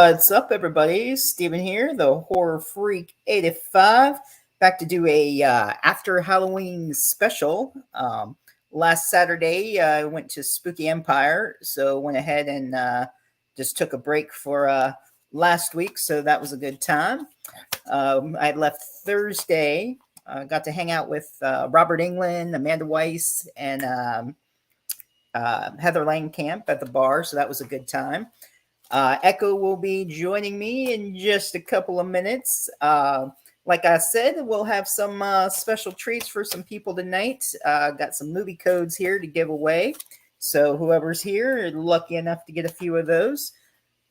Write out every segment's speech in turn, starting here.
What's up, everybody? Steven here, the Horror Freak 85, back to do a after Halloween special. Last Saturday, I went to Spooky Empire, so went ahead and just took a break for last week, so that was a good time. I left Thursday, got to hang out with Robert England, Amanda Weiss, and Heather Langenkamp at the bar, so that was a good time. Echo will be joining me in just a couple of minutes. Like I said, we'll have some special treats for some people tonight. Got some movie codes here to give away. So whoever's here, lucky enough to get a few of those.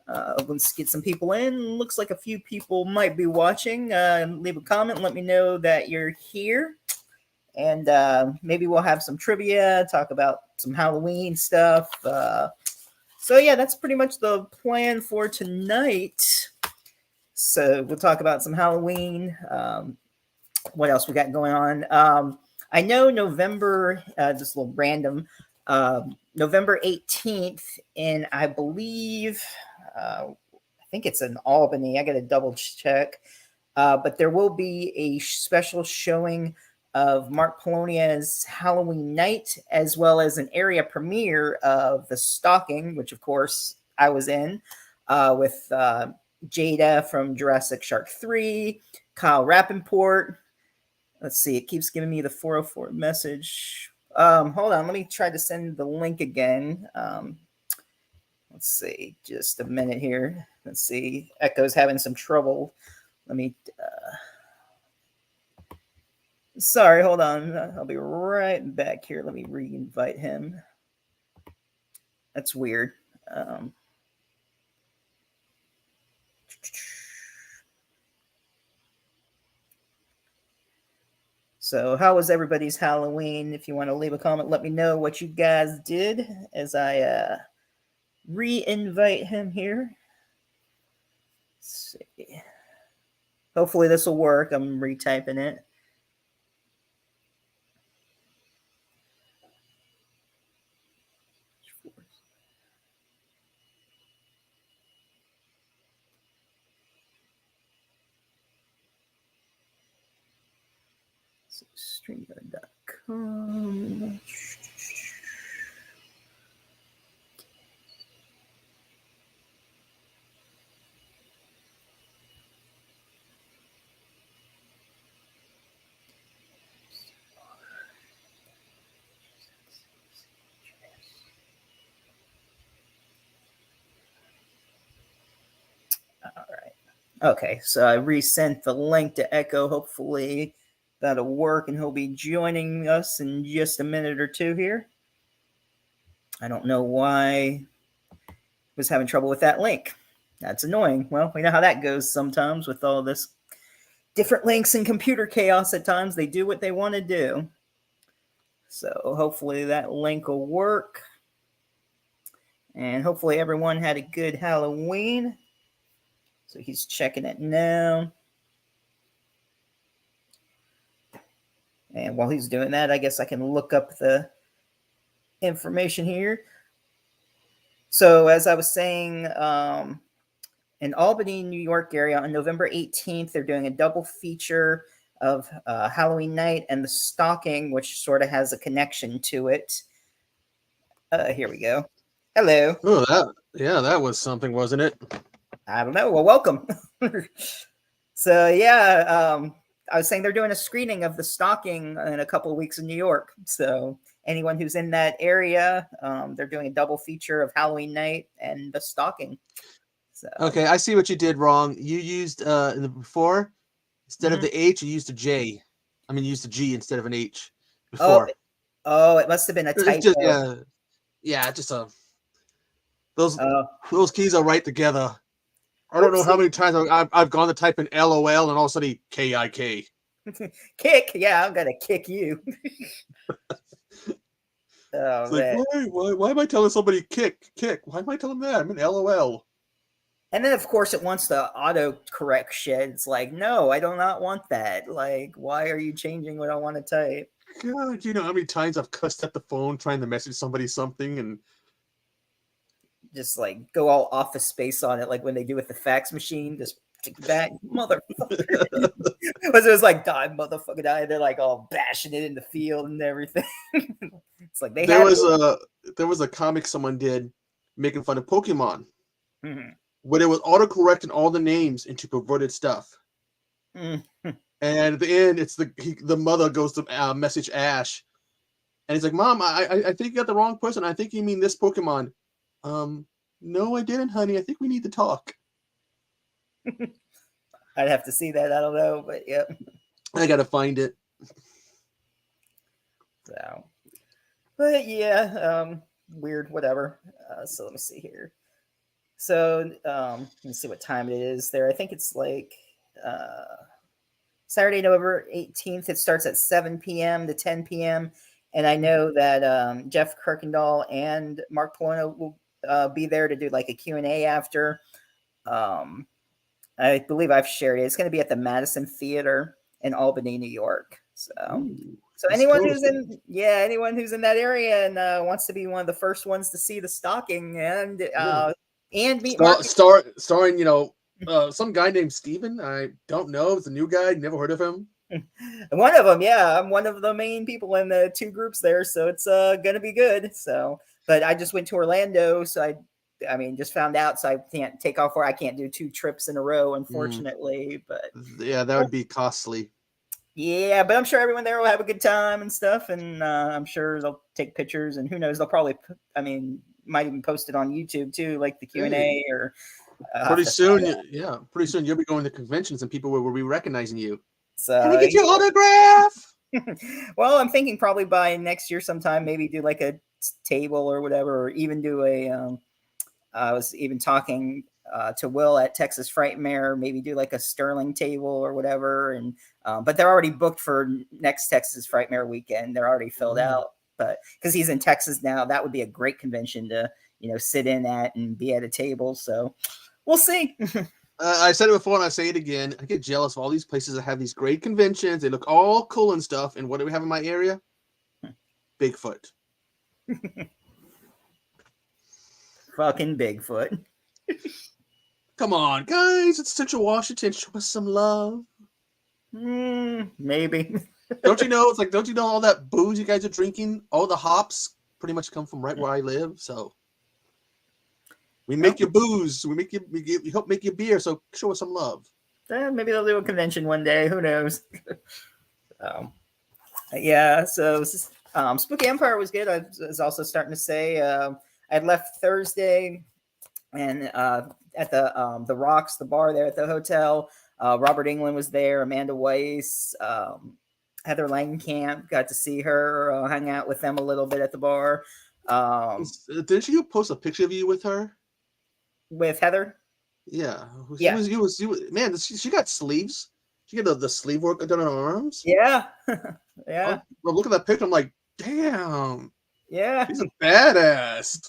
Let's get some people in. Looks like a few people might be watching. Leave a comment. Let me know that you're here. And maybe we'll have some trivia, talk about some Halloween stuff. So yeah, that's pretty much the plan for tonight. So we'll talk about some Halloween. What else we got going on? I know November, just a little random, November 18th, and I believe, I think it's in Albany. I got to double check. But there will be a special showing of Mark Polonia's Halloween Night, as well as an area premiere of The Stalking, which of course I was in, with Jada from Jurassic Shark 3, Kyle Rappaport. Let's see, it keeps giving me the 404 message. Hold on, let me try to send the link again. Let's see, just a minute here. Let's see, Echo's having some trouble. Let me... Sorry, hold on. I'll be right back here. Let me re-invite him. That's weird. So how was everybody's Halloween? If you want to leave a comment, let me know what you guys did as I re-invite him here. Let's see. Hopefully this will work. I'm retyping it. StreamYard.com. All right. Okay, so I resent the link to Echo. Hopefully that'll work, and he'll be joining us in just a minute or two here. I don't know why I was having trouble with that link. That's annoying. Well, we know how that goes sometimes with all this different links and computer chaos at times. They do what they want to do. So hopefully that link will work. And hopefully everyone had a good Halloween. So he's checking it now. And while he's doing that, I guess I can look up the information here. So as I was saying, in Albany, New York area on November 18th, they're doing a double feature of Halloween Night and The Stalking, which sort of has a connection to it. Here we go. Hello. Oh, that was something, wasn't it? I don't know. Well, welcome. So yeah, I was saying they're doing a screening of The Stalking in a couple of weeks in New York. So anyone who's in that area, they're doing a double feature of Halloween Night and The Stalking. So, okay, I see what you did wrong. You used before, instead of the H, you used a J. I mean, you used a G instead of an H before. Oh, it must have been a typo. Just, just those keys are right together. I don't know how many times I've gone to type in LOL and all of a sudden KIK. Kick? Yeah, I'm gonna kick you. Oh, like, why am I telling somebody kick? Why am I telling them that? I'm in LOL. And then, of course, it wants to auto-correct shit. It's like, no, I do not want that. Like, why are you changing what I want to type? God, you know how many times I've cussed at the phone trying to message somebody something and... just like go all Office Space on it, like when they do with the fax machine. Just take it back, motherfucker. It was like die, motherfucker, die. They're like all bashing it in the field and everything. It's like they There had. was a comic someone did making fun of Pokemon, Mhm. where it was autocorrecting all the names into perverted stuff. Mhm. And at the end, it's the mother goes to message Ash, and he's like, "Mom, I think you got the wrong person. I think you mean this Pokemon." No, I didn't, honey. I think we need to talk. I'd have to see that. I don't know, but yep. I gotta find it. So, but yeah, weird, whatever. So let me see here. So let me see what time it is there. I think it's like Saturday, November 18th. It starts at 7 p.m. to 10 p.m. And I know that Jeff Kirkendall and Mark Polino will be there to do like a Q&A after. I believe I've shared it. It's going to be at the Madison Theater in Albany, New York. So, Ooh, so East anyone Coast. anyone who's in that area and wants to be one of the first ones to see the stocking and meet Mark. Starring, some guy named Steven. I don't know. It's a new guy. Never heard of him. One of them, yeah, I'm one of the main people in the two groups there, so it's gonna be good. So, but I just went to Orlando, so I mean, just found out, so I can't take off where I can't do 2 trips in a row, unfortunately. But Yeah, that would be costly. yeah, but I'm sure everyone there will have a good time and stuff, and I'm sure they'll take pictures, and who knows, they'll probably, might even post it on YouTube too, like the Q&A or. Pretty soon you'll be going to conventions and people will be recognizing you. So, can I get your autograph? Well, I'm thinking probably by next year sometime, maybe do like a table or whatever, or even do a. I was even talking to Will at Texas Frightmare, maybe do like a Sterling table or whatever. And but they're already booked for next Texas Frightmare weekend. They're already filled out, but because he's in Texas now, that would be a great convention to sit in at and be at a table. So we'll see. I said it before and I say it again. I get jealous of all these places that have these great conventions. They look all cool and stuff. And what do we have in my area? Bigfoot. Fucking Bigfoot. Come on, guys. It's Central Washington. Show us some love. Maybe. Don't you know? It's like, don't you know all that booze you guys are drinking? All the hops pretty much come from right where I live. So we make your booze. We help make your beer. So show us some love. Maybe they'll do a convention one day. Who knows? Yeah. So Spooky Empire was good. I was also starting to say I left Thursday, and at the Rocks, the bar there at the hotel, Robert Englund was there. Amanda Weiss, Heather Langenkamp. Got to see her. Hung out with them a little bit at the bar. Didn't you post a picture of you with her? With Heather? Yeah. Yeah. Man, she got sleeves. She got the sleeve work done on her arms. Yeah. Yeah. Well, look at that picture. I'm like, damn. Yeah. She's a badass.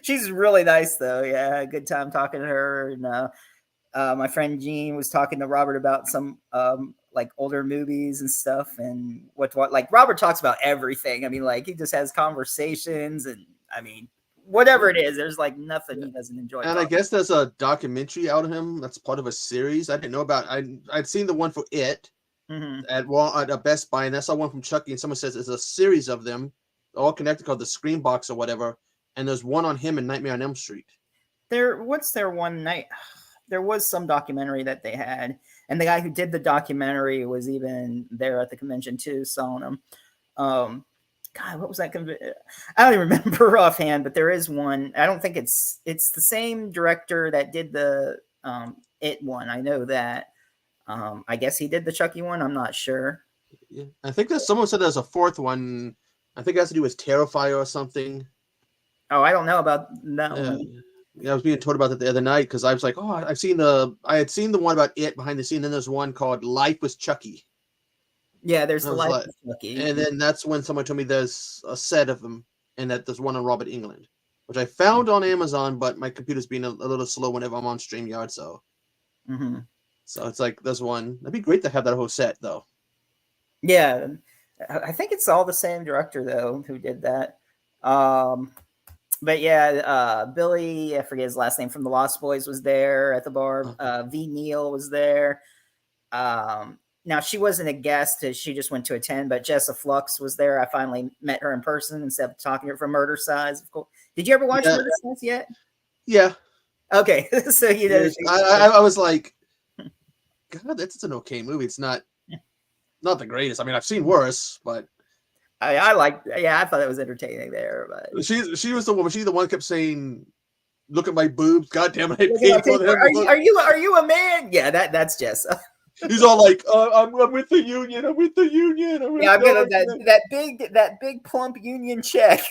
She's really nice, though. Yeah. Good time talking to her. And my friend Gene was talking to Robert about some like older movies and stuff, and what like Robert talks about everything. I mean, like he just has conversations, and I mean, whatever it is, there's like nothing he doesn't enjoy. And I guess there's a documentary out of him that's part of a series. I didn't know about. I'd seen the one for It at a Best Buy, and that's the one from Chucky. And someone says it's a series of them, all connected, called the Screen Box or whatever. And there's one on him in Nightmare on Elm Street. What's their one night? There was some documentary that they had, and the guy who did the documentary was even there at the convention too, selling them. God, what was that? I don't even remember offhand, but there is one. I don't think it's the same director that did the It one. I know that. I guess he did the Chucky one. I'm not sure. Yeah, I think someone said there's a fourth one. I think it has to do with Terrifier or something. Oh, I don't know about that one. Yeah, I was being told about that the other night because I was like, oh, I had seen the one about It behind the scene. Then there's one called Life with Chucky. Yeah, there's the Life with Chucky. And then that's when someone told me there's a set of them and that there's one on Robert Englund, which I found on Amazon, but my computer's being a little slow whenever I'm on StreamYard. So, so it's like there's one. That'd be great to have that whole set, though. Yeah, I think it's all the same director though who did that. but yeah, Billy, I forget his last name, from the Lost Boys was there at the bar. V. Neal was there. Now she wasn't a guest; she just went to attend. But Jessa Flux was there. I finally met her in person instead of talking to her from Murder Size. Of course. Did you ever watch Murder Size yet? Yeah. Okay, so you know, I was like, God, that's an okay movie. It's not the greatest. I mean, I've seen worse, but I liked. Yeah, I thought it was entertaining there. But she was the woman. She's the one who kept saying, "Look at my boobs. God damn it, I paid for them." Are you a man? Yeah, that's Jessa. He's all like, I'm with the union. I'm with the union. I'm gonna that big plump union check.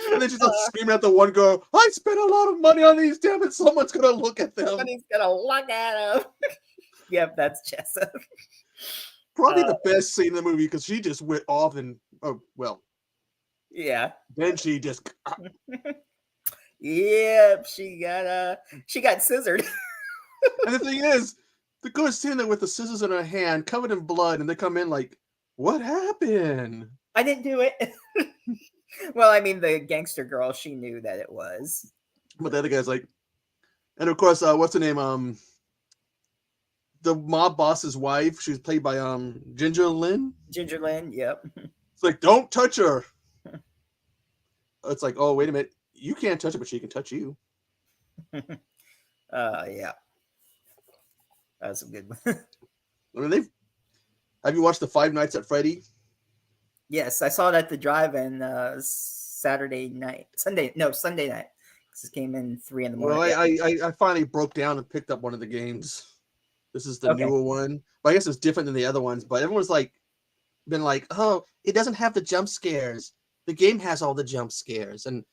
And then she's like screaming at the one girl, I spent a lot of money on these, damn it, someone's gonna look at them. Somebody's gonna look at them. Yep, that's Jessa. Probably the best scene in the movie because she just went off and yeah. Then she just yep, she got scissored. And the thing is, the girl's sitting there with the scissors in her hand, covered in blood, and they come in like, what happened? I didn't do it. Well, I mean, the gangster girl, she knew that it was. But the other guy's like, and of course, what's her name? The mob boss's wife. She's played by Ginger Lynn. Ginger Lynn, yep. It's like, don't touch her. It's like, oh, wait a minute, you can't touch her, but she can touch you. Yeah, that's a good one. I mean, have you watched the Five Nights at Freddy? Yes, I saw it at the drive-in Sunday night. This came in 3 a.m. Well, I finally broke down and picked up one of the games. This is the newer one. But I guess it's different than the other ones. But everyone's been like, oh, it doesn't have the jump scares. The game has all the jump scares. And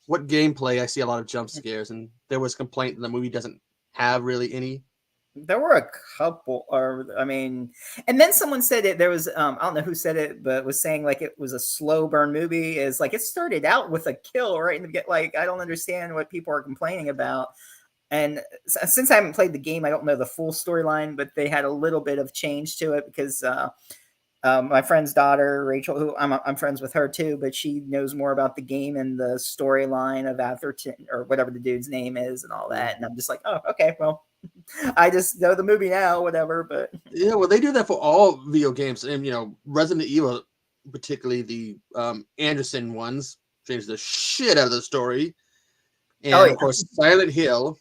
what gameplay, I see a lot of jump scares. And there was complaint that the movie doesn't have really any. There were a couple, and then someone said it. There was, I don't know who said it, but was saying like it was a slow burn movie. Is like it started out with a kill right in the get. Like I don't understand what people are complaining about. And since I haven't played the game, I don't know the full storyline, but they had a little bit of change to it because my friend's daughter, Rachel, who I'm friends with her too, but she knows more about the game and the storyline of Atherton or whatever the dude's name is and all that. And I'm just like, oh, okay, well, I just know the movie now, whatever. But yeah, well, they do that for all video games, and Resident Evil, particularly the Anderson ones, changed the shit out of the story. And of course, Silent Hill.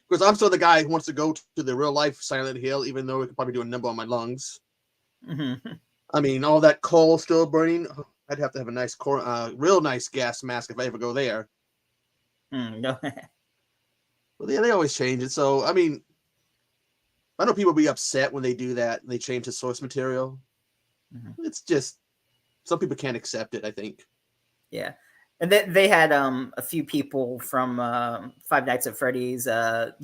Because I'm still the guy who wants to go to the real life Silent Hill, even though it could probably do a number on my lungs. Mm-hmm. I mean, all that coal still burning. I'd have to have a nice, real nice gas mask if I ever go there. No. Well, yeah, they always change it. So, I mean, I know people be upset when they do that and they change the source material. Mm-hmm. It's just some people can't accept it, I think. Yeah. And they had a few people from Five Nights at Freddy's.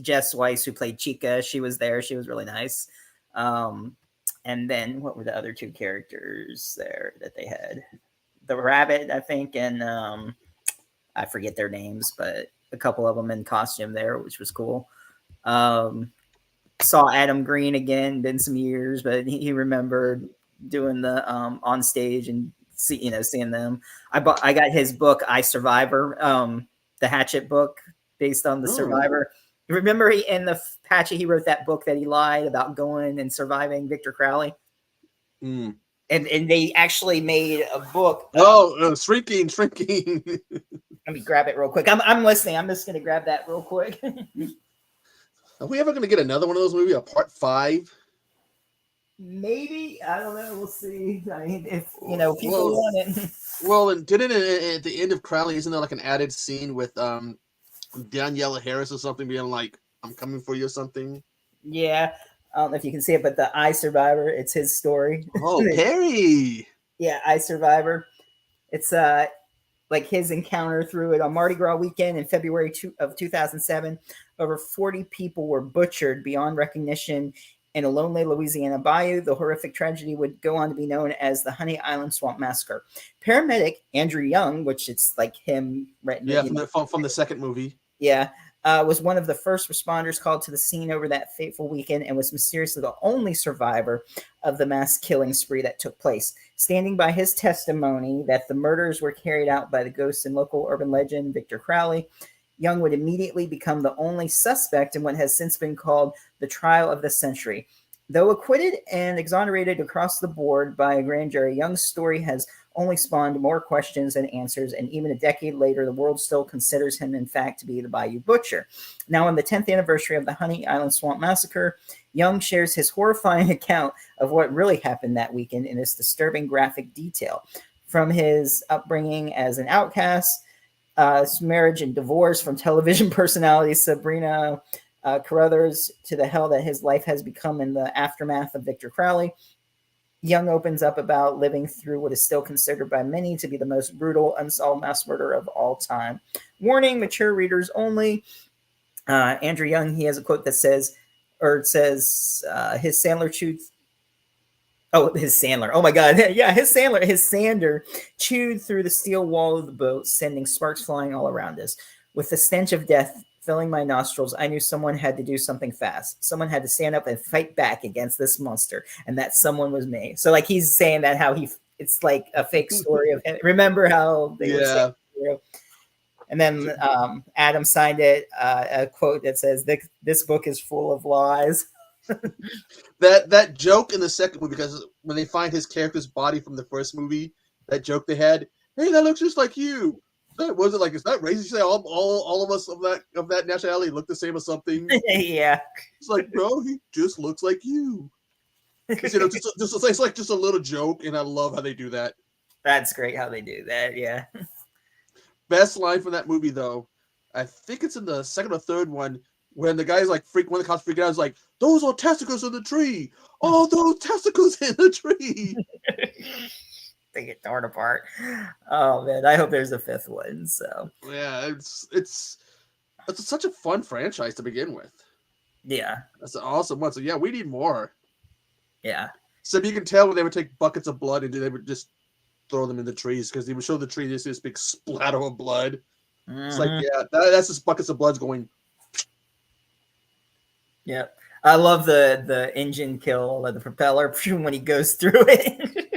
Jess Weiss, who played Chica, she was there. She was really nice. And then what were the other two characters there that they had? The rabbit, I think, and I forget their names, but a couple of them in costume there, which was cool. Saw Adam Green again, been some years, but he remembered doing the on stage and seeing them. I got his book, I Survivor, the Hatchet book based on the Survivor. Remember in the Hatchet, he wrote that book that he lied about going and surviving Victor Crowley. Mm. And they actually made a book. Shrinking. Let me grab it real quick. I'm listening. I'm just going to grab that real quick. Are we ever going to get another one of those movies, a part 5? Maybe. I don't know. We'll see. I mean, if people want it. Well, and didn't it at the end of Crowley, isn't there like an added scene with Daniela Harris or something being like, I'm coming for you or something? Yeah. I don't know if you can see it, but the I Survivor, it's his story. Oh, Perry. Yeah, I Survivor. It's like his encounter through it on Mardi Gras weekend in February of 2007. Over 40 people were butchered beyond recognition in a lonely Louisiana bayou. The horrific tragedy would go on to be known as the Honey Island Swamp Massacre. Paramedic Andrew Young, which it's like him, right? Yeah, from the second movie. Yeah, was one of the first responders called to the scene over that fateful weekend and was mysteriously the only survivor of the mass killing spree that took place. Standing by his testimony that the murders were carried out by the ghost and local urban legend Victor Crowley, Young would immediately become the only suspect in what has since been called the trial of the century. Though acquitted and exonerated across the board by a grand jury, Young's story has only spawned more questions than answers, and even a decade later, the world still considers him, in fact, to be the Bayou Butcher. Now, on the 10th anniversary of the Honey Island Swamp Massacre, Young shares his horrifying account of what really happened that weekend in this disturbing graphic detail. From his upbringing as an outcast, his marriage and divorce, from television personality Sabrina Carruthers to the hell that his life has become in the aftermath of Victor Crowley, Young opens up about living through what is still considered by many to be the most brutal unsolved mass murder of all time. Warning, mature readers only. Andrew Young, he has a quote that says, his Sandler chewed. Oh, his Sandler. Oh my God. Yeah, his Sander chewed through the steel wall of the boat, sending sparks flying all around us. With the stench of death filling my nostrils, I knew someone had to do something fast. Someone had to stand up and fight back against this monster, and that someone was me. So, like, he's saying that how it's like a fake story of him. Remember how they were saying, you know? And then Adam signed it, a quote that says, "This book is full of lies." That joke in the second movie, because when they find his character's body from the first movie, that joke they had, hey, that looks just like you. That wasn't like, is that racist? You say all of us of that nationality look the same or something? Yeah, it's like, bro, he just looks like you. You know, it's like just a little joke, and I love how they do that. That's great how they do that. Yeah. Best line from that movie, though, I think it's in the second or third one, when the guy's like when the cops freak out, is like, those are testicles in the tree. Oh, those testicles in the tree. They get torn apart. Oh man, I hope there's a fifth one. So yeah, it's such a fun franchise to begin with. Yeah, that's an awesome one. So yeah, we need more. Yeah. So you can tell when they would take buckets of blood and they would just throw them in the trees, because they would show the tree this big splatter of blood. Mm-hmm. It's like, yeah, that's just buckets of blood going. Yep. I love the engine kill of the propeller when he goes through it.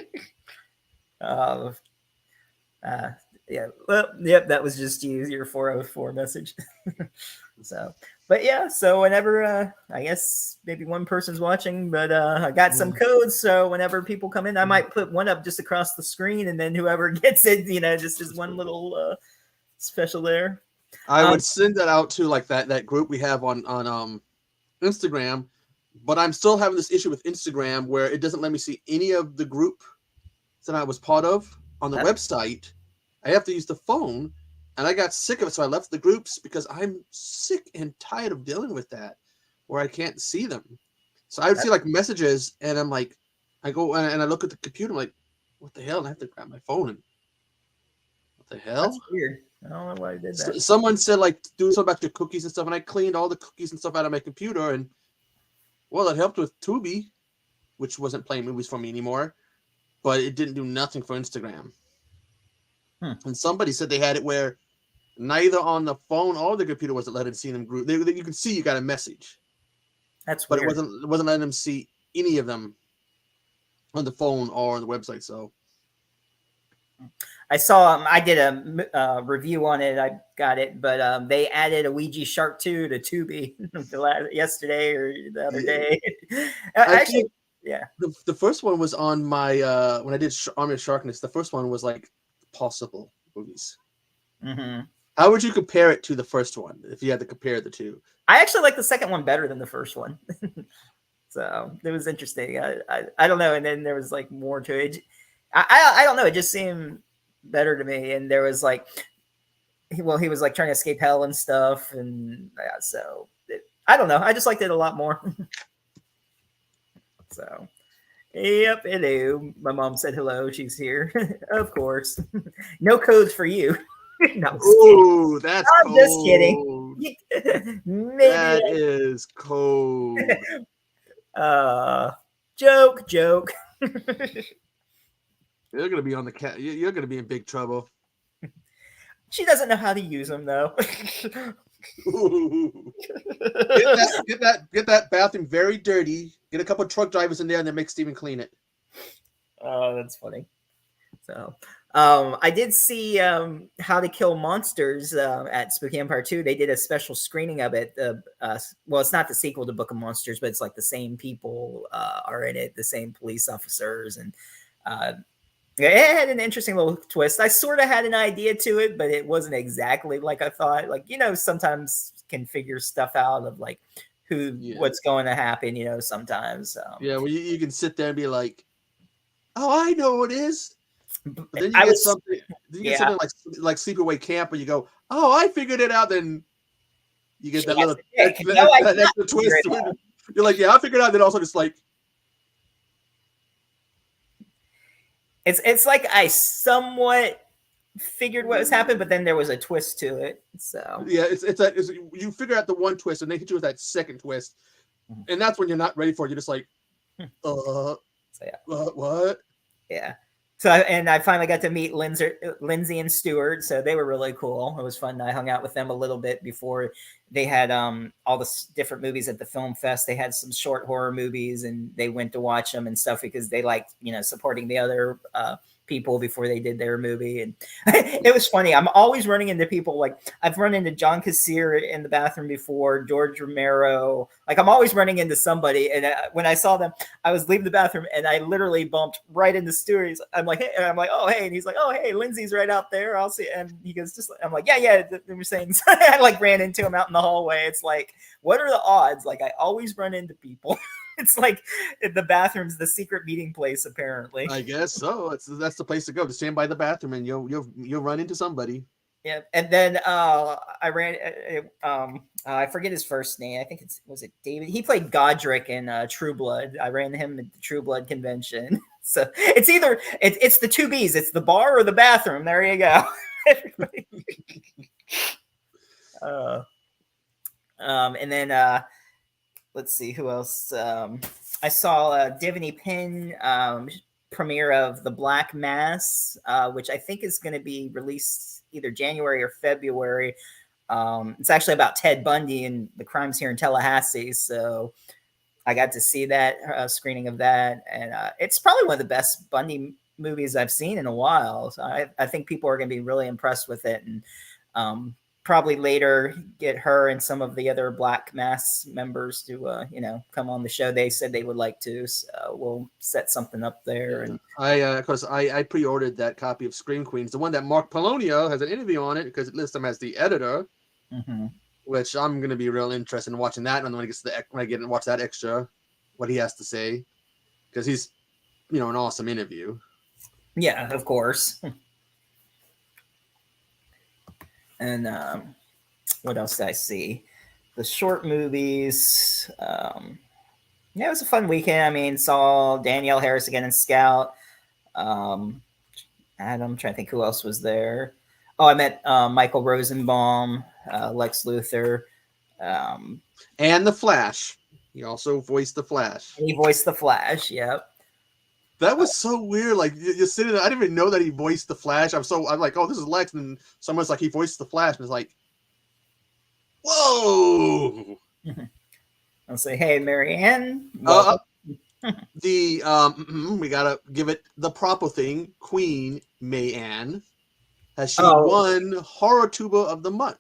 Yeah. Well, yep. That was just your 404 message. So, but yeah. So whenever, I guess maybe one person's watching, but I got some codes. So whenever people come in, I might put one up just across the screen, and then whoever gets it, just as one little special there. I would send that out to like that group we have on Instagram, but I'm still having this issue with Instagram where it doesn't let me see any of the group that I was part of on the website. I have to use the phone, and I got sick of it, so I left the groups because I'm sick and tired of dealing with that where I can't see them. So I would see like messages, and I'm like, I go and I look at the computer, I'm like, what the hell? And I have to grab my phone, and what the hell? That's weird. I don't know why I did that. Someone said like do something about your cookies and stuff, and I cleaned all the cookies and stuff out of my computer, and well, it helped with Tubi, which wasn't playing movies for me anymore, but it didn't do nothing for Instagram. And somebody said they had it where neither on the phone or the computer was it letting see them group. You could see you got a message. That's weird. But it wasn't letting them see any of them on the phone or on the website. So I saw I did a review on it. I got it, but they added a Ouija Shark 2 to Tubi yesterday or the other day. Actually, yeah. The first one was on my when I did Army of Sharkness. The first one was like possible movies. Mm-hmm. How would you compare it to the first one if you had to compare the two? I actually like the second one better than the first one. So it was interesting. I don't know. And then there was like more to it. I don't know. It just seemed better to me. And there was like, he was like trying to escape hell and stuff. And so I don't know. I just liked it a lot more. So, yep, hello. My mom said hello. She's here. Of course. No codes for you. No, ooh, that's I'm just kidding. Maybe that is cold. Joke. You're gonna be on the cat. You're gonna be in big trouble. She doesn't know how to use them though. Ooh. Get that bathroom very dirty. Get a couple of truck drivers in there and then make Steven clean it. Oh, that's funny. So, I did see How to Kill Monsters at Spooky Empire 2. They did a special screening of it. Well, it's not the sequel to Book of Monsters, but it's like the same people are in it, the same police officers, and it had an interesting little twist. I sort of had an idea to it, but it wasn't exactly like I thought. Like, sometimes can figure stuff out of like what's going to happen, sometimes. Yeah, well, you can sit there and be like, oh, I know what it is. But then you get something like Sleepaway Camp where you go, oh, I figured it out. Then you get that little that extra twist. You're like, yeah, I figured it out. Then also just like, it's like I somewhat figured what was happening, but then there was a twist to it. So yeah, it's you figure out the one twist and they hit you with that second twist, and that's when you're not ready for it. You're just like, so, yeah. What? Yeah. So, and I finally got to meet Lindsay and Stuart, so they were really cool. It was fun. I hung out with them a little bit before they had all the different movies at the film fest. They had some short horror movies, and they went to watch them and stuff because they liked, supporting the other people before they did their movie. And it was funny. I'm always running into people. Like, I've run into John Kassir in the bathroom before, George Romero. Like, I'm always running into somebody. And when I saw them, I was leaving the bathroom and I literally bumped right into Stuart. I'm like, hey, and I'm like, oh, hey. And he's like, oh, hey, Lindsay's right out there. I'll see. And he goes, I'm like, yeah. They were saying, I like ran into him out in the hallway. It's like, what are the odds? Like, I always run into people. It's like the bathroom's the secret meeting place, apparently. I guess so. That's the place to go. To stand by the bathroom, and you'll run into somebody. Yeah, and then I ran. I forget his first name. I think was it David. He played Godric in True Blood. I ran him at the True Blood convention. So it's either it's the two B's. It's the bar or the bathroom. There you go. Everybody. And then let's see who else. I saw Divany Pin premiere of The Black Mass, which I think is going to be released either January or February. It's actually about Ted Bundy and the crimes here in Tallahassee. So I got to see that screening of that. And it's probably one of the best Bundy movies I've seen in a while. So I think people are going to be really impressed with it. And probably later get her and some of the other Black Mass members to, come on the show. They said they would like to. So we'll set something up there. And I pre-ordered that copy of Scream Queens, the one that Mark Polonia has an interview on it because it lists him as the editor, which I'm going to be real interested in watching that. And when I get to watch that extra, what he has to say, because he's, an awesome interview. Yeah, of course. And what else did I see? The short movies. It was a fun weekend. I mean, saw Danielle Harris again in Scout. Adam, I'm trying to think who else was there. Oh, I met Michael Rosenbaum, Lex Luthor. And The Flash. He also voiced The Flash. He voiced The Flash, yep. That was so weird. Like, you're sitting there, I didn't even know that he voiced the Flash. I'm like, oh, this is Lex, and someone's like, he voiced the Flash, and it's like, whoa. I'll say, hey, Marianne. We gotta give it the proper thing. Queen Mayanne has won Horror Tuber of the Month.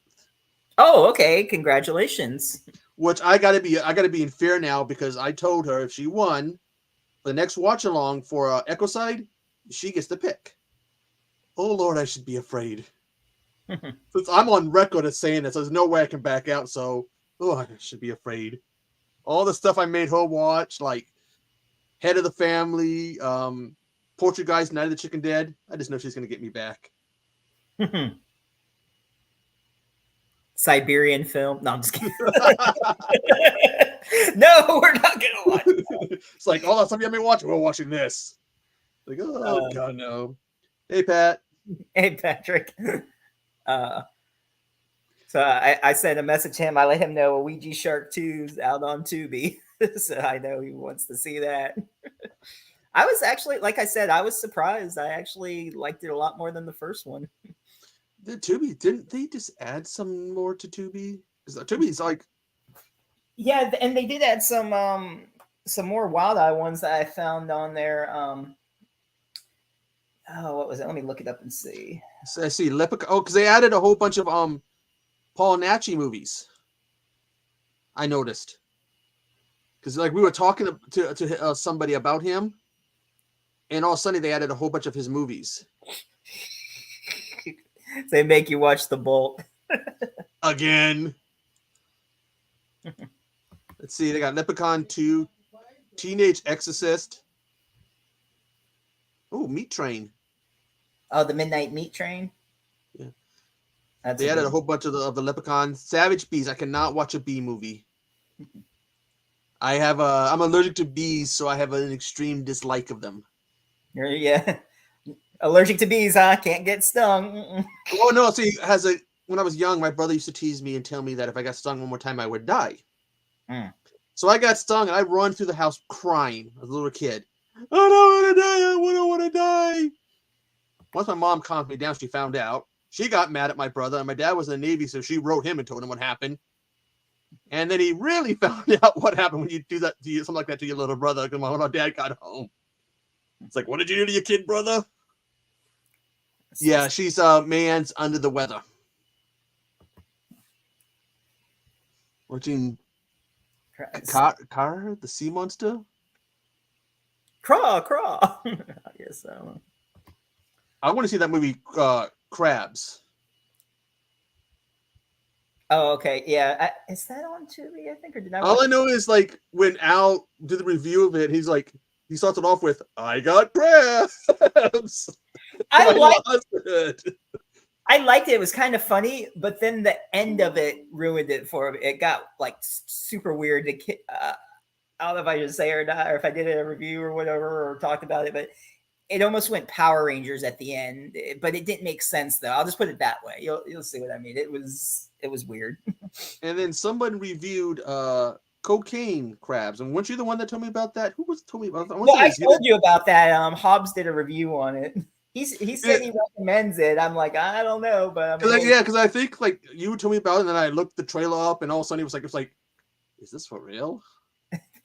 Oh, okay. Congratulations. Which I gotta be in fear now because I told her if she won the next watch along for Echo Side, she gets the pick. Oh Lord, I should be afraid. Since I'm on record as saying this, there's no way I can back out. So, I should be afraid. All the stuff I made her watch, like Head of the Family, Poltergeist, Night of the Chicken Dead. I just know she's gonna get me back. Siberian Film. No, I'm just kidding. No, we're not gonna watch that. It's like, oh, something I've been watching. We're watching this. Like, God, no. Hey, Pat. Hey, Patrick. So I sent a message to him. I let him know Ouija Shark 2's out on Tubi. So I know he wants to see that. I was actually, like I said, I was surprised. I actually liked it a lot more than the first one. The Tubi, didn't they just add some more to Tubi? Because to me, it's like, yeah, and they did add some more Wild Eye ones that I found on there. Oh, what was it? Let me look it up and see. I see Leprechaun. Oh, because they added a whole bunch of Paul Naschy movies. I noticed. Because like we were talking to somebody about him, and all of a sudden they added a whole bunch of his movies. They make you watch The Bolt again. Let's see. They got Leprechaun 2, Teenage Exorcist. Oh, Meat Train. Oh, the Midnight Meat Train. Yeah, they added a whole bunch of the Leprechaun. Savage Bees. I cannot watch a bee movie. I'm allergic to bees, so I have an extreme dislike of them. Yeah, allergic to bees, huh? Can't get stung. Oh no! See, when I was young, my brother used to tease me and tell me that if I got stung one more time, I would die. So I got stung, and I run through the house crying as a little kid. I don't want to die. I don't want to die. Once my mom calmed me down, she found out. She got mad at my brother, and my dad was in the Navy, so she wrote him and told him what happened. And then he really found out what happened when you do that to you, something like that to your little brother. Because when my dad got home, it's like, what did you do to your kid, brother? Yeah, she's man's under the weather. Watching Car, the sea monster. Craw. I guess I don't know. I want to see that movie, Crabs. Oh, okay. Yeah. Is that on Tubi, I think? Or did I All I know is, like, when Al did the review of it, he's like, he starts it off with, I got crabs. I liked it. It. It was kind of funny, but then the end of it ruined it for me. It got, like, super weird. I don't know if I should say or not, or if I did a review or whatever, or talked about it, but it almost went Power Rangers at the end, but it didn't make sense though. I'll just put it that way. You'll see what I mean. It was weird. And then someone reviewed Cocaine Crabs, and weren't you the one that told me about that? Who told me about that? Well, I told you about that. Hobbs did a review on it. He said he recommends it. I'm like, I don't know, but because I think like you told me about it, and then I looked the trailer up, and all of a sudden it was like, is this for real?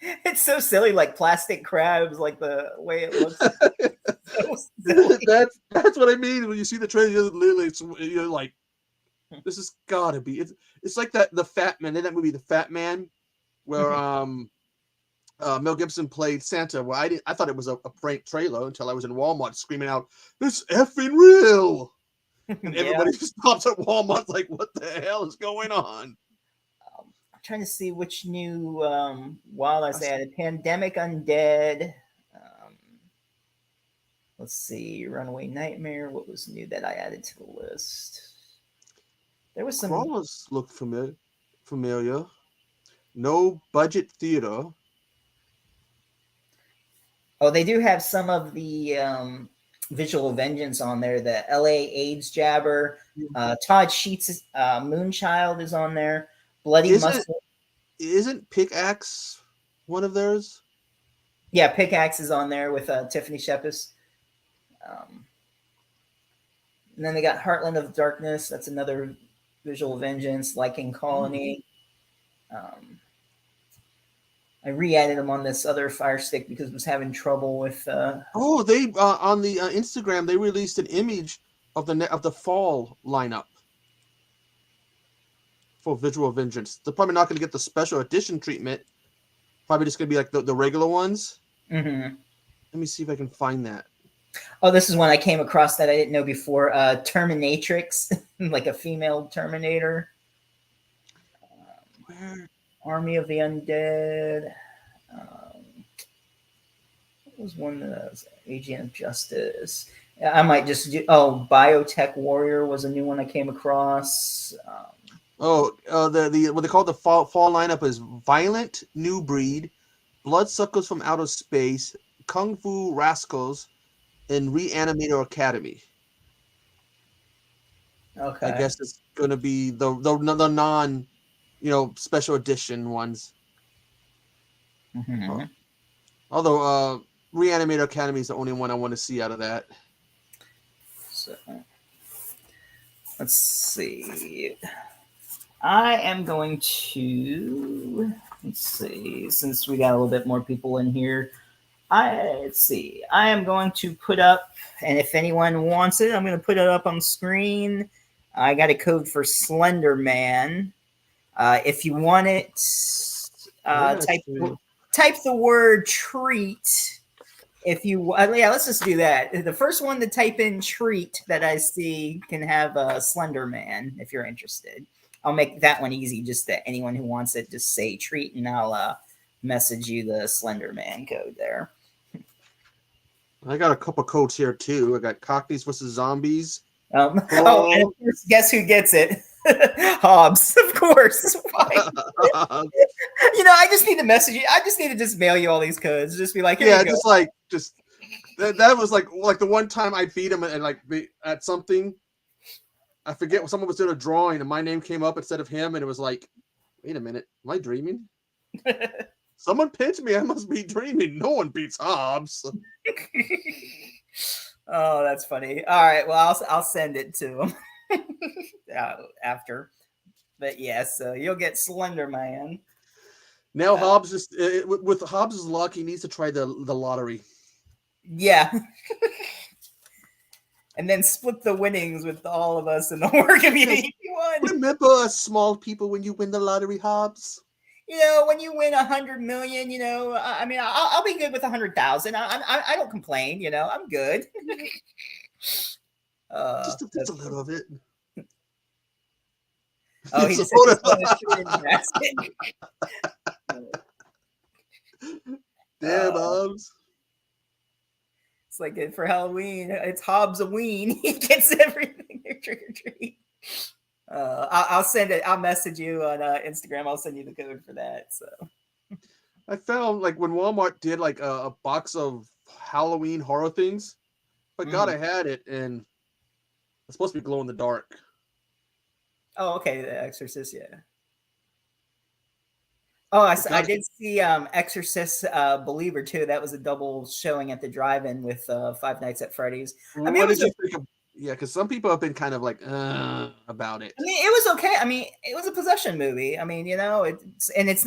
It's so silly, like plastic crabs, like the way it looks. That's what I mean. When you see the trailer, you're like, this has gotta be. It's like the Fat Man in that movie, The Fat Man, where Mel Gibson played Santa. Well, I thought it was a prank trailer until I was in Walmart screaming out, "It's effing real!" And everybody stops at Walmart like, "What the hell is going on?" I'm trying to see which new wildlife they added. Pandemic Undead. Let's see. Runaway Nightmare. What was new that I added to the list? There was some. Crawlers look familiar. No Budget Theater. Oh, they do have some of the Visual Vengeance on there. The LA AIDS Jabber. Todd Sheets' Moonchild is on there. Bloody Muscle. Isn't Pickaxe one of theirs? Yeah, Pickaxe is on there with Tiffany Shepis. And then they got Heartland of Darkness. That's another Visual Vengeance. Lichen Colony. I re-added them on this other Fire Stick because I was having trouble with. They on the Instagram they released an image of the fall lineup for Visual Vengeance. They're probably not going to get the special edition treatment. Probably just going to be like the regular ones. Mm-hmm. Let me see if I can find that. Oh, this is one I came across that I didn't know before. Terminatrix, like a female Terminator. Where? Army of the Undead. What was one that was Agent of Justice? I might just do. Oh, Biotech Warrior was a new one I came across. The what they call the fall lineup is Violent New Breed, Bloodsuckers from Outer Space, Kung Fu Rascals, and Reanimator Academy. Okay. I guess it's going to be the non, special edition ones. Mm-hmm. Although Reanimator Academy is the only one I want to see out of that. So let's see. I am going to, let's see, since we got a little bit more people in here, let's see. I am going to put up, and if anyone wants it, I'm going to put it up on screen. I got a code for Slender Man. If you want it, type the word treat. If you, yeah, let's just do that. The first one to type in treat that I see can have a Slender Man. If you're interested, I'll make that one easy. Just that anyone who wants it, just say treat, and I'll message you the Slender Man code there. I got a couple codes here too. I got Cockneys versus Zombies. And of course, guess who gets it? Hobbs, of course. I just need to message you. I just need to just mail you all these codes. Just be like, yeah, just that was like the one time I beat him and like at something. I forget when someone was doing a drawing and my name came up instead of him, and it was like, wait a minute, am I dreaming? Someone pinched me. I must be dreaming. No one beats Hobbs. Oh, that's funny. All right, well, I'll send it to him after. But yeah, so you'll get Slender Man. Now Hobbs just with Hobbs' luck, he needs to try the lottery. Yeah. And then split the winnings with all of us in the work community. Remember us small people when you win the lottery, Hobbs? When you win 100 million, I mean, I'll be good with 100,000. I don't complain. I'm good. Just a little of it. Oh, he just Damn, Hobbs. It's like for Halloween, it's Hobbs-a-ween. He gets everything. Trick or treat. I'll send it. I'll message you on Instagram. I'll send you the code for that. So I found like when Walmart did like a box of Halloween horror things, but God, I had it, and it's supposed to be glow in the dark. Oh, okay. The Exorcist, yeah. Oh, I did see Exorcist Believer too. That was a double showing at the drive-in with Five Nights at Freddy's. I mean, what did you think of? Yeah, because some people have been kind of like about it. I mean, it was okay. I mean, it was a possession movie. I mean, it's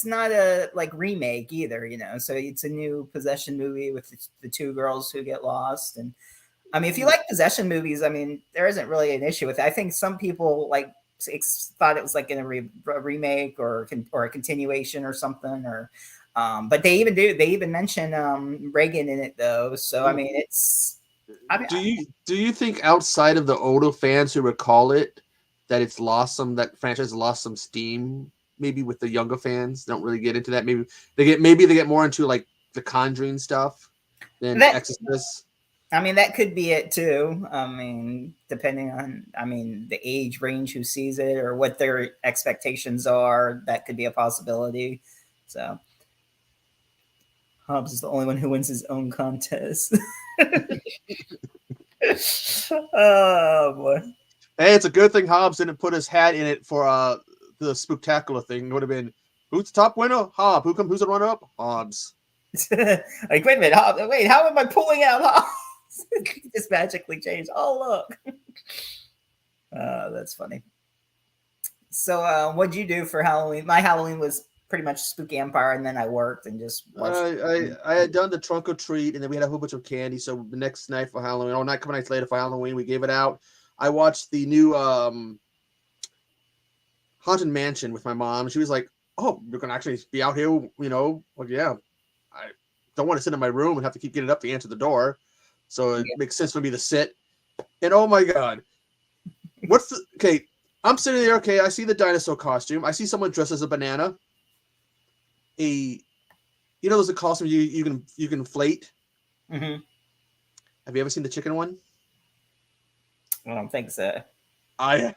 not a like remake either. So it's a new possession movie with the two girls who get lost. And I mean, if you like possession movies, I mean, there isn't really an issue with it. I think some people thought it was like in a remake or a continuation or something, or but they even mention Reagan in it though. So I mean, do you think outside of the older fans who recall it that that franchise lost some steam? Maybe with the younger fans, don't really get into that. Maybe they get more into like the Conjuring stuff than Exorcist. I mean, that could be it too. I mean, depending on, the age range who sees it or what their expectations are, that could be a possibility. So, Hobbs is the only one who wins his own contest. Oh boy! Hey, it's a good thing Hobbs didn't put his hat in it for the Spooktacular thing. It would have been, who's the top winner? Hobbs. Who's the runner up? Hobbs. Like, wait a minute, Hobbs. Wait, how am I pulling out Hobbs? Just magically changed. Oh, look. That's funny. So what'd you do for Halloween? My Halloween was pretty much Spooky Empire, and then I worked and just watched. I had done the trunk or treat, and then we had a whole bunch of candy. So the next night for Halloween, a couple nights later for Halloween, we gave it out. I watched the new Haunted Mansion with my mom. She was like, "Oh, you're gonna actually be out here?" Like, yeah. I don't want to sit in my room and have to keep getting up to answer the door. So it makes sense for me to sit. And oh my God. I'm sitting there. Okay. I see the dinosaur costume. I see someone dressed as a banana. There's a costume you can inflate. Mm-hmm. Have you ever seen the chicken one? I don't think so. I'm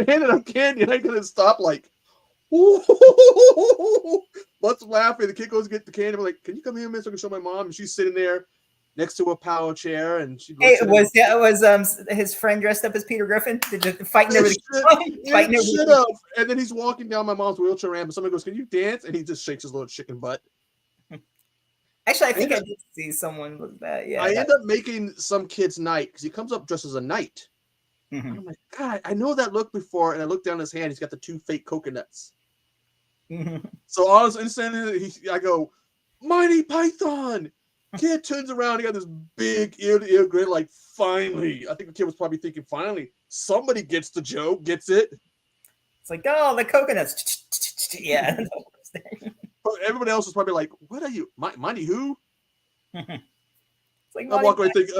handing out candy and I couldn't stop like, Butts laughing. The kid goes to get the candy. I'm like, can you come here, miss? So I can show my mom. And she's sitting there next to a power chair, and she was his friend dressed up as Peter Griffin, fighting over the and then he's walking down my mom's wheelchair ramp, and somebody goes, "Can you dance?" And he just shakes his little chicken butt. Actually, I think I did see someone with that. Yeah, I end up making some kid's night because he comes up dressed as a knight. And I'm like, God, I know that look before. And I look down his hand. He's got the 2 fake coconuts. So all of a sudden, I go, Monty Python. Kid turns around. He got this big ear-to-ear grin. Like, finally. I think the kid was probably thinking, finally, somebody gets the joke, gets it. It's like, oh, the coconuts. Yeah. But everyone else was probably like, what are you? Monty who? It's like I walk away and think,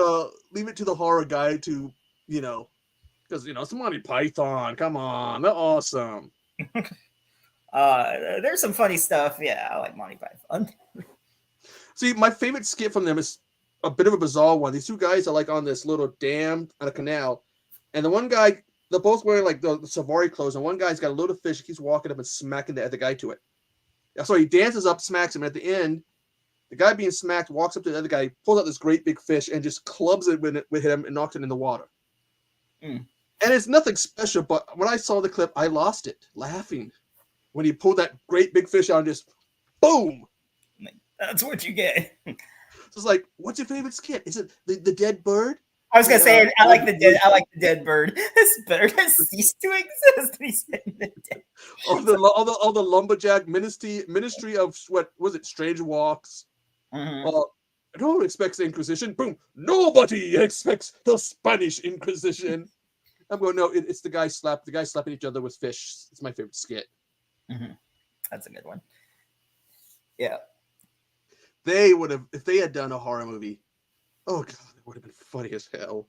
leave it to the horror guy to, because, it's Monty Python. Come on. They're awesome. There's some funny stuff. Yeah, I like Monty Python. See, my favorite skit from them is a bit of a bizarre one. These 2 guys are like on this little dam on a canal, and the one guy, they're both wearing like the safari clothes, and one guy's got a load of fish. He keeps walking up and smacking the other guy to it. So he dances up, smacks him, and at the end, the guy being smacked walks up to the other guy, pulls out this great big fish, and just clubs it with him and knocks it in the water. And it's nothing special, but when I saw the clip, I lost it laughing when he pulled that great big fish out and just boom. That's what you get. So it's like, what's your favorite skit? Is it the dead bird? I was gonna say, I like the dead bird. This bird has ceased to exist. He's been dead. All the lumberjack ministry of what was it? Strange Walks. No one expects the Inquisition. Boom! Nobody expects the Spanish Inquisition. I'm going, no, it's the guy slapping each other with fish. It's my favorite skit. That's a good one. Yeah. They would have, if they had done a horror movie, oh God, it would have been funny as hell.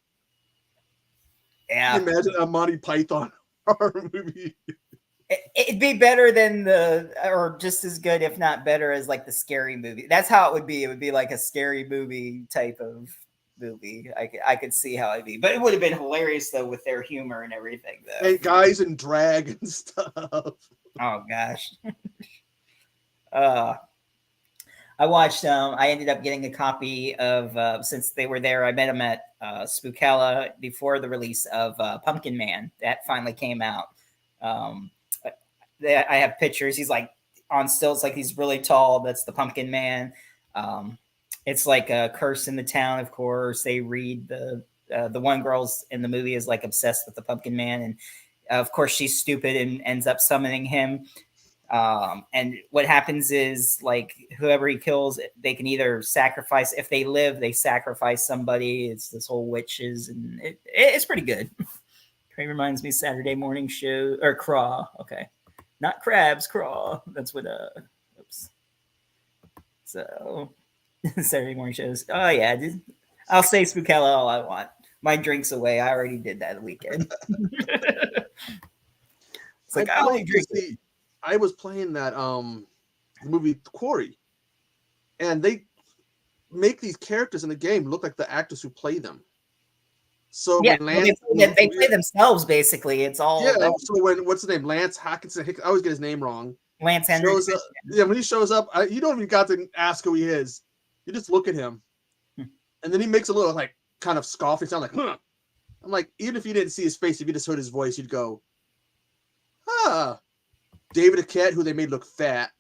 Yeah. Imagine a Monty Python horror movie. It'd be better than or just as good, if not better, as like the Scary Movie. That's how it would be. It would be like a Scary Movie type of movie. I could see how it'd be, but it would have been hilarious though with their humor and everything. Though, and guys in drag and stuff. Oh gosh. I watched. I ended up getting a copy of since they were there. I met them at Spookella before the release of Pumpkin Man. That finally came out. I have pictures. He's like on stilts, like he's really tall. That's the Pumpkin Man. It's like a curse in the town. Of course, they read the one girl's in the movie is like obsessed with the Pumpkin Man, and of course she's stupid and ends up summoning him. And what happens is, like, whoever he kills, they can either sacrifice. If they live, they sacrifice somebody. It's this whole witches, and it's pretty good. It reminds me of Saturday morning show or Craw. Okay, not Crabs, Craw. That's what. Oops. So Saturday morning shows. Oh yeah, I'll say Spookella all I want. My drink's away. I already did that weekend. It's like I only drink. I was playing that movie Quarry, and they make these characters in the game look like the actors who play them. So yeah, they play themselves basically. It's all So when what's his name, Lance Hackinson? I always get his name wrong. Lance Henriksen. Yeah, when he shows up, you don't even got to ask who he is. You just look at him, and then he makes a little like kind of scoffing sound, like huh. I'm like, even if you didn't see his face, if you just heard his voice, you'd go, ah. David Arquette, who they made look fat.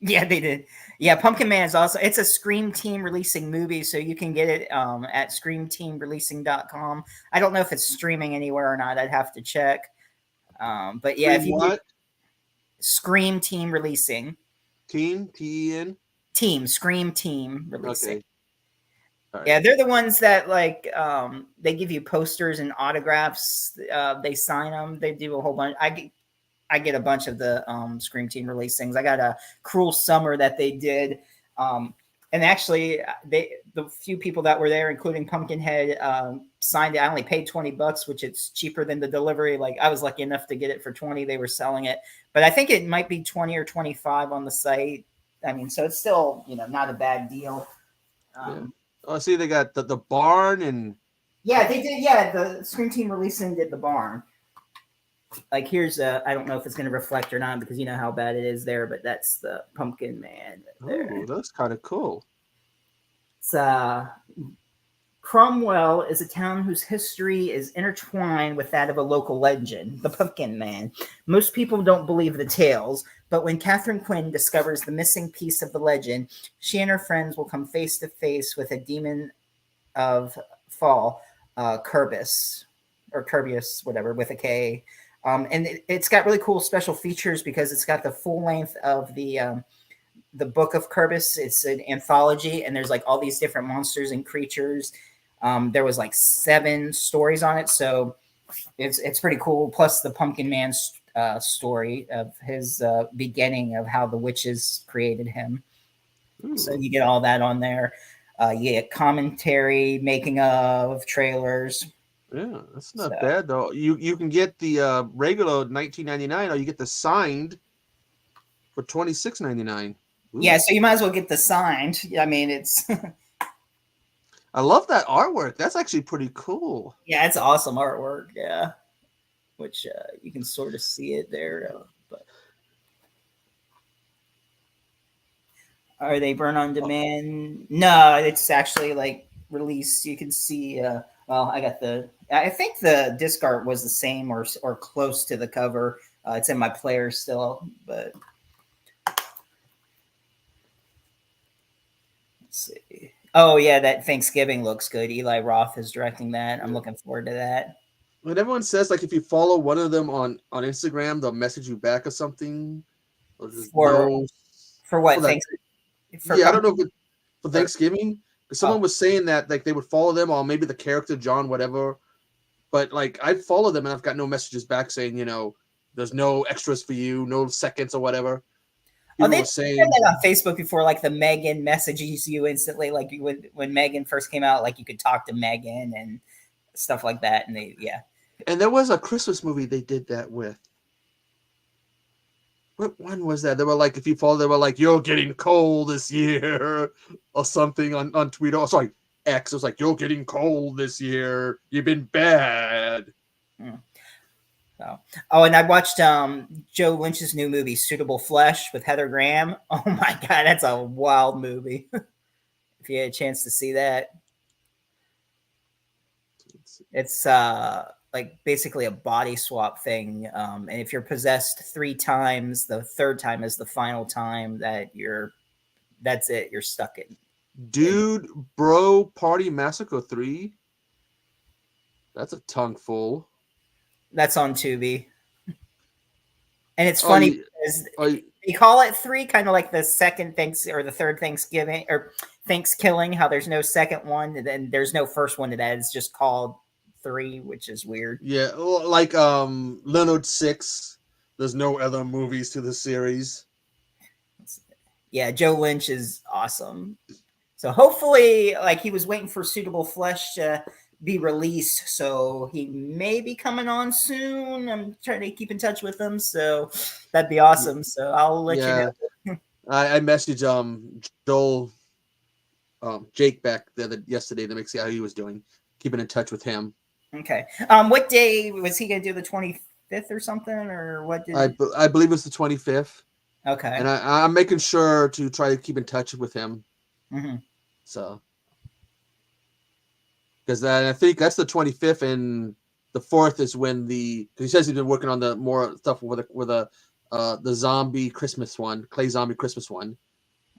Yeah, they did. Yeah, Pumpkin Man is also, it's a Scream Team releasing movie, so you can get it at screamteamreleasing.com. I don't know if it's streaming anywhere or not. I'd have to check. But yeah, if you what? Scream Team Releasing. Team? T-E-N? Team, Scream Team Releasing. Okay. Right. Yeah, they're the ones that like they give you posters and autographs. They sign them. They do a whole bunch. I get a bunch of the Scream Team release things. I got a Cruel Summer that they did. And actually, the few people that were there, including Pumpkinhead, signed it. I only paid $20, which it's cheaper than the delivery. Like I was lucky enough to get it for 20. They were selling it, but I think it might be 20 or 25 on the site. I mean, so it's still, not a bad deal. Oh, see, they got the barn and. Yeah, they did. Yeah, the Scream Team releasing did the barn. Like here's I don't know if it's going to reflect or not because you know how bad it is there, but that's the Pumpkin Man there. Oh, that's kind of cool. It's Cromwell is a town whose history is intertwined with that of a local legend, the Pumpkin Man. Most people don't believe the tales, but when Catherine Quinn discovers the missing piece of the legend, she and her friends will come face to face with a demon of fall, Kerbis. or Kirbyus, whatever, with a K. And it's got really cool special features because it's got the full length of the Book of Kerbis. It's an anthology, and there's like all these different monsters and creatures. There was like 7 stories on it, so it's pretty cool. Plus the Pumpkin Man story of his beginning of how the witches created him. Ooh. So you get all that on there. You get commentary, making of, trailers. Yeah, that's not bad though. You can get the regular $19.99, or you get the signed for $26.99. Yeah, so you might as well get the signed. I mean, it's. I love that artwork. That's actually pretty cool. Yeah, it's awesome artwork. Yeah, which you can sort of see it there. But are they burn on demand? No, it's actually like released. You can see. Well, I think the disc art was the same or close to the cover. It's in my player still, but let's see. Oh yeah, that Thanksgiving looks good. Eli Roth is directing that. I'm looking forward to that. When everyone says like if you follow one of them on Instagram, they'll message you back or something. For what? I don't know if for Thanksgiving. Someone was saying that like they would follow them on maybe the character John whatever, but like I follow them and I've got no messages back saying there's no extras for you, no seconds or whatever. They said that on Facebook before, like the Megan messages you instantly, like when Megan first came out, like you could talk to Megan and stuff like that, and And there was a Christmas movie they did that with. What one was that? They were like, if you follow, they were like, "You're getting cold this year," or something on Twitter. Oh, sorry, X. It was like, "You're getting cold this year. You've been bad." Oh, and I watched Joe Lynch's new movie, Suitable Flesh, with Heather Graham. Oh my God, that's a wild movie. If you had a chance to see that, it's like basically a body swap thing. And if you're possessed 3 times, the 3rd time is the final time that that's it. You're stuck in. Dude, Bro, Party Massacre 3. That's a tongue full. That's on Tubi. And it's funny because they call it 3, kind of like the second or the 3rd Thanksgiving or Thanksgiving, how there's no second one, and then there's no first one to that. It's just called 3, which is weird. Yeah, like Leonard 6. There's no other movies to the series. Yeah, Joe Lynch is awesome. So hopefully, like he was waiting for Suitable Flesh to be released, so he may be coming on soon. I'm trying to keep in touch with him, so that'd be awesome. So I'll let you know. I messaged Joel Jake back yesterday to make see how he was doing, keeping in touch with him. Okay. What day was he gonna do? The 25th or something, or what did I believe it's the 25th. Okay. And I'm making sure to try to keep in touch with him. Mm-hmm. So because I think that's the 25th, and the 4th is when he says he's been working on the more stuff with the zombie Christmas one, Clay Zombie Christmas one.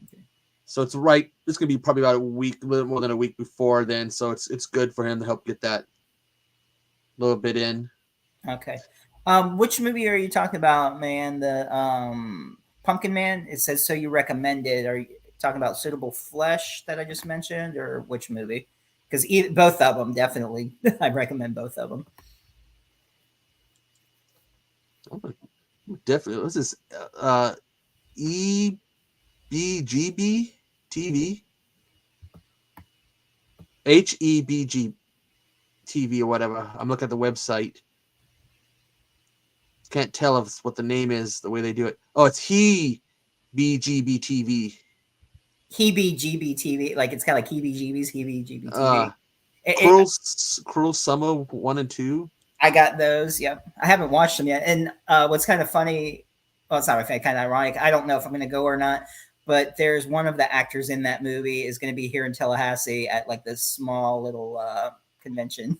Okay. So it's right. It's gonna be probably about a little more than a week before then. So it's good for him to help get that little bit in. Okay. Which movie are you talking about, man? The Pumpkin Man. It says so you recommended. Are you talking about Suitable Flesh that I just mentioned, or which movie? Because both of them, definitely. I recommend both of them. Definitely. What's this? EBGB TV? HEBG TV or whatever. I'm looking at the website. Can't tell if what the name is the way they do it. Oh, it's BGB TV. Heebie-jeebie TV, like it's kind of like heebie-jeebies, heebie-jeebie TV. Cruel Summer 1 and 2. I got those. Yep, I haven't watched them yet. And what's kind of funny, well, it's not kind of ironic. I don't know if I'm going to go or not, but there's one of the actors in that movie is going to be here in Tallahassee at like this small little convention.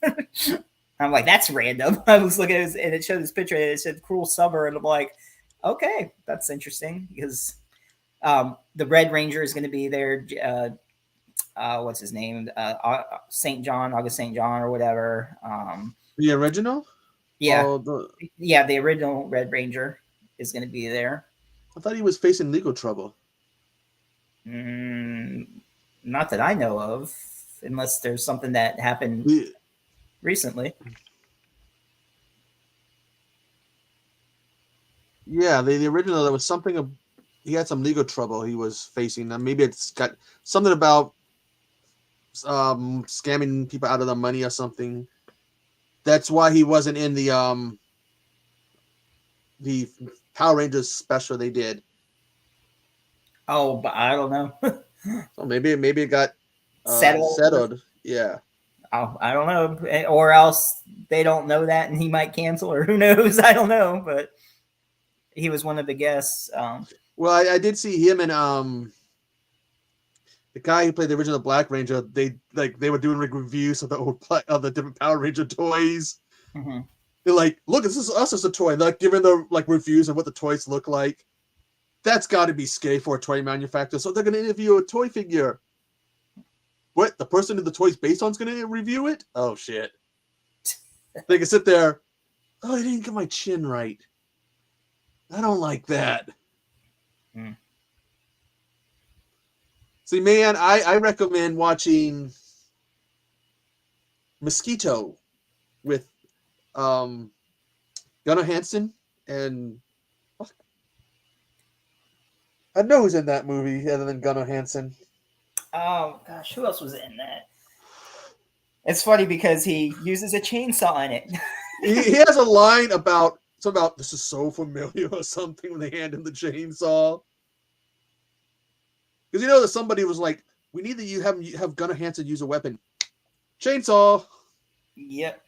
I'm like, that's random. I was looking at it and it showed this picture and it said Cruel Summer, and I'm like, okay, that's interesting because. The Red Ranger is going to be there. What's his name? August St. John or whatever. The original? Yeah, Oh, yeah, the original Red Ranger is going to be there. I thought he was facing legal trouble. Mm, not that I know of, unless there's something that happened The, recently. yeah, the original, there was something. He had some legal trouble he was facing. Maybe it's got something about scamming people out of the money or something. That's why he wasn't in the Power Rangers special they did. Oh, but I don't know. So maybe it got Settled. settled. Yeah. Oh, I don't know, or else they don't know that, and he might cancel, or who knows? I don't know, but he was one of the guests. Well, I did see him and the guy who played the original Black Ranger. They were doing like reviews of the of the different Power Ranger toys. Mm-hmm. They're like, look, this is us as a toy. They're like giving the like reviews of what the toys look like. That's got to be scary for a toy manufacturer. So they're going to interview a toy figure. What? The person that the toy's based on is going to review it? Oh, shit. They can sit there. Oh, I didn't get my chin right. I don't like that. Mm. See, man, I recommend watching Mosquito with Gunnar Hansen and I know who's in that movie other than Gunnar Hansen. Oh gosh, who else was in that? It's funny because he uses a chainsaw in it. he has a line about this is so familiar or something when they hand him the chainsaw. Because you know that somebody was like, we need that you have Gunnar Hansen use a weapon. Chainsaw. Yep.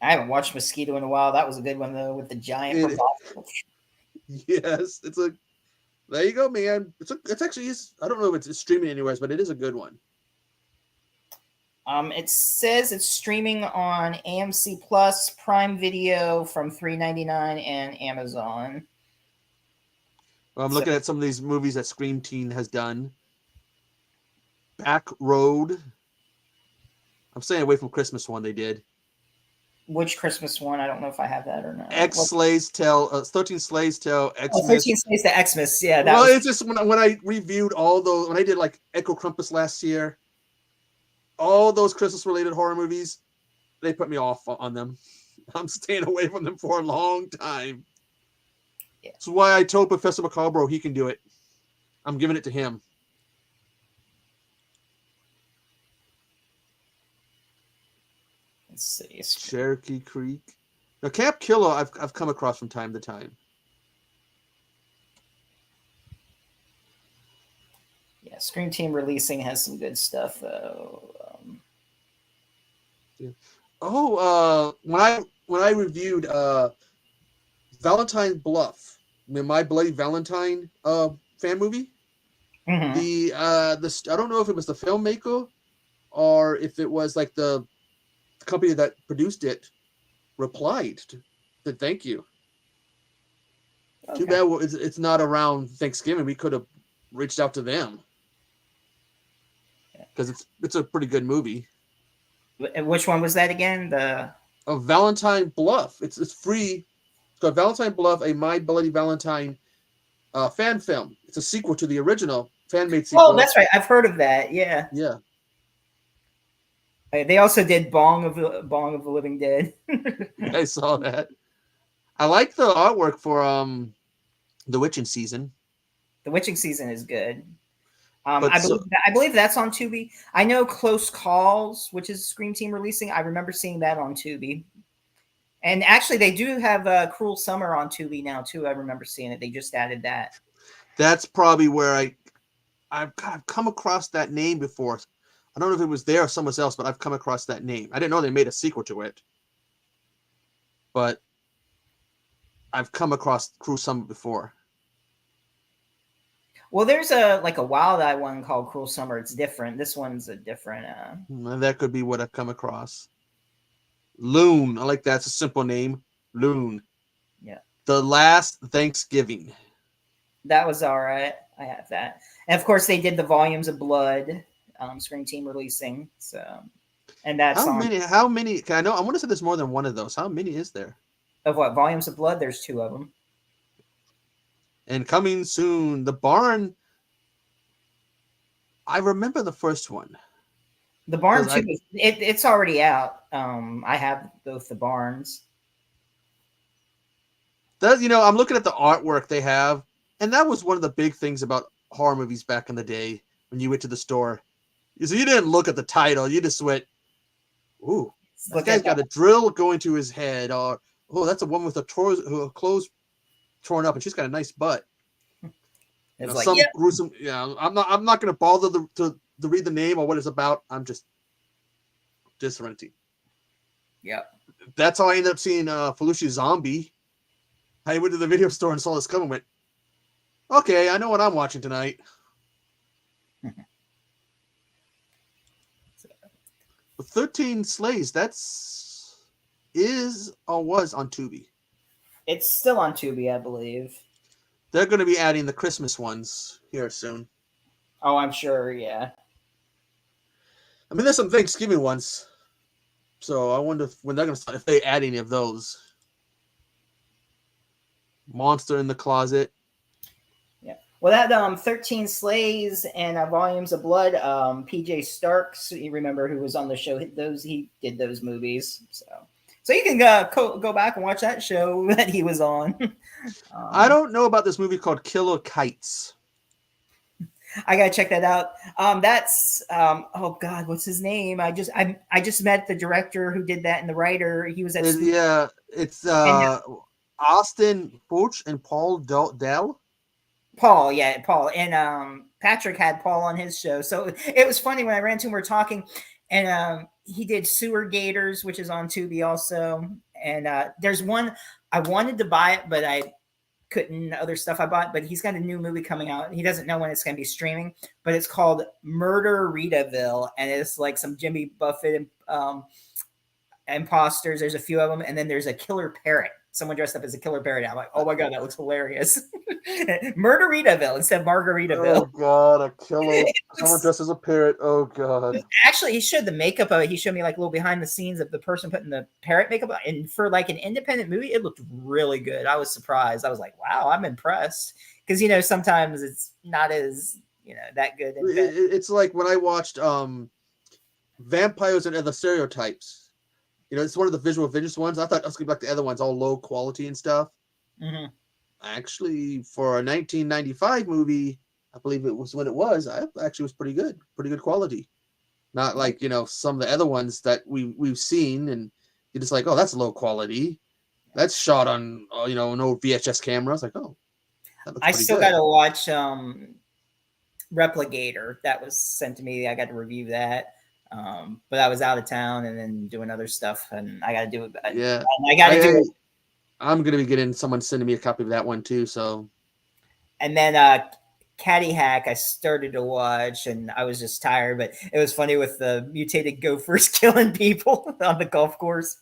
I haven't watched Mosquito in a while. That was a good one though, with the giant. Yes, there you go, man. It's actually I don't know if it's streaming anywhere, but it is a good one. It says it's streaming on AMC Plus, Prime Video from $3.99, and Amazon. Well, I'm looking at some of these movies that Scream Team has done. Back Road. I'm staying away from Christmas one they did. Which Christmas one? I don't know if I have that or not. 13 Slaves Tale, Xmas. Oh, 13 Slaves to Xmas. Yeah. It's just when I reviewed all those, when I did like Echo Krampus last year, all those Christmas related horror movies, they put me off on them. I'm staying away from them for a long time. Yeah. That's why I told Professor Macabre he can do it. I'm giving it to him. Let's see. Cherokee Creek. Now, Camp Killer, I've come across from time to time. Yeah, Scream Team Releasing has some good stuff though. Yeah. Oh, when I reviewed Valentine Bluff, My Bloody Valentine fan movie. Mm-hmm. I don't know if it was the filmmaker or if it was like the company that produced it replied to thank you. Okay. Too bad it's not around Thanksgiving. We could have reached out to them because it's a pretty good movie. Which one was that again? Valentine Bluff. It's free. It's called Valentine Bluff, a My Bloody Valentine fan film. It's a sequel to the original fan-made sequel. Oh, that's right. I've heard of that. Yeah. Yeah. They also did Bong of the Living Dead. I saw that. I like the artwork for The Witching Season. The Witching Season is good. I believe that's on Tubi. I know Close Calls, which is Scream Team Releasing. I remember seeing that on Tubi. And actually, they do have Cruel Summer on Tubi now, too. I remember seeing it. They just added that. That's probably where I've come across that name before. I don't know if it was there or someone else, but I've come across that name. I didn't know they made a sequel to it. But I've come across Cruel Summer before. Well, there's a Wild Eye one called Cruel Summer. It's different. This one's a different. That could be what I've come across. Loon. I like that. It's a simple name. Loon. Yeah. The Last Thanksgiving. That was all right. I have that. And of course, they did the Volumes of Blood. Scream Team Releasing. So And that's How on many? How many? I know. I want to say there's more than one of those. How many is there? of what Volumes of Blood. There's 2 of them. And coming soon, The Barn. I remember the first one. The Barn 2, it's already out. I have both the Barns. I'm looking at the artwork they have, and that was one of the big things about horror movies back in the day when you went to the store. So you didn't look at the title, you just went, "Ooh, that guy's got a drill going to his head," or "Oh, that's a woman with her clothes torn up, and she's got a nice butt." It's some gruesome. Yeah, I'm not going to bother to read the name or what it's about. I'm just renting. Yep. That's how I ended up seeing Felucia Zombie. I went to the video store and saw this come and went, okay, I know what I'm watching tonight. 13 Slays, is or was on Tubi. It's still on Tubi, I believe. They're going to be adding the Christmas ones here soon. Oh, I'm sure, yeah. I mean, there's some Thanksgiving ones. So I wonder when they're going to start, if they add any of those. Monster in the Closet. Yeah. Well, that 13 Slays and Volumes of Blood, PJ Starks, you remember who was on the show, he did those movies. So you can go back and watch that show that he was on. I don't know about this movie called Killer Kites. I gotta check that out. That's oh god, what's his name? I just met the director who did that and the writer. He was at it's Austin Fuchs and Paul Dell. Paul, and Patrick had Paul on his show, so it was funny when I ran to him. We were talking, and he did Sewer Gators, which is on Tubi also. And there's one I wanted to buy it, but I couldn't. Other stuff I bought, but he's got a new movie coming out. He doesn't know when it's going to be streaming, but it's called Murder-Rita-ville, and it's like some Jimmy Buffett imposters. There's a few of them, and then there's a killer parrot. Someone dressed up as a killer parrot. I'm like, oh my god, that looks hilarious. Murder-Rita-ville instead of Margaritaville. Oh god, a killer. Someone dressed as a parrot. Oh god. Actually, he showed the makeup of it. He showed me like a little behind the scenes of the person putting the parrot makeup on. And for like an independent movie, it looked really good. I was surprised. I was like, wow, I'm impressed. Because sometimes it's not as that good. It's like when I watched Vampires and Other Stereotypes. It's one of the Visual Vengeance ones. I thought it was going to be like the other ones, all low quality and stuff. Mm-hmm. Actually, for a 1995 movie, I believe it was when it was, I actually was pretty good quality. Not like, some of the other ones that we've seen and you're just like, oh, that's low quality. That's shot on, an old VHS camera. I was like, oh, I still got to watch Replicator. That was sent to me. I got to review that. But I was out of town and then doing other stuff, and I got to do it. Yeah, I got to do it. I'm gonna be getting someone sending me a copy of that one too. So, and then Caddy Hack, I started to watch, and I was just tired. But it was funny with the mutated gophers killing people on the golf course.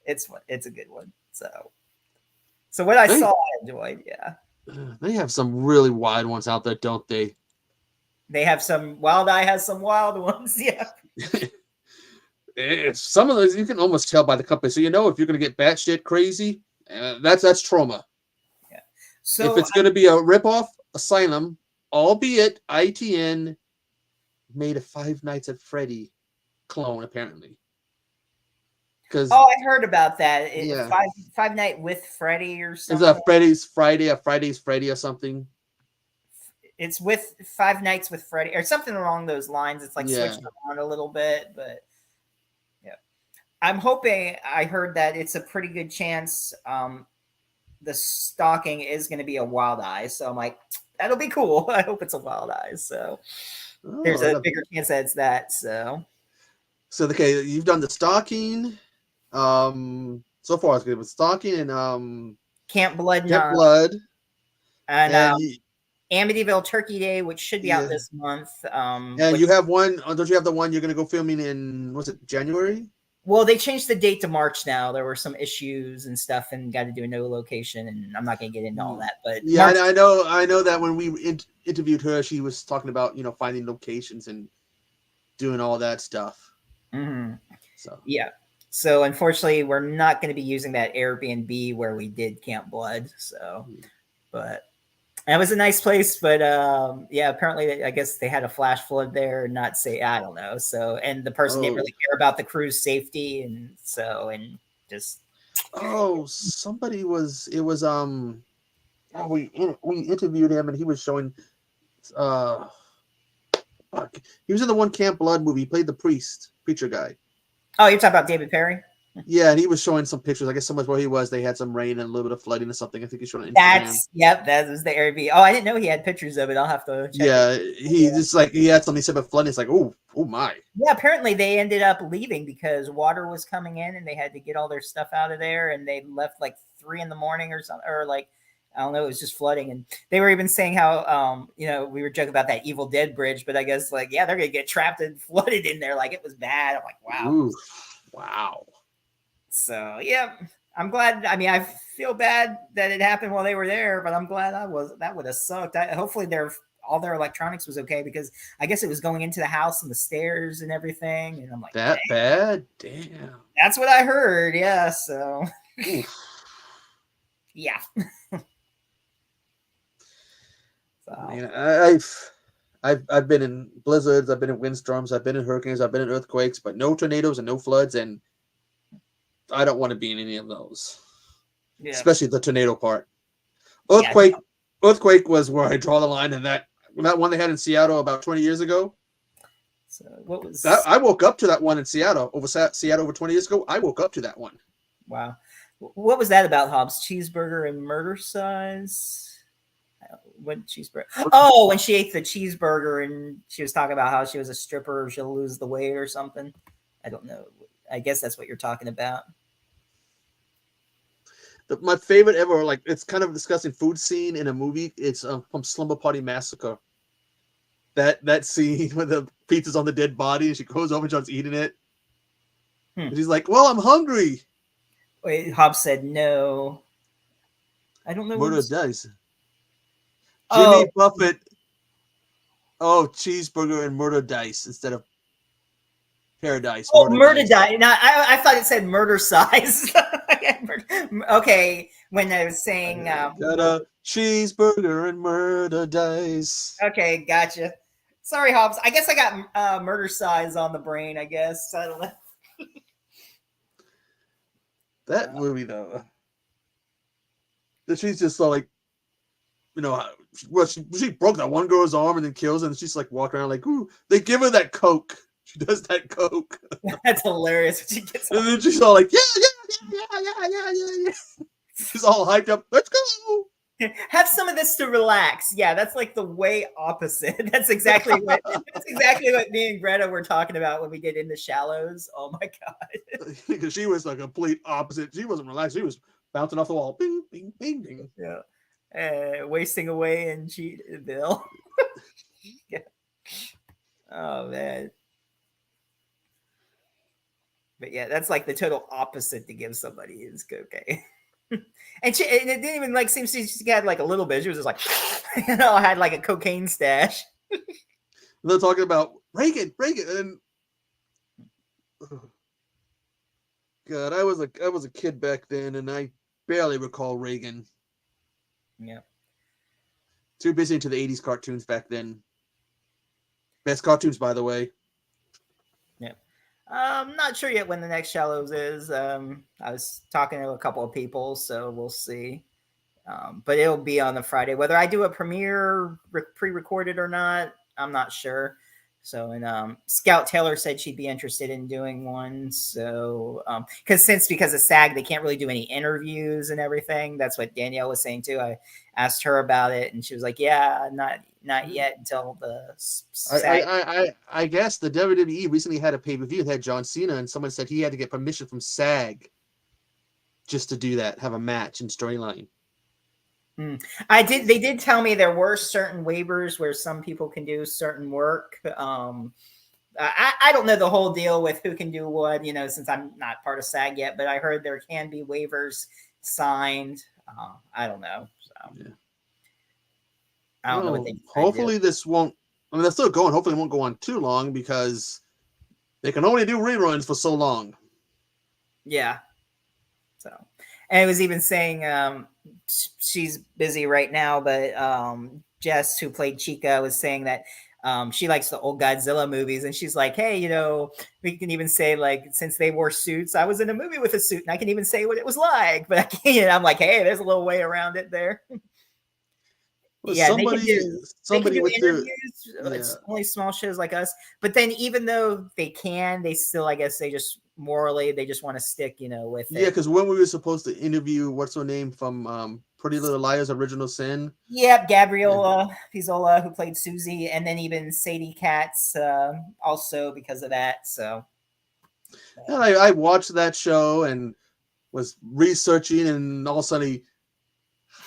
It's a good one. So what I saw, I enjoyed. Yeah, they have some really wide ones out there, don't they? They have some. Wild Eye has some wild ones. Yeah. Some of those you can almost tell by the company. So if you're going to get batshit crazy, that's Trauma. Yeah. So if it's going to be a ripoff, Asylum, albeit ITN made a Five Nights at Freddy clone apparently. I heard about that. Yeah. Five Night with Freddy or something. It's a Freddy's Freddy or something. It's with Five Nights with Freddy or something along those lines. It's like switched around a little bit, but yeah. I'm hoping. I heard that it's a pretty good chance the stalking is going to be a Wild Eye. So I'm like, that'll be cool. I hope it's a Wild Eye. So there's a bigger chance that it's that. So okay, you've done the stalking. So far it's good with stalking and Camp Blood, and Amityville Turkey Day, which should be out this month. And you have one. Don't you have the one you're going to go filming in? Was it January? Well, they changed the date to March now. There were some issues and stuff, and got to do a no location. And I'm not going to get into all that. But yeah, I know that when we interviewed her, she was talking about finding locations and doing all that stuff. Mm-hmm. So Yeah. So unfortunately, we're not going to be using that Airbnb where we did Camp Blood. So, but it was a nice place. But yeah, apparently, I guess they had a flash flood there, and not say I don't know. So, and the person didn't oh really care about the crew's safety, and so and just somebody was it was we interviewed him and he was showing uh fuck, he was in the one Camp Blood movie. He played the preacher guy. oh, you're talking about David Perry. Yeah, and he was showing some pictures. I guess somewhere where he was, they had some rain and a little bit of flooding or something. I think he showed on Instagram. That was the Airbnb. Oh, I didn't know he had pictures of it. I'll have to check Yeah, it. he just like he had something said about flooding. It's like, oh my. Yeah, apparently they ended up leaving because water was coming in and they had to get all their stuff out of there, and they left like 3 a.m. or something, or like I don't know, it was just flooding. And they were even saying how we were joking about that Evil Dead bridge, but I guess like yeah, they're gonna get trapped and flooded in there, like it was bad. I'm like, wow. Ooh, wow. So yeah, I'm glad. I mean, I feel bad that it happened while they were there, but I'm glad that would have sucked. Hopefully all their electronics was okay, because I guess it was going into the house and the stairs and everything. And I'm like, that dang. bad? Damn. That's what I heard. Yeah. So yeah. So. Man, I've been in blizzards, I've been in windstorms, I've been in hurricanes, I've been in earthquakes, but no tornadoes and no floods, and I don't want to be in any of those. Yeah. Especially the tornado part. Earthquake was where I draw the line, and that one they had in Seattle about 20 years ago. So what was that? I woke up to that one in Seattle over 20 years ago. I woke up to that one. Wow. What was that about, Hobbs? Cheeseburger and murder size? When cheeseburger? Oh, when she ate the cheeseburger and she was talking about how she was a stripper, she'll lose the weight or something. I don't know. I guess that's what you're talking about. My favorite ever, like it's kind of a disgusting food scene in a movie. It's from Slumber Party Massacre. That scene where the pizza's on the dead body and she goes over and starts eating it. And she's like, "Well, I'm hungry." Wait, Hobbs said no. I don't know. Murder Dice. Jimmy Buffett. Oh, cheeseburger and murder dice instead of paradise. Oh, murder dice. No, I thought it said murder size. Okay, when I was saying got a cheeseburger and murder dice. Okay, gotcha. Sorry, Hobbs. I guess I got murder size on the brain. I guess I don't know. That movie though, that she's just like, well, she broke that one girl's arm and then kills her, and she's like walking around like, ooh, they give her that Coke. She does that Coke. That's hilarious. She gets and then she's all like, yeah. She's all hyped up. Let's go. Have some of this to relax. Yeah, that's like the way opposite. That's exactly what me and Greta were talking about when we did In the Shallows. Oh my god. Because she was the complete opposite. She wasn't relaxed. She was bouncing off the wall. Bing, bing, bing, bing. Yeah. Wasting away in Cheatville. Yeah. Oh man. But yeah, that's like the total opposite to give somebody is cocaine. And it didn't even like seem she had like a little bit. She was just like, had like a cocaine stash. They're talking about Reagan, and God, I was a kid back then, and I barely recall Reagan. Yeah, too busy into the '80s cartoons back then. Best cartoons, by the way. Yeah. I'm not sure yet when the next Shallows is. I was talking to a couple of people, so we'll see. But it'll be on the Friday. Whether I do a premiere pre-recorded or not, I'm not sure. So, and Scout Taylor said she'd be interested in doing one. So, because of SAG, they can't really do any interviews and everything. That's what Danielle was saying too. I asked her about it, and she was like, "Yeah, not yet until the SAG." I guess the WWE recently had a pay-per-view that had John Cena, and someone said he had to get permission from SAG just to do that, have a match and storyline. They did tell me there were certain waivers where some people can do certain work. I don't know the whole deal with who can do what, since I'm not part of SAG yet, but I heard there can be waivers signed. I don't know. So. Yeah. I don't know what they hopefully this won't, I mean, they're still going. Hopefully it won't go on too long because They can only do reruns for so long. Yeah. So, and it was even saying she's busy right now, but Jess, who played Chica, was saying that she likes the old Godzilla movies, and she's like, hey, we can even say, like, since they wore suits, I was in a movie with a suit, and I can even say what it was like. But I can't. I'm like, hey, there's a little way around it there. Well, Yeah, somebody they can do with interviews. the It's only small shows like us. But then even though they can, they still, I guess, they just morally they just want to stick, with yeah, it. because when we were supposed to interview what's her name from Pretty Little Liars Original Sin. Yep, Gabriella Pizola, who played Susie, and then even Sadie Katz, also because of that. So, And I watched that show and was researching, and all of a sudden,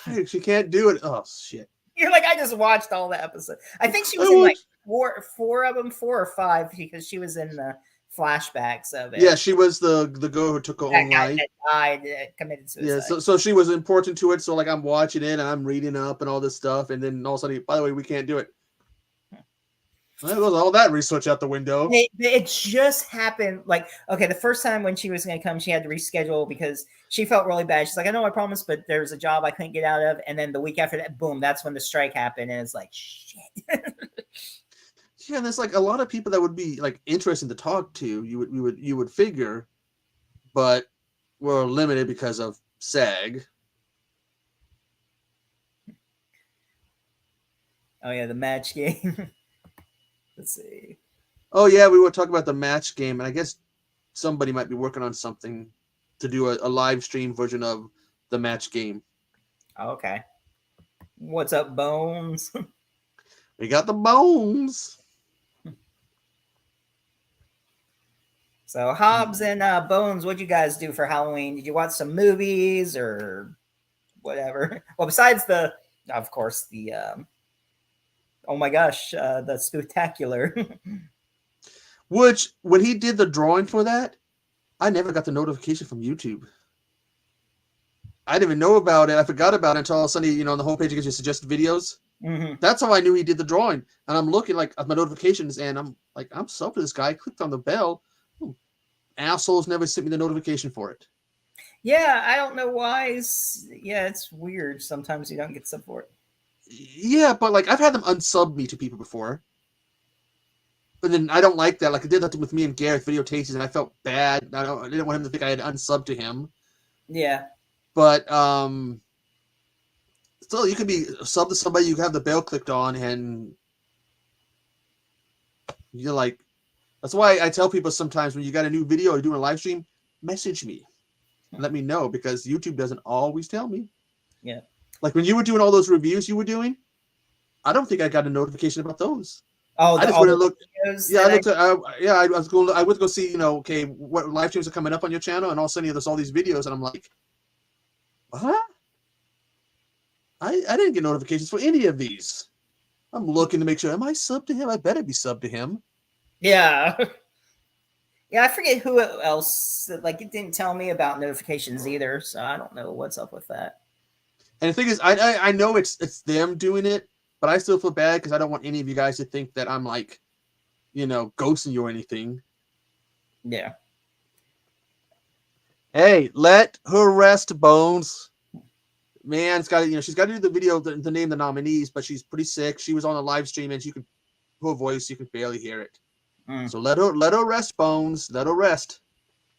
hey, she can't do it. Oh shit! you're like, I just watched all the episodes. I think she was I in like watched- four of them, 4 or 5, because she was in the flashbacks of it. Yeah, she was the girl who took her That own guy life. that died, committed suicide. Yeah, so she was important to it. So like I'm watching it and I'm reading up and all this stuff, and then all of a sudden, by the way, we can't do it. Well, there goes all that research out the window. It just happened. Like, okay, the first time when she was going to come, she had to reschedule because she felt really bad. She's like, I know I promised, but there was a job I couldn't get out of. And then the week after that, boom, that's when the strike happened. And it's like, shit. Yeah, and there's like a lot of people that would be like interesting to talk to. You would figure, but we're limited because of SAG. Oh yeah, the match game. Let's see. Oh yeah, we were talking about the match game, and I guess somebody might be working on something to do a live stream version of the match game. Oh, okay. What's up, Bones? We got the Bones. So Hobbs and Bones, what'd you guys do for Halloween? Did you watch some movies or whatever? Well, besides of course, the oh my gosh, the spectacular. Which, when he did the drawing for that, I never got the notification from YouTube. I didn't even know about it. I forgot about it until all of a sudden, on the homepage it gives you suggested videos. Mm-hmm. That's how I knew he did the drawing. And I'm looking like at my notifications, and I'm like, I'm subbed to this guy. I clicked on the bell. Assholes never sent me the notification for it. Yeah, I don't know why. It's weird. Sometimes you don't get sub for it. Yeah, but like I've had them unsub me to people before. But then I don't like that. Like I did that with me and Gareth Video Tasties, and I felt bad. I didn't want him to think I had unsubbed to him. Yeah. But still, you could be sub to somebody, you have the bell clicked on, and you're like, that's why I tell people sometimes when you got a new video or doing a live stream, message me. Let me know, because YouTube doesn't always tell me. Yeah. Like when you were doing all those reviews you were doing, I don't think I got a notification about those. Oh, I just went and looked. Yeah, I looked. I was going. I would go see. Okay, what live streams are coming up on your channel, and all of a sudden there's all these videos, and I'm like, what? I didn't get notifications for any of these. I'm looking to make sure. Am I subbed to him? I better be subbed to him. Yeah. Yeah, I forget who else. Like, it didn't tell me about notifications either, so I don't know what's up with that. And the thing is, I know it's them doing it, but I still feel bad because I don't want any of you guys to think that I'm like, ghosting you or anything. Yeah. Hey, let her rest, Bones. Man, she's got to do the video to name the nominees, but she's pretty sick. She was on a live stream, and her voice, you could barely hear it. So let her rest, Bones. Let her rest.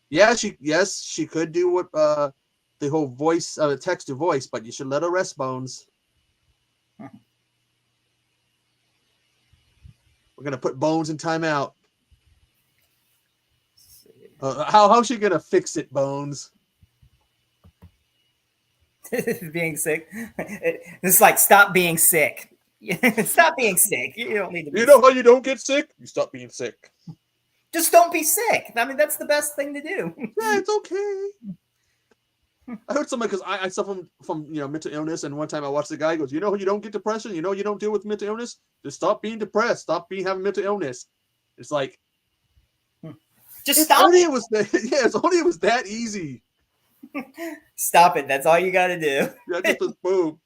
Yeah, she could do what the whole voice, text to voice, but you should let her rest, Bones. We're gonna put Bones in timeout. How's she gonna fix it, Bones? Being sick. It's like, stop being sick. Stop being sick. You don't need to be sick. How you don't get sick? You stop being sick. Just don't be sick. I mean, that's the best thing to do. Yeah, it's okay. I heard somebody, because I suffer from mental illness, and one time I watched the guy goes, you don't get depression, you don't deal with mental illness, just stop being depressed, stop having mental illness. It's like, just stop it. It's only it was that easy. Stop it. That's all you got to do. Yeah, just boom.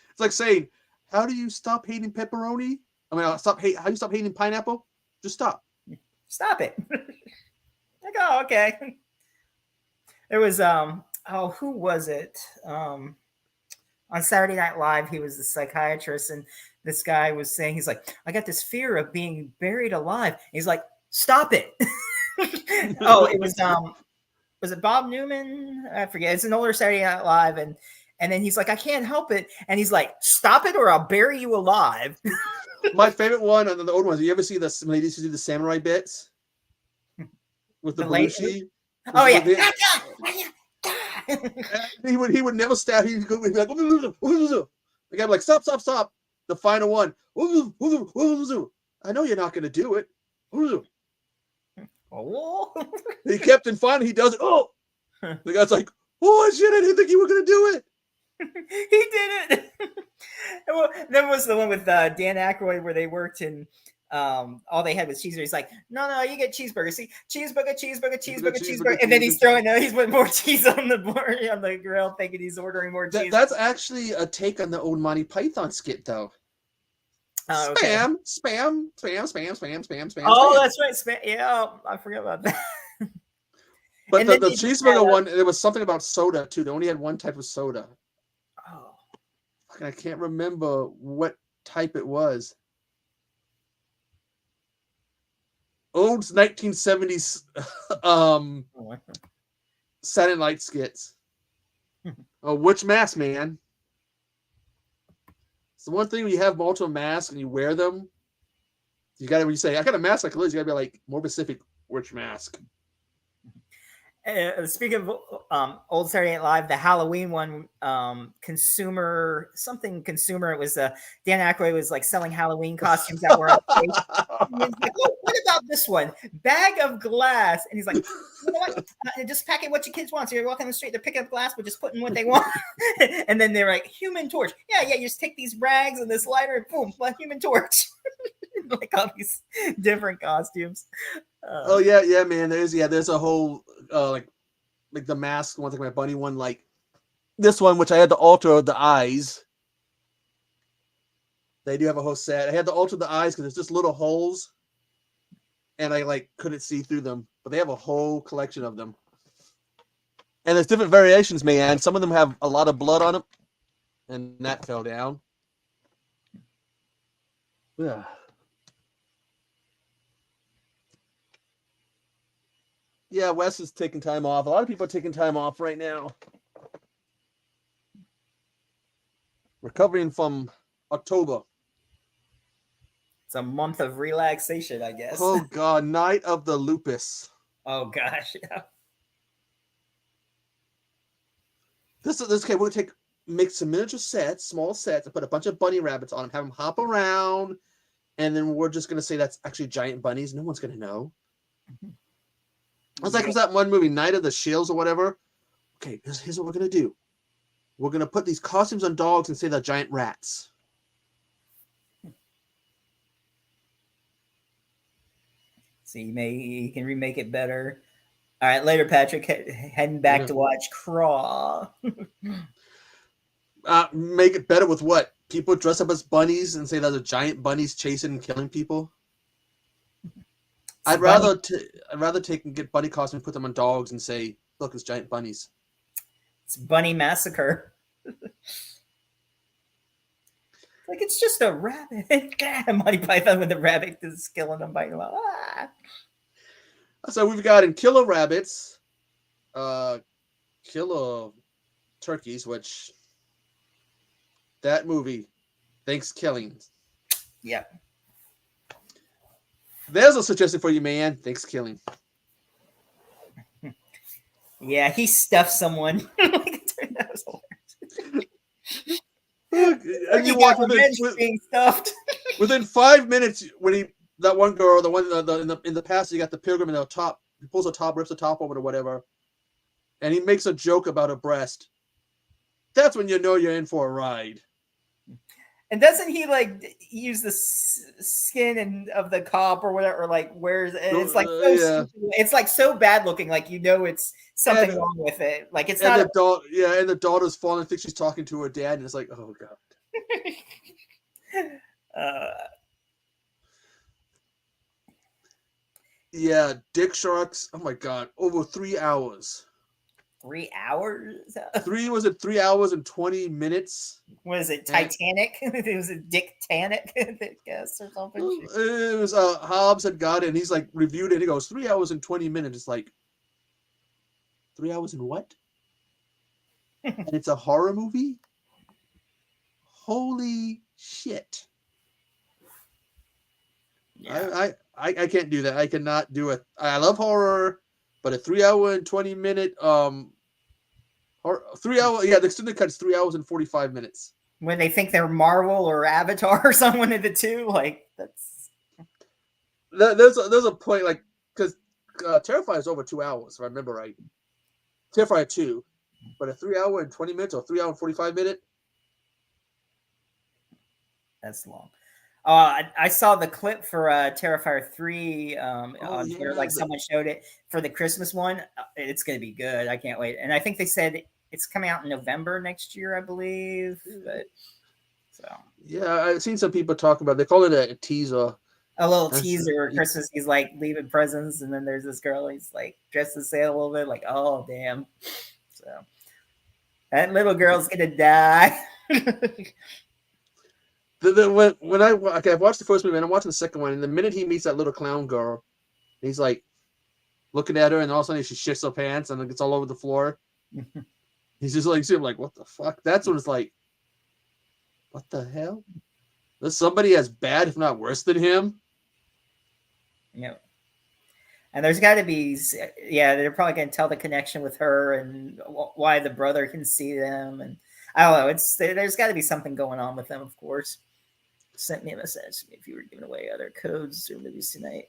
It's like saying, how do you stop hating pepperoni? I mean, how do you stop hating pineapple? Just stop. Stop it. Like, oh, okay. There was who was it? On Saturday Night Live, he was the psychiatrist, and this guy was saying, he's like, I got this fear of being buried alive. He's like, stop it. Oh, it was it Bob Newman? I forget. It's an older Saturday Night Live, and then he's like, I can't help it, and he's like, stop it, or I'll bury you alive. My favorite one, and the old ones. You ever see the ladies who do the samurai bits with the Belushi? Oh yeah. He would never stab. He'd be like, the guy would like, stop. The final one. I know you're not going to do it. Oh. He kept in fun. He does it. Oh, the guy's like, oh shit! I didn't think you were going to do it. He did it. Well, there was the one with Dan Aykroyd where they worked in. All they had was cheeseburger. He's like, no, you get cheeseburger. See, cheeseburger, and then he's putting more cheese on the grill, thinking he's ordering more cheese. That's actually a take on the old Monty Python skit, though. Oh, okay. Spam. Oh, that's right, spam. Yeah, I forgot about that. But the cheeseburger one, there was something about soda too. They only had one type of soda. Oh, I can't remember what type it was. Old 1970s Saturday Night skits. Oh, which mask, man? It's the one thing when you have multiple masks and you wear them, you gotta, when you say, I got a mask like Liz, you gotta be like more specific which mask. Speaking of old Saturday Night Live, the Halloween one, consumer. It was Dan Aykroyd was like selling Halloween costumes that were on stage. And he's like, oh, what about this one? Bag of glass. And he's like, you know what? Just pack in what your kids want. So you're walking the street, they're picking up glass, but just putting what they want. And then they're like, Human Torch. Yeah, you just take these rags and this lighter and boom, Human Torch. Like all these different costumes. Oh yeah, man. There's a whole like the mask one, like my bunny one, like this one, which I had to alter the eyes. They do have a whole set. I had to alter the eyes because there's just little holes, and I like couldn't see through them. But they have a whole collection of them, and there's different variations, man. Some of them have a lot of blood on them, and that fell down. Yeah. Yeah, Wes is taking time off. A lot of people are taking time off right now. Recovering from October. It's a month of relaxation, I guess. Oh, God. Night of the Lupus. Oh, gosh. Yeah. This okay. We're going to make some miniature sets, small sets, and put a bunch of bunny rabbits on them, have them hop around, and then we're just going to say that's actually giant bunnies. No one's going to know. It's like, was that one movie, Night of the Shields or whatever? Okay, here's what we're going to do. We're going to put these costumes on dogs and say they're giant rats. So you can remake it better. All right, later, Patrick, heading back to watch Craw. Make it better with what? People dress up as bunnies and say that they're giant bunnies chasing and killing people? I'd rather take and get bunny costumes and put them on dogs and say, look, it's giant bunnies. It's Bunny Massacre. Like, it's just a rabbit. Monty Python with the rabbit is killing them, biting them. So we've got in Killer Rabbits, Killer Turkeys, which that movie, thanks killing. Yeah. There's a suggestion for you, man. Thanks killing. Yeah, he stuffed someone. That was hilarious. And you watch being stuffed. Within 5 minutes, when that one girl, the one in the past, you got the pilgrim in the top. He pulls the top, rips the top open or whatever, and he makes a joke about her breast. That's when you know you're in for a ride. And doesn't he like use the skin of the cop or whatever? Or like wears it? It's like it's like so bad looking. Like it's something wrong with it. Like it's not. And the daughter's falling. Thinks she's talking to her dad, and it's like, oh god. Yeah, Dick Sharks. Oh my god, over 3 hours. 3 hours? Was it 3 hours and 20 minutes? Was it And Titanic? It was a Dick Tanic, I guess, or something. it was Hobbs had got it, and he's like reviewed it. He goes 3 hours and 20 minutes. It's like 3 hours and what? And it's a horror movie. Holy shit! Yeah. I can't do that. I cannot do it. I love horror, but a 3 hour and 20 minute 3 hour, yeah, the extended cut is 3 hours and 45 minutes. When they think they're Marvel or Avatar or someone of the two, like that's there's a point, like, because Terrifier is over 2 hours, if I remember right. Terrifier 2, but a 3 hour and 20 minutes or 3 hour and 45 minute. That's long. I saw the clip for Terrifier 3 on Twitter. Like someone showed it for the Christmas one. It's going to be good. I can't wait. And I think they said it's coming out in November next year, I believe. But so yeah, I've seen some people talk about. They call it a teaser. A little teaser. Christmas. He's like leaving presents, and then there's this girl. He's like dressed as Santa a little bit. Like, oh damn. So that little girl's gonna die. When I've watched the first movie and I'm watching the second one, and the minute he meets that little clown girl, he's like looking at her, and all of a sudden she shits her pants and it gets all over the floor. He's just like, what the fuck? That's when it's like, what the hell? There's somebody as bad, if not worse, than him. Yeah. And there's got to be, yeah, they're probably going to tell the connection with her and why the brother can see them, and I don't know. There's got to be something going on with them, of course. Sent me a message if you were giving away other codes or movies tonight.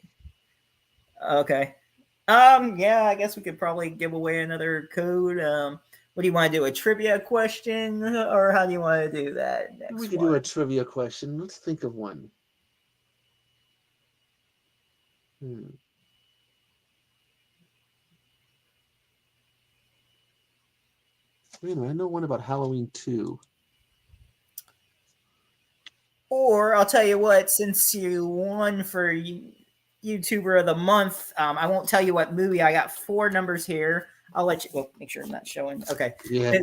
Okay. Yeah, I guess we could probably give away another code. What do you want to do? A trivia question, or how do you want to do that? We could do a trivia question. Let's think of one. Wait a minute, I know one about Halloween 2. Or I'll tell you what, since you won for YouTuber of the month, I won't tell you what movie. I got 4 numbers here. I'll let you. Well, make sure I'm not showing. Okay. Yeah.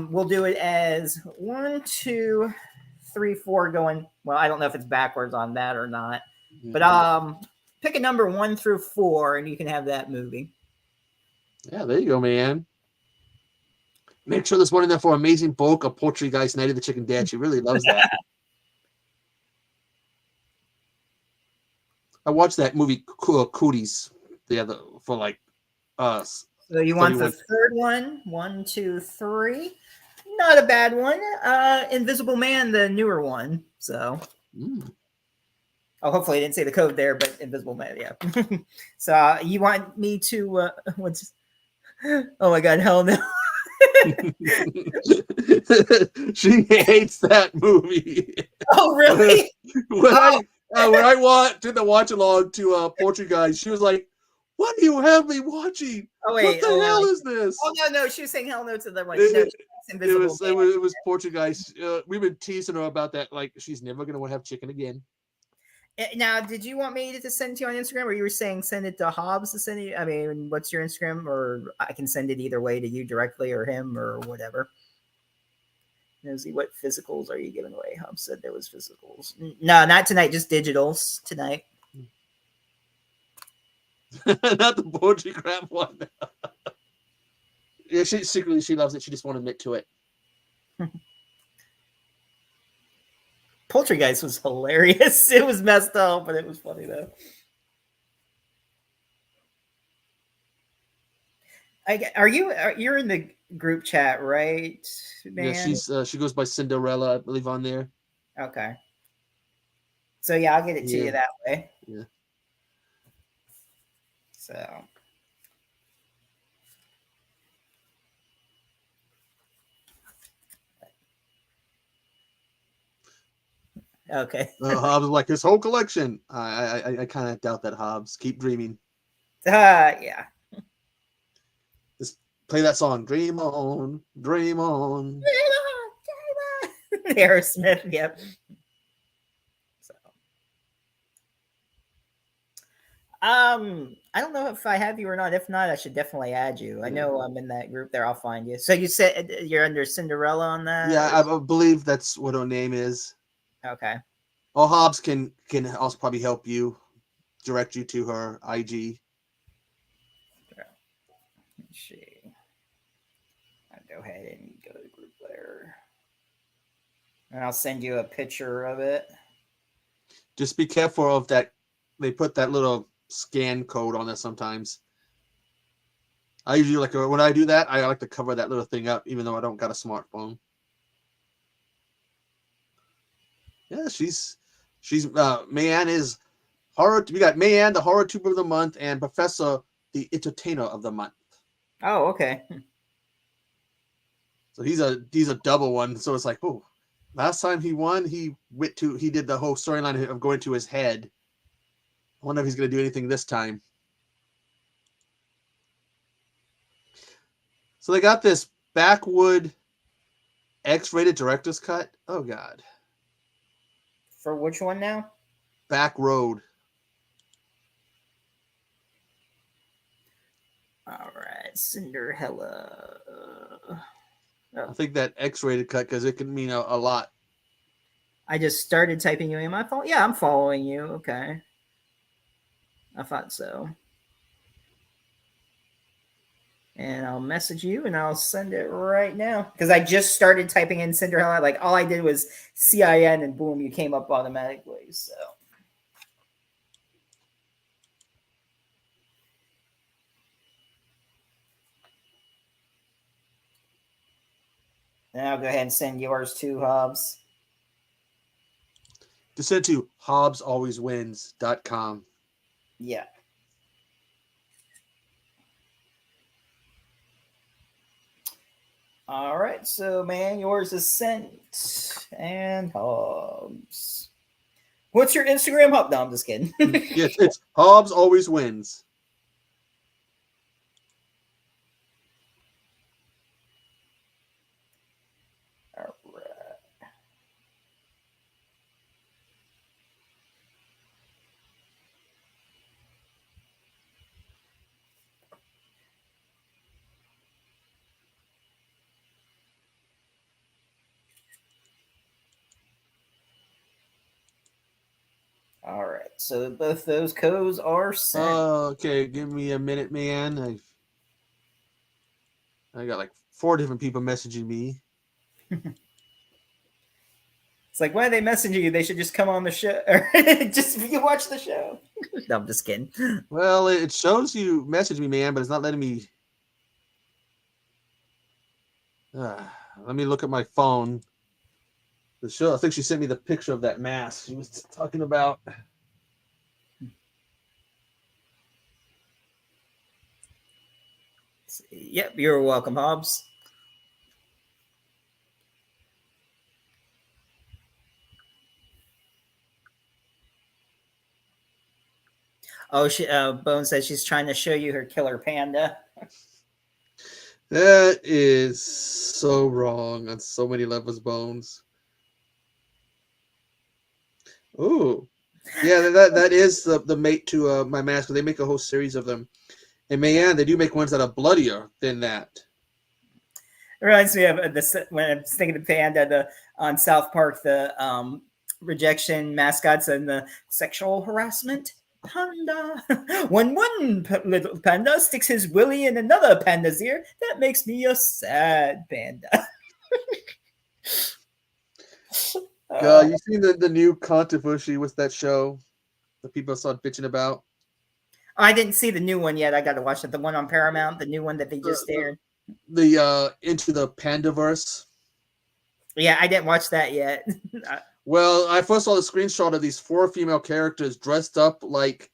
We'll do it as 1, 2, 3, 4 going. Well, I don't know if it's backwards on that or not. But pick a number 1 through 4, and you can have that movie. Yeah, there you go, man. Make sure there's one in there for Amazing Bulk of Poultry Guys Night of the Chicken Dad. She really loves that. I watched that movie Cooties the other for like us. So you want the third one? 1, 2, 3. Not a bad one. Invisible Man, the newer one. So. Oh, hopefully I didn't say the code there, but Invisible Man, yeah. So you want me to what's? Oh my God, hell no. She hates that movie. Oh really? When I did the watch along to Poultry Guys, she was like, "What do you have me watching? Oh wait, what the hell is this?" Oh no, she was saying hell no to the one. It was Poultry Guys. We've been teasing her about that. Like, she's never gonna want to have chicken again. Now, did you want me to send it to you on Instagram, or you were saying send it to Hobbs to send it? I mean, what's your Instagram? Or I can send it either way to you directly or him or whatever. Nosy, what physicals are you giving away? Hobbs said there was physicals. No, not tonight, just digitals tonight. Not the Poultry Crap one. Yeah, she loves it. She just won't admit to it. Poultry Guys was hilarious. It was messed up, but it was funny though. You're in the group chat, right, man? Yeah, she goes by Cinderella, I believe, on there. Okay. So yeah, I'll get it to you that way. Yeah. So. Okay. Hobbs was like, his whole collection. I kind of doubt that, Hobbs. Keep dreaming. Yeah. Just play that song. Dream on, dream on. Dream on, dream on. Aerosmith, yep. So. I don't know if I have you or not. If not, I should definitely add you. I know I'm in that group there. I'll find you. So you said you're under Cinderella on that? Yeah, I believe that's what her name is. Okay. Well, Hobbs can also probably help you, direct you to her IG. Let's see. I'll go ahead and go to the group there. And I'll send you a picture of it. Just be careful of that. They put that little scan code on there sometimes. I usually when I do that, I like to cover that little thing up, even though I don't got a smartphone. Yeah, she's Mayan is horror. We got Mayan, the horror tuber of the month, and Professor, the entertainer of the month. Oh, okay. So he's a double one. So it's like, oh, last time he won, he did the whole storyline of going to his head. I wonder if he's going to do anything this time. So they got this backwood X-rated director's cut. Oh God. For which one now? Back Road. All right, Cinderella. I think that X-rated cut because it can mean a lot. I just started typing you in my phone. Yeah, I'm following you. Okay. I thought so. And I'll message you and I'll send it right now. Because I just started typing in Cinderella. Like all I did was CIN and boom, you came up automatically. So and I'll go ahead and send yours to Hobbs. To send to HobbsAlwaysWins.com. Yeah. All right, so man, yours is sent. And Hobbs. What's your Instagram? No, I'm just kidding. Yes, it's Hobbs Always Wins. All right. All right, so both those codes are sent. Okay, give me a minute, man. I got like 4 different people messaging me. It's like, why are they messaging you? They should just come on the show or just you watch the show. No, I'm just kidding. Well, it shows you message me, man, but it's not letting me. Let me look at my phone. The show. I think she sent me the picture of that mask she was talking about. Yep, you're welcome, Hobbs. Oh, Bone says she's trying to show you her killer panda. That is so wrong on so many levels, Bones. Ooh, yeah, that is the mate to my mask. They make a whole series of them, and man, they do make ones that are bloodier than that. It reminds me of when I'm thinking of panda on South Park, the rejection mascots and the sexual harassment panda. When one little panda sticks his willy in another panda's ear, that makes me a sad panda. You seen the new controversy with that show that people started bitching about? I didn't see the new one yet. I got to watch it. The one on Paramount, the new one that they just aired. The Into the Pandaverse. Yeah, I didn't watch that yet. Well, I first saw the screenshot of these 4 female characters dressed up like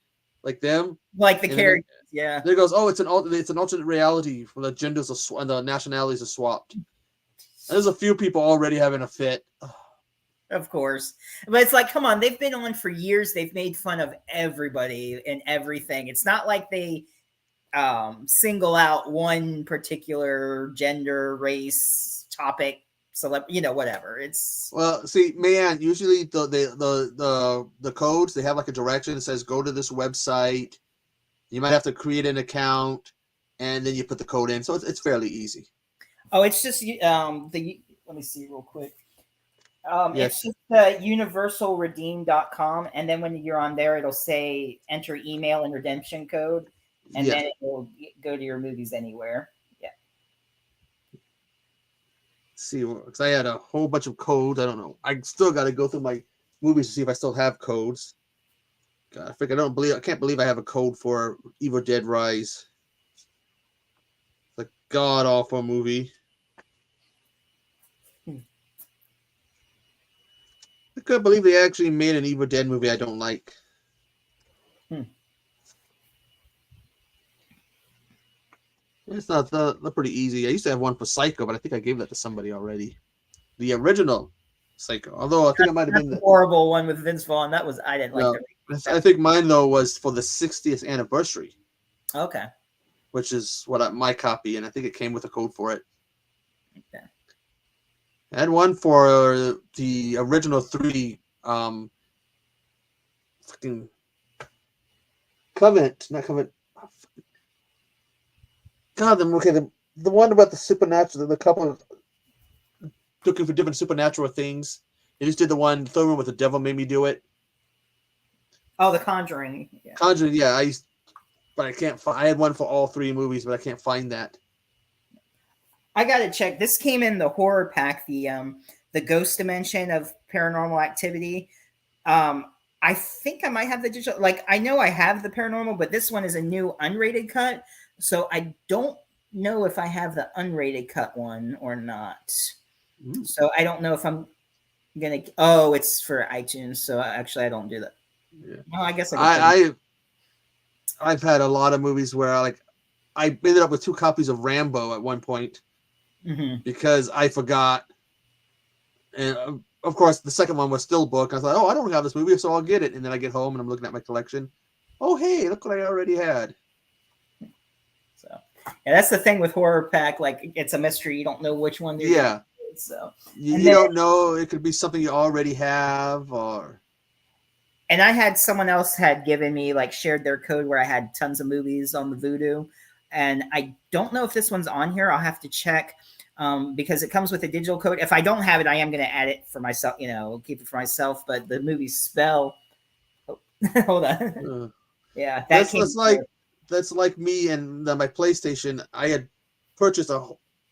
them, like the characters. Yeah. There goes, oh, it's an alternate reality where the genders and the nationalities are swapped. And there's a few people already having a fit. Of course. But it's like, come on, they've been on for years. They've made fun of everybody and everything. It's not like they single out one particular gender, race, topic, whatever. It's see, man, usually the codes, they have like a direction that says go to this website You might have to create an account, and then you put the code in. So it's fairly easy. Oh, it's just let me see real quick. Yes. It's just universalredeem.com, and then when you're on there, it'll say enter email and redemption code, and then it will go to your Movies Anywhere. Yeah. Let's see, because I had a whole bunch of codes. I don't know. I still got to go through my movies to see if I still have codes. God, I can't believe I have a code for Evil Dead Rise. It's a god awful movie. I couldn't believe they actually made an Evil Dead movie I don't like. It's not pretty easy. I used to have one for Psycho, but I think I gave that to somebody already. The original Psycho. Although I think it might have been the horrible one with Vince Vaughn. That was I didn't like. I think mine though was for the 60th anniversary. Okay. Which is my copy, and I think it came with a code for it. Okay. I had one for the original 3 fucking Covenant, not Covenant. God, the one about the supernatural, the couple looking for different supernatural things. They just did the third one with the devil made me do it. Oh, The Conjuring. Yeah. Conjuring, yeah. But I can't find. I had one for all 3 movies, but I can't find that. I gotta check. This came in the horror pack, the Ghost Dimension of Paranormal Activity. I think I might have the digital. Like, I know I have the Paranormal, but this one is a new unrated cut, so I don't know if I have the unrated cut one or not. So I don't know if I'm gonna. Oh, it's for iTunes, so actually I don't do that. Yeah. No, I guess I've had a lot of movies where I ended up with 2 copies of Rambo at one point because I forgot, and of course the second one was still booked. I was like, oh, I don't have this movie, so I'll get it. And then I get home and I'm looking at my collection. Oh, hey, look what I already had. So yeah, that's the thing with horror pack. Like, it's a mystery. You don't know which one. Yeah. So you don't know. It could be something you already have, or. And I had someone else had given me, like, shared their code where I had tons of movies on the Vudu. And I don't know if this one's on here. I'll have to check because it comes with a digital code. If I don't have it, I am going to add it for myself, keep it for myself. But the movie Spell. Oh, hold on. Yeah. That's like me and my PlayStation. I had purchased a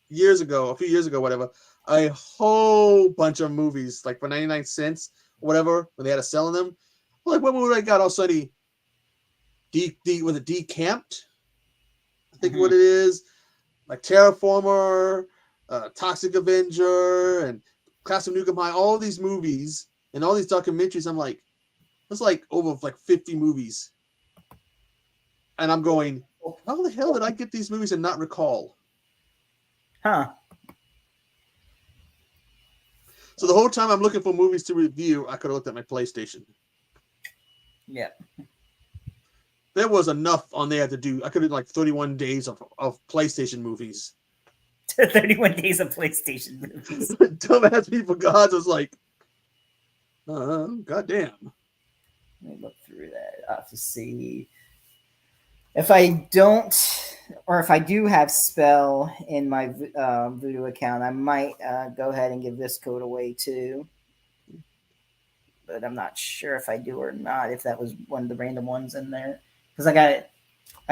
few years ago, whatever, a whole bunch of movies, like for 99 cents, whatever, when they had a sell in them. Like, what movie I got all suddenly? Was it Decamped? I think what it is. Like Terraformer, Toxic Avenger, and Class of Nukem High, all these movies and all these documentaries. I'm like, it's like over like 50 movies. And I'm going, how the hell did I get these movies and not recall? Huh. So the whole time I'm looking for movies to review, I could have looked at my PlayStation. Yeah. There was enough on there to do. I could have like 31 days of PlayStation movies. 31 days of PlayStation movies. Dumbass people gods was like, goddamn. Let me look through that. I'll have to see. If I don't, or if I do have Spell in my Vudu account, I might go ahead and give this code away too. But I'm not sure if I do or not, if that was one of the random ones in there. Because I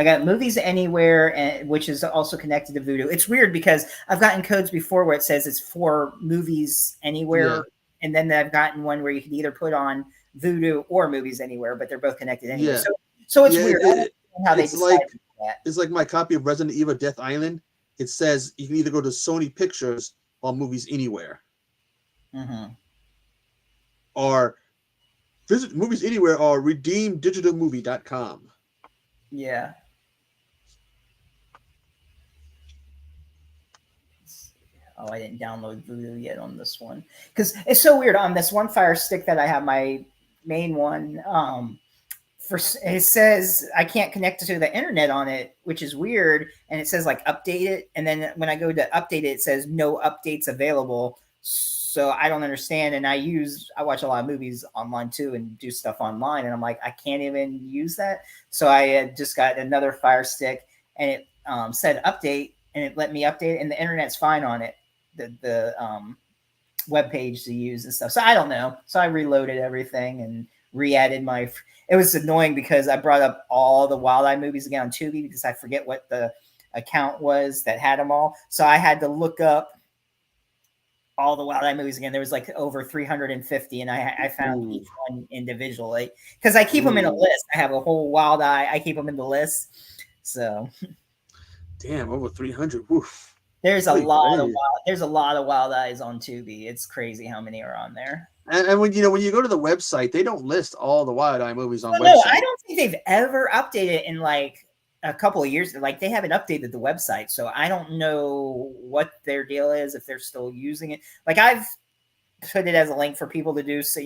got Movies Anywhere, which is also connected to Vudu. It's weird because I've gotten codes before where it says it's for Movies Anywhere, and then I've gotten one where you can either put on Vudu or Movies Anywhere, but they're both connected anyway. Yeah. So it's weird. How they it's like my copy of Resident Evil Death Island. It says you can either go to Sony Pictures or Movies Anywhere. Or visit Movies Anywhere or redeemdigitalmovie.com. Yeah. Oh, I didn't download Vudu yet on this one. Because it's so weird. On this one Fire Stick that I have, my main one, it says I can't connect to the internet on it, which is weird. And it says like update it. And then when I go to update it, it says no updates available. so I don't understand. And I watch a lot of movies online too and do stuff online. And I'm like, I can't even use that. So I just got another Fire Stick and it said update and it let me update it and the internet's fine on it. The web page to use and stuff. So I don't know. So I reloaded everything and re-added my. It was annoying because I brought up all the Wild Eye movies again on Tubi because I forget what the account was that had them all. So I had to look up all the Wild Eye movies again. There was like over 350, and I found each one individually because I keep them in a list. I have a whole Wild Eye. I keep them in the list. So, damn, over 300. Woof. There's a lot of Wild Eyes on Tubi. It's crazy how many are on there. And when you go to the website, they don't list all the Wild Eye movies on website. No, I don't think they've ever updated in like a couple of years. Like they haven't updated the website, so I don't know what their deal is if they're still using it. Like I've put it as a link for people to do, so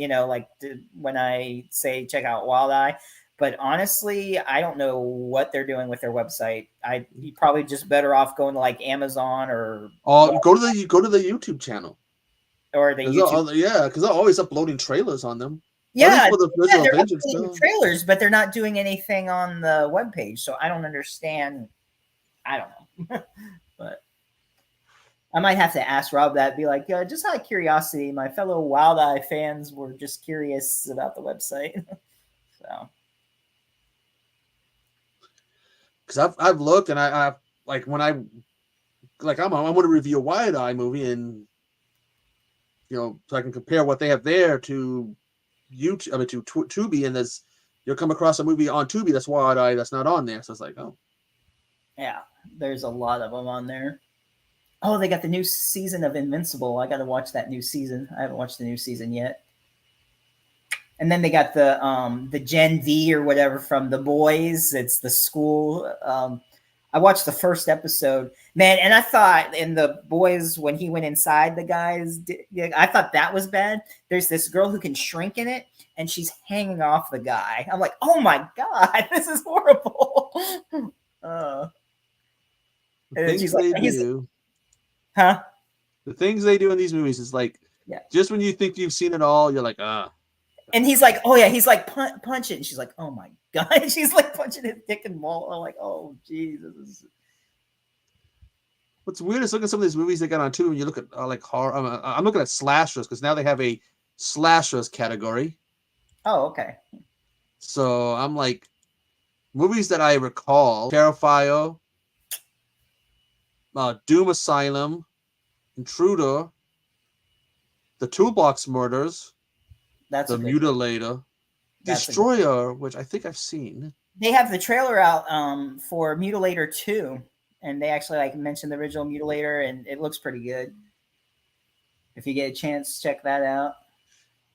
when I say check out Wild Eye. But honestly, I don't know what they're doing with their website. You probably just better off going to like Amazon or go to the YouTube channel or the YouTube. Because they're always uploading trailers on them. Yeah, they're uploading trailers, but they're not doing anything on the webpage. So I don't understand. I don't know, but I might have to ask Rob that. Be like, just out of curiosity, my fellow Wild Eye fans were just curious about the website. So. Because I've looked and I like when I want to review a Wild Eye movie and so I can compare what they have there to YouTube, to Tubi, and you'll come across a movie on Tubi that's Wild Eye that's not on there. So it's like, oh, yeah, there's a lot of them on there. Oh, they got the new season of Invincible. I got to watch that new season. I haven't watched the new season yet. And then they got the Gen V or whatever from The Boys. It's the school. I watched the first episode, man, and I thought in The Boys when he went inside the guys, I thought that was bad. There's this girl who can shrink in it, and she's hanging off the guy. I'm like, oh my god, this is horrible. And then she's like, huh? The things they do in these movies is like, just when you think you've seen it all, you're like, ah. And he's like, oh yeah, he's like, punch it. And she's like, oh my god. And she's like punching his dick and ball. I'm like, oh Jesus. What's weird is looking at some of these movies they got on too, and you look at like horror. I'm looking at slashers because now they have a slashers category. Oh, okay. So I'm like, movies that I recall: Terrifier, Doom Asylum, Intruder, The Toolbox Murders. That's The Mutilator, Destroyer, which I think I've seen. They have the trailer out for Mutilator 2, and they actually mentioned the original Mutilator, and it looks pretty good. If you get a chance, check that out.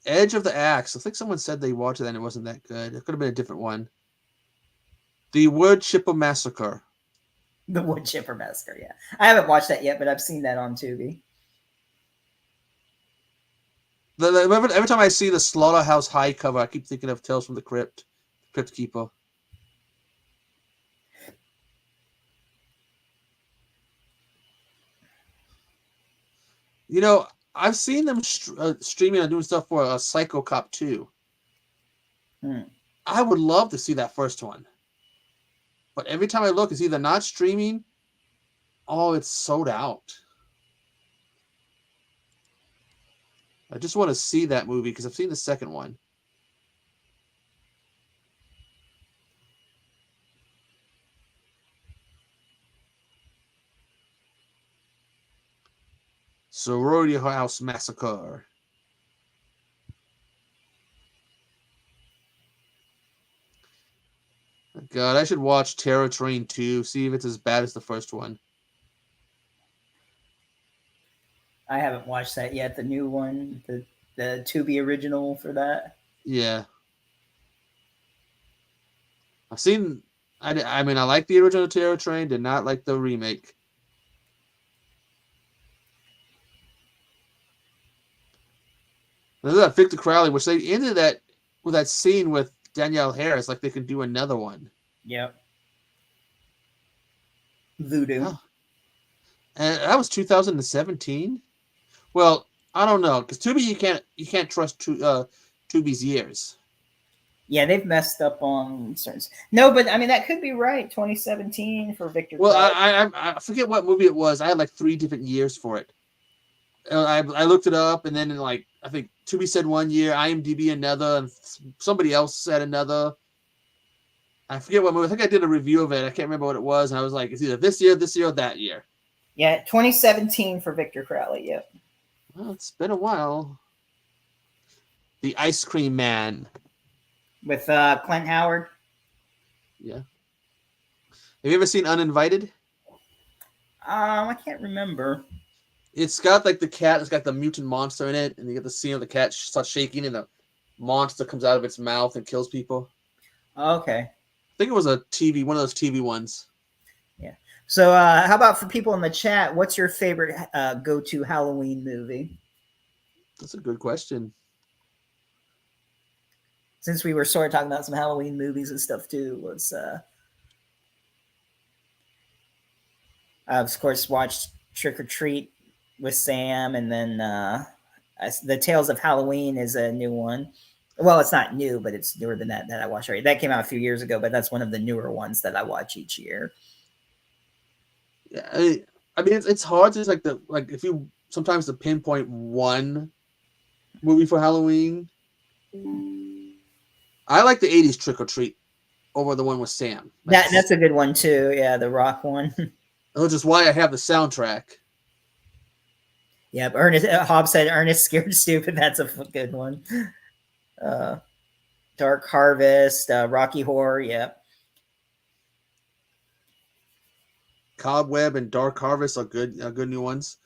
Edge of the Axe. I think someone said they watched it and it wasn't that good. It could have been a different one. The Wood Chipper Massacre. The Wood Chipper Massacre, yeah. I haven't watched that yet, but I've seen that on Tubi. Every time I see the Slaughterhouse High cover, I keep thinking of Tales from the Crypt, Crypt Keeper. I've seen them streaming and doing stuff for Psycho Cop 2. I would love to see that first one. But every time I look, it's either not streaming, it's sold out. I just want to see that movie because I've seen the second one. Sorority House Massacre. God, I should watch Terror Train 2, see if it's as bad as the first one. I haven't watched that yet. The new one, the Tubi original for that. Yeah. I've seen. I mean, I like the original Terror Train. Did not like the remake. There's that Victor Crowley, which they ended that with that scene with Danielle Harris, like they could do another one. Yep. Voodoo. Oh. And that was 2017. Well, I don't know, because Tubi you can't trust Tubi's years. Yeah, they've messed up on certain. No, but I mean that could be right. 2017 for Victor. Well, Crowley. I forget what movie it was. I had like 3 different years for it. I looked it up, and then like I think Tubi said 1 year, IMDb another, and somebody else said another. I forget what movie. I think I did a review of it. I can't remember what it was, and I was like, it's either this year, or that year. Yeah, 2017 for Victor Crowley. Yep. Well, it's been a while. The Ice Cream Man. With Clint Howard. Yeah. Have you ever seen Uninvited? I can't remember. It's got like the cat. It's got the mutant monster in it, and you get the scene of the cat starts shaking, and the monster comes out of its mouth and kills people. Okay. I think it was a TV, one of those TV ones. Yeah. So, how about for people in the chat? What's your favorite go-to Halloween movie? That's a good question. Since we were sort of talking about some Halloween movies and stuff too, was I've of course watched Trick or Treat with Sam, and then the Tales of Halloween is a new one. Well, it's not new, but it's newer than that I watched already. That came out a few years ago, but that's one of the newer ones that I watch each year. Yeah, I mean it's hard to like if you sometimes to pinpoint one movie for Halloween. I like the 80s Trick or Treat over the one with Sam. That's a good one too. Yeah, the rock one. Which is why I have the soundtrack. Yeah, Hobbs said Ernest Scared Stupid. That's a good one. Dark Harvest, Rocky Horror. Yep. Cobweb and Dark Harvest are good new ones.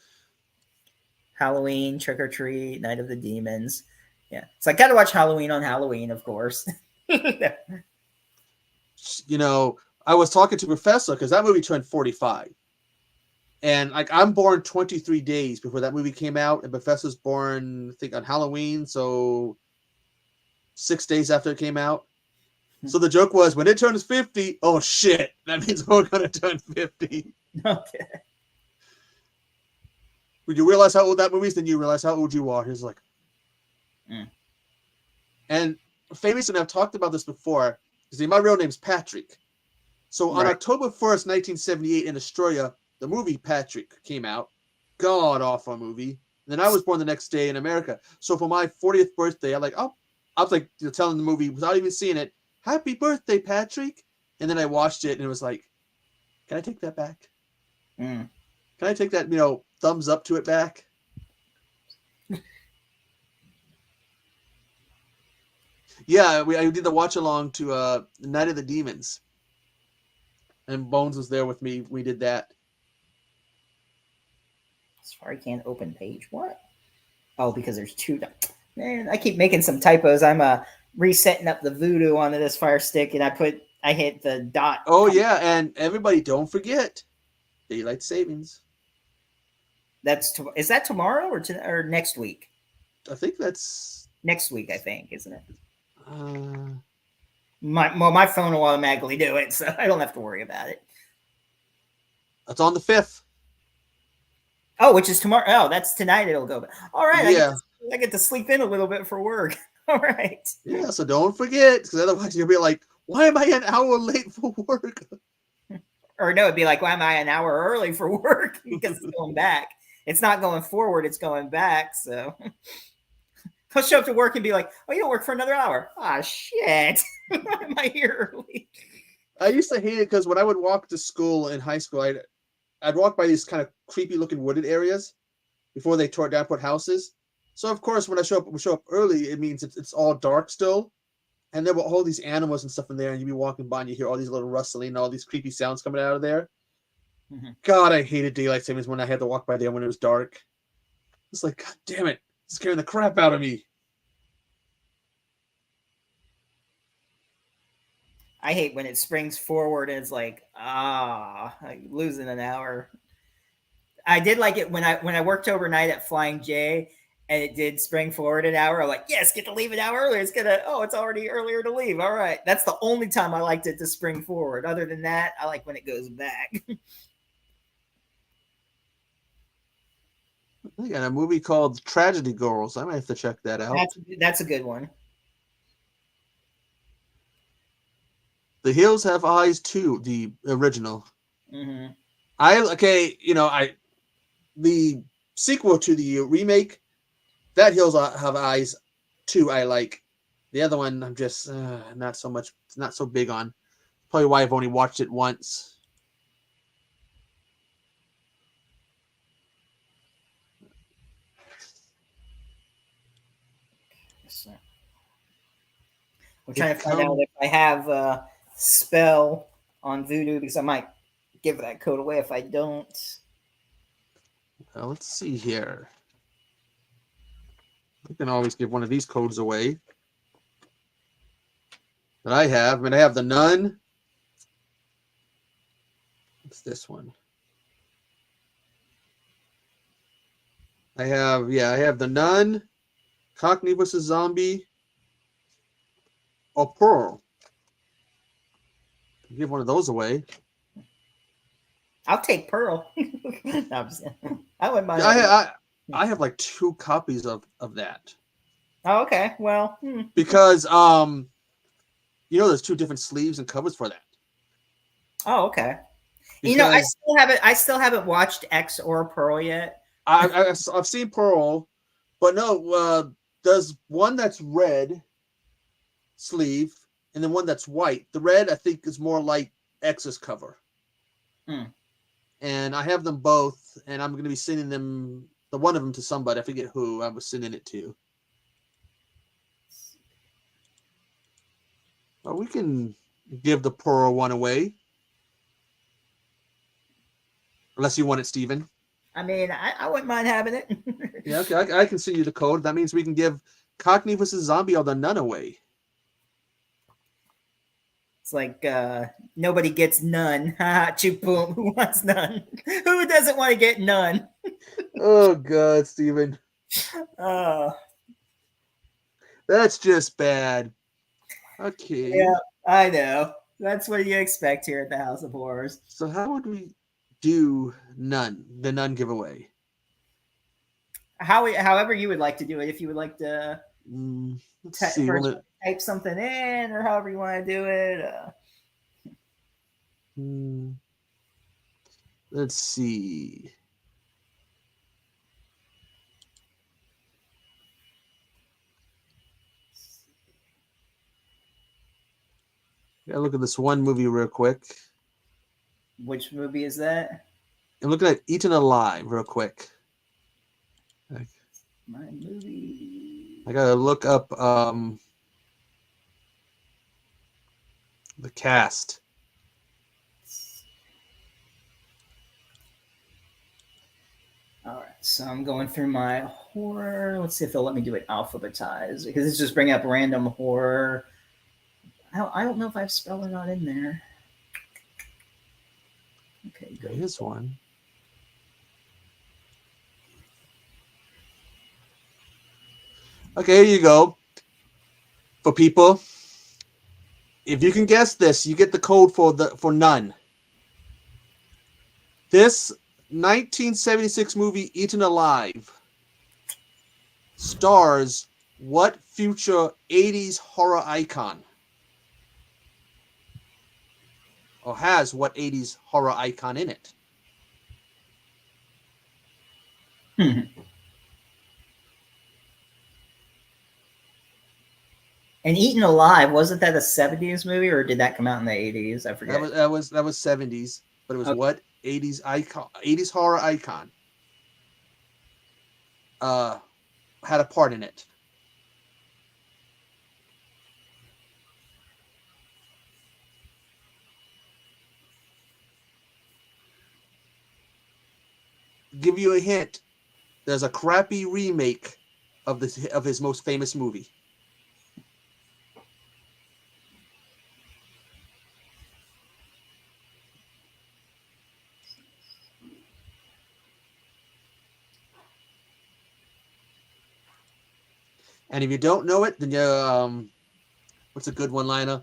Halloween, Trick or Treat, Night of the Demons. Yeah, so I got to watch Halloween on Halloween, of course. You know, I was talking to Professor because that movie turned 45. And like I'm born 23 days before that movie came out, and Professor's born, I think, on Halloween, so 6 days after it came out. So the joke was, when it turns 50, oh shit, that means we're gonna turn 50. Okay. When you realize how old that movie is, then you realize how old you are. He's like, And famous, and I've talked about this before, because my real name's Patrick. So on October 1st, 1978 in Australia, the movie Patrick came out. God awful movie. And then I was born the next day in America. So for my 40th birthday, I was like telling the movie without even seeing it, "Happy birthday, Patrick." And then I watched it and it was like, can I take that back? Can I take that, thumbs up to it back? Yeah, I did the watch along to Night of the Demons. And Bones was there with me. We did that. Sorry, can't open page. What? Oh, because there's two. Man, I keep making some typos. I'm resetting up the Voodoo onto this Fire Stick, and I hit the dot. Oh yeah, and everybody, don't forget daylight savings. Is that tomorrow or next week? I think that's next week. I think, isn't it? My phone will automatically do it, so I don't have to worry about it. It's on the 5th. Oh, which is tomorrow. Oh, that's tonight. It'll go. All right. Yeah. I get to sleep in a little bit for work. All right. Yeah, so don't forget, because otherwise you'll be like, why am I an hour late for work? Or no, it'd be like, why am I an hour early for work? Because it's going back. It's not going forward. It's going back. So I'll show up to work and be like, oh, you don't work for another hour. Ah, shit. Why am I here early? I used to hate it because when I would walk to school in high school, I'd walk by these kind of creepy looking wooded areas before they tore down, put houses. So of course, when I show up early, it means it's all dark still. And there were all these animals and stuff in there, and you'd be walking by and you hear all these little rustling and all these creepy sounds coming out of there. Mm-hmm. God, I hated daylight savings when I had to walk by there when it was dark. It's like, God damn it, it's scaring the crap out of me. I hate when it springs forward and it's like, losing an hour. I did like it when I worked overnight at Flying J and it did spring forward an hour. I'm like, yes, get to leave an hour earlier. It's already earlier to leave. All right. That's the only time I liked it to spring forward. Other than that, I like when it goes back. They got a movie called Tragedy Girls. I might have to check that out. That's a good one. The Hills Have Eyes 2, the original. Mm-hmm. The sequel to the remake, that Hills Have Eyes 2, I like. The other one, I'm just not so big on. Probably why I've only watched it once. I'm trying to find out if I have a spell on Voodoo because I might give that code away if I don't. Well, let's see here. I can always give one of these codes away that I have. I mean, I have the Nun. What's this one? I have the Nun, Cockney vs. Zombie, or Pearl. Give one of those away. I'll take Pearl. No, I wouldn't mind. I have like 2 copies of that. Oh, okay. Well, because there's 2 different sleeves and covers for that. Oh, okay. Because I still haven't watched X or Pearl yet. I've seen Pearl, but no. There's one that's red sleeve, and then one that's white. The red, I think, is more like X's cover. And I have them both, and I'm going to be sending them, one of them to somebody. I forget who I was sending it to. Well, we can give the Pearl one away. Unless you want it, Steven. I mean, I wouldn't mind having it. Yeah, okay. I can send you the code. That means we can give Cockney vs. Zombie or the Nun away. It's like nobody gets none. Ha, boom. Who wants none? Who doesn't want to get none? Oh God, Steven. That's just bad. Okay. Yeah, I know. That's what you expect here at the House of Horrors. So how would we do the Nun giveaway? However you would like to do it. If you would like to type something in, or however you want to do it. Let's see. Gotta look at this one movie real quick. Which movie is that? I'm looking at Eaten Alive real quick. My movie. I gotta look up the cast. All right, so I'm going through my horror. Let's see if they'll let me do it alphabetized, because it's just bringing up random horror. I don't know if I've spelled it out in there. Okay, good. Here's one. Okay, here you go. For people, if you can guess this, you get the code for Nun. This 1976 movie, Eaten Alive, stars what future 80s horror icon? Or has what 80s horror icon in it? And Eaten Alive, wasn't that a 70s movie, or did that come out in the 80s? I forget. That was 70s, but it was what 80s icon, 80s horror icon had a part in it. Give you a hint. There's a crappy remake of his most famous movie. And if you don't know it, then what's a good one-liner?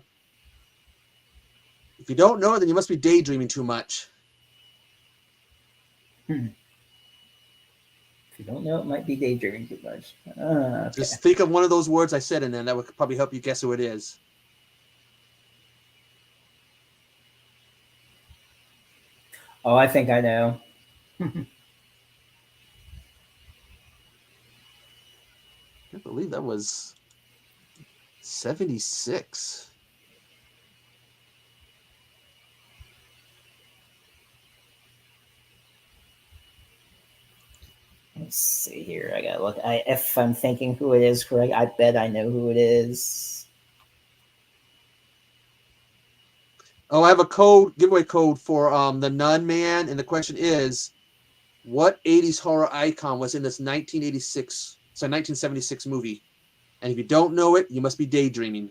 If you don't know it, then you must be daydreaming too much. If you don't know, it might be daydreaming too much. Okay. Just think of one of those words I said, and then that would probably help you guess who it is. Oh, I think I know. I believe that was 76. Let's see here. I gotta look. If I'm thinking who it is correct, I bet I know who it is. Oh, I have a giveaway code for the Nun Man, and the question is, what 80s horror icon was in this 1976 movie? And if you don't know it, you must be daydreaming.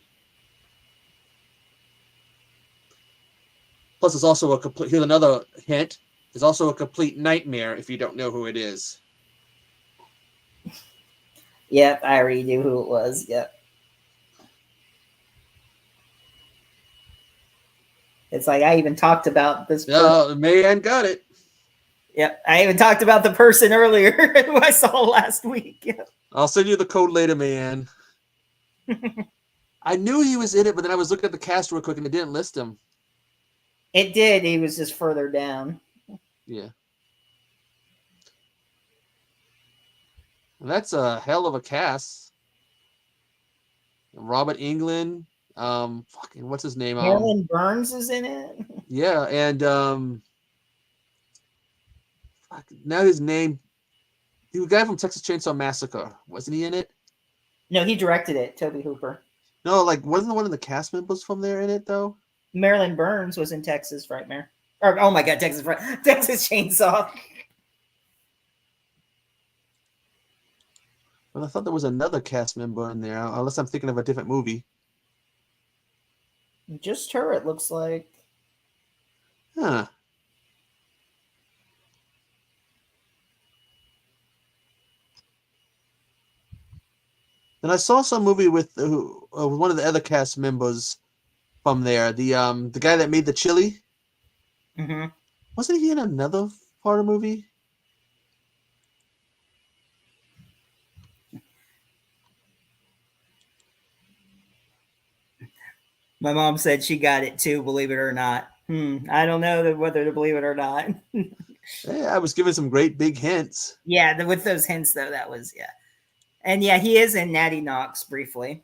Plus, it's also a complete. Here's another hint. It's also a complete nightmare if you don't know who it is. Yep, I already knew who it was. Yep. It's like I even talked about this. Oh, man, got it. Yep, I even talked about the person earlier who I saw last week. Yep. I'll send you the code later, man. I knew he was in it, but then I was looking at the cast real quick and it didn't list him. It did. He was just further down. Yeah. Well, that's a hell of a cast. Robert Englund. What's his name? Marilyn Burns is in it. Yeah, and now his name. The guy from Texas Chainsaw Massacre, wasn't he in it? No, he directed it. Toby Hooper. No, like wasn't one of the cast members from there in it though? Marilyn Burns was in Texas Frightmare. Or oh my God, Texas Chainsaw. Well, I thought there was another cast member in there, unless I'm thinking of a different movie. Just her, it looks like. Huh. And I saw some movie with one of the other cast members from there. The guy that made the chili. Mm-hmm. Wasn't he in another part of the movie? My mom said she got it too, believe it or not. I don't know whether to believe it or not. Yeah, I was given some great big hints. Yeah, with those hints though, that was yeah. And yeah, he is in Natty Knox briefly.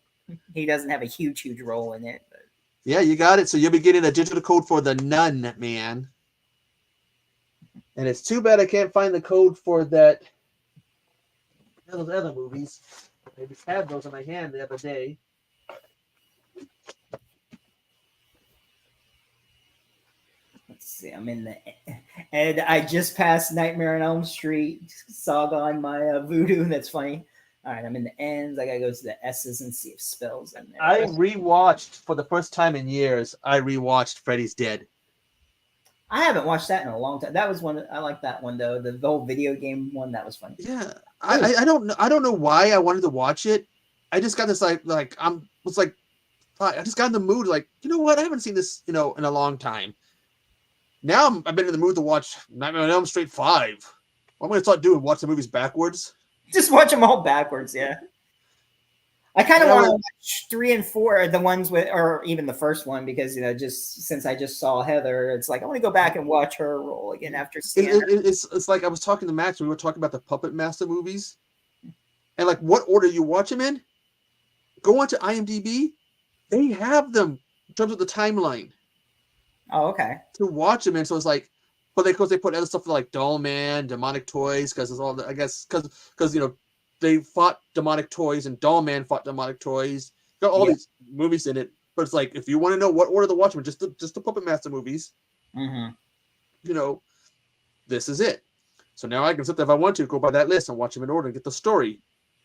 He doesn't have a huge role in it. But... Yeah, you got it. So you'll be getting a digital code for the Nun Man. And it's too bad I can't find the code for those other movies. I just had those in my hand the other day. Let's see. I'm in the and I just passed Nightmare on Elm Street saga on my Voodoo. That's funny. All right, I'm in the ends. I gotta go to the S's and see if spells in there. I rewatched for the first time in years. I rewatched Freddy's Dead. I haven't watched that in a long time. That was one I like that one though. The whole video game one that was funny. Yeah, I don't know why I wanted to watch it. I just got this I just got in the mood like, you know what? I haven't seen this in a long time. Now I've been in the mood to watch Nightmare on Elm Street 5. What I'm going to start doing, watch the movies backwards. Just watch them all backwards, yeah. I kind of want to watch 3 and 4, the ones with, or even the first one, because just since I just saw Heather, it's like I want to go back and watch her role again after seeing her. It's like I was talking to Max. We were talking about the Puppet Master movies, and like what order you watch them in. Go onto IMDb; they have them in terms of the timeline. Oh, okay. To watch them, and so it's like, but because they put other stuff like Doll Man, Demonic Toys, because it's all I guess because they fought demonic toys and Doll Man fought demonic toys. Got all these movies in it, but it's like if you want to know what order to watch them, just the Puppet Master movies. Mm-hmm. This is it. So now I can sit there if I want to go by that list and watch them in order and get the story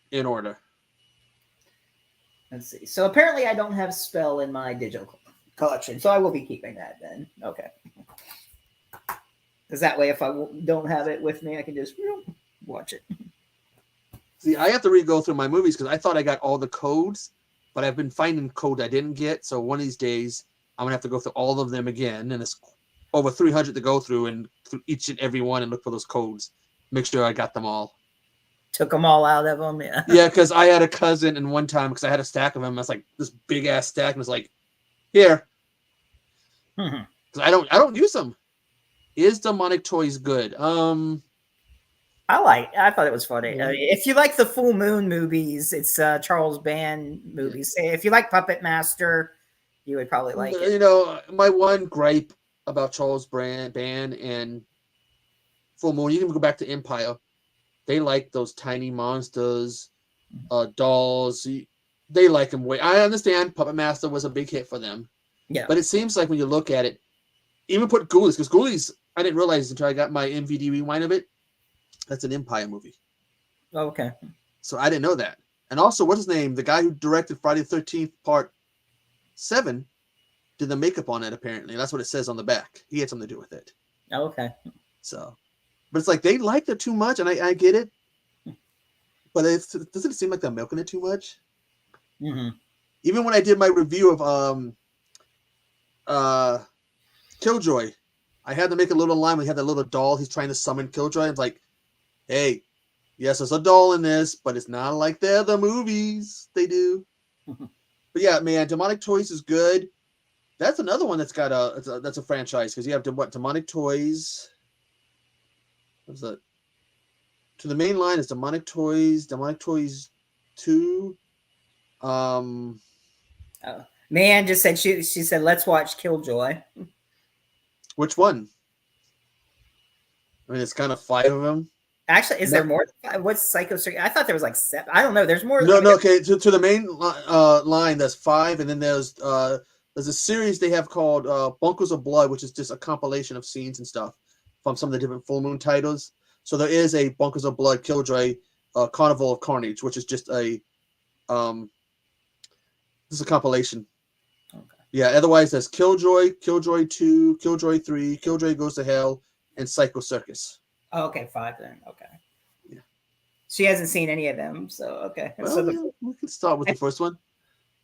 in order. Let's see. So apparently I don't have Spell in my digital collection, so I will be keeping that then. Okay. Because that way, if I don't have it with me, I can just watch it. See, I have to re-go through my movies because I thought I got all the codes, but I've been finding code I didn't get. So one of these days, I'm gonna have to go through all of them again, and it's over 300 to go through, and through each and every one and look for those codes. Make sure I got them all. Took them all out of them. Yeah. Yeah, because I had a cousin, and one time, because I had a stack of them, I was like this big ass stack, and was like, here. Mhm. Because I don't use them. Is Demonic Toys good? I thought it was funny. Yeah. If you like the Full Moon movies, it's Charles Band movies. If you like Puppet Master, you would probably like it. You know, my one gripe about Charles Band and Full Moon, you can go back to Empire. They like those tiny monsters, dolls. They like them way. I understand Puppet Master was a big hit for them. Yeah. But it seems like when you look at it, even put Ghoulies, because Ghoulies, I didn't realize until I got my MVD rewind of it, that's an Empire movie. Okay. So I didn't know that. And also, what's his name? The guy who directed Friday the 13th Part 7 did the makeup on it, apparently. That's what it says on the back. He had something to do with it. Okay. So, but it's like they liked it too much, and I get it. But doesn't it seem like they're milking it too much? Mm-hmm. Even when I did my review of Killjoy, I had to make a little line when he had that little doll. He's trying to summon Killjoy. It's like, hey, yes, there's a doll in this, but it's not like the other movies they do. But yeah, man, Demonic Toys is good. That's another one that's got that's a franchise, because you have Demonic Toys. What's that? To the main line is Demonic Toys 2. Man just said she said let's watch Killjoy. Which one? I mean, it's kind of 5 of them. Actually, is there more? What's Psycho Circus? I thought there was like 7. I don't know. There's more. No, no. Okay, to the main line, there's 5, and then there's a series they have called Bunkers of Blood, which is just a compilation of scenes and stuff from some of the different Full Moon titles. So there is a Bunkers of Blood Killjoy Carnival of Carnage, which is just a compilation. Okay. Yeah. Otherwise, there's Killjoy, Killjoy 2, Killjoy 3, Killjoy Goes to Hell, and Psycho Circus. Oh, okay, 5 then. Okay. Yeah. She hasn't seen any of them, so okay. Well, So yeah, we can start with the first one.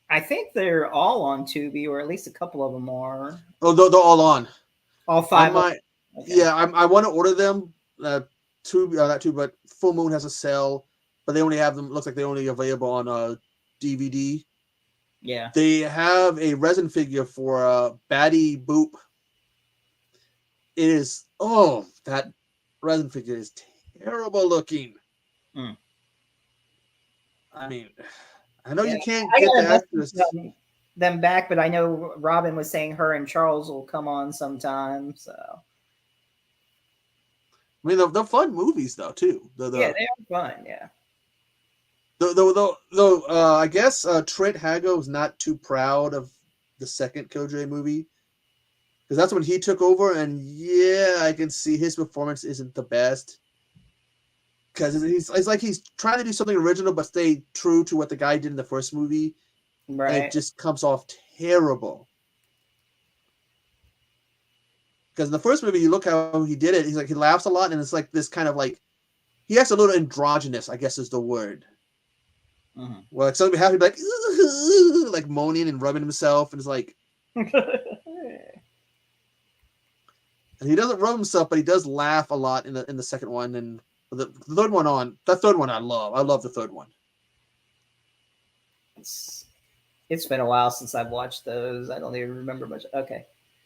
I think they're all on Tubi, or at least a couple of them are. Oh, they're all on. All 5. Okay. Yeah, I want to order them. Not Tubi, but Full Moon has a sale, but they only have them. Looks like they're only available on DVD. Yeah. They have a resin figure for Batty Boop. It is that resin figure is terrible looking. Mm. I mean, I know you can't I get the gotta actress. Them back, but I know Robin was saying her and Charles will come on sometime. So I mean, they're fun movies though too. yeah, they are fun. Yeah. Though, I guess Trent Hago was not too proud of the second Killjoy movie, because that's when he took over, and yeah, I can see his performance isn't the best, because it's like he's trying to do something original but stay true to what the guy did in the first movie, Right. and it just comes off terrible. Because in the first movie, you look how he did it. He's like, he laughs a lot, and it's like this kind of like he has a little androgynous, I guess is the word. Mm-hmm. Well, like somebody happy, like like moaning and rubbing himself, and it's like, and he doesn't rub himself, but he does laugh a lot in the second one, and the third one I love the third one. It's been a while since I've watched those. I don't even remember much. Okay,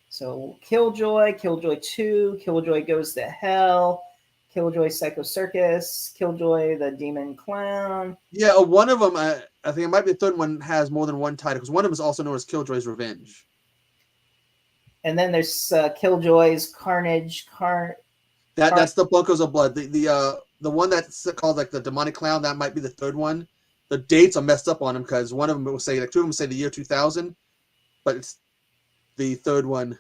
so Killjoy 2, Killjoy Goes to Hell, Killjoy Psycho Circus, Killjoy the Demon Clown. Yeah, one of them, I think it might be the third one, has more than one title, because one of them is also known as Killjoy's Revenge. And then there's Killjoy's Carnage. That's the Bunkers of Blood. The one that's called like the Demonic Clown, that might be the third one. The dates are messed up on them, because one of them will say, like, 2 of them say the year 2000, but it's the third one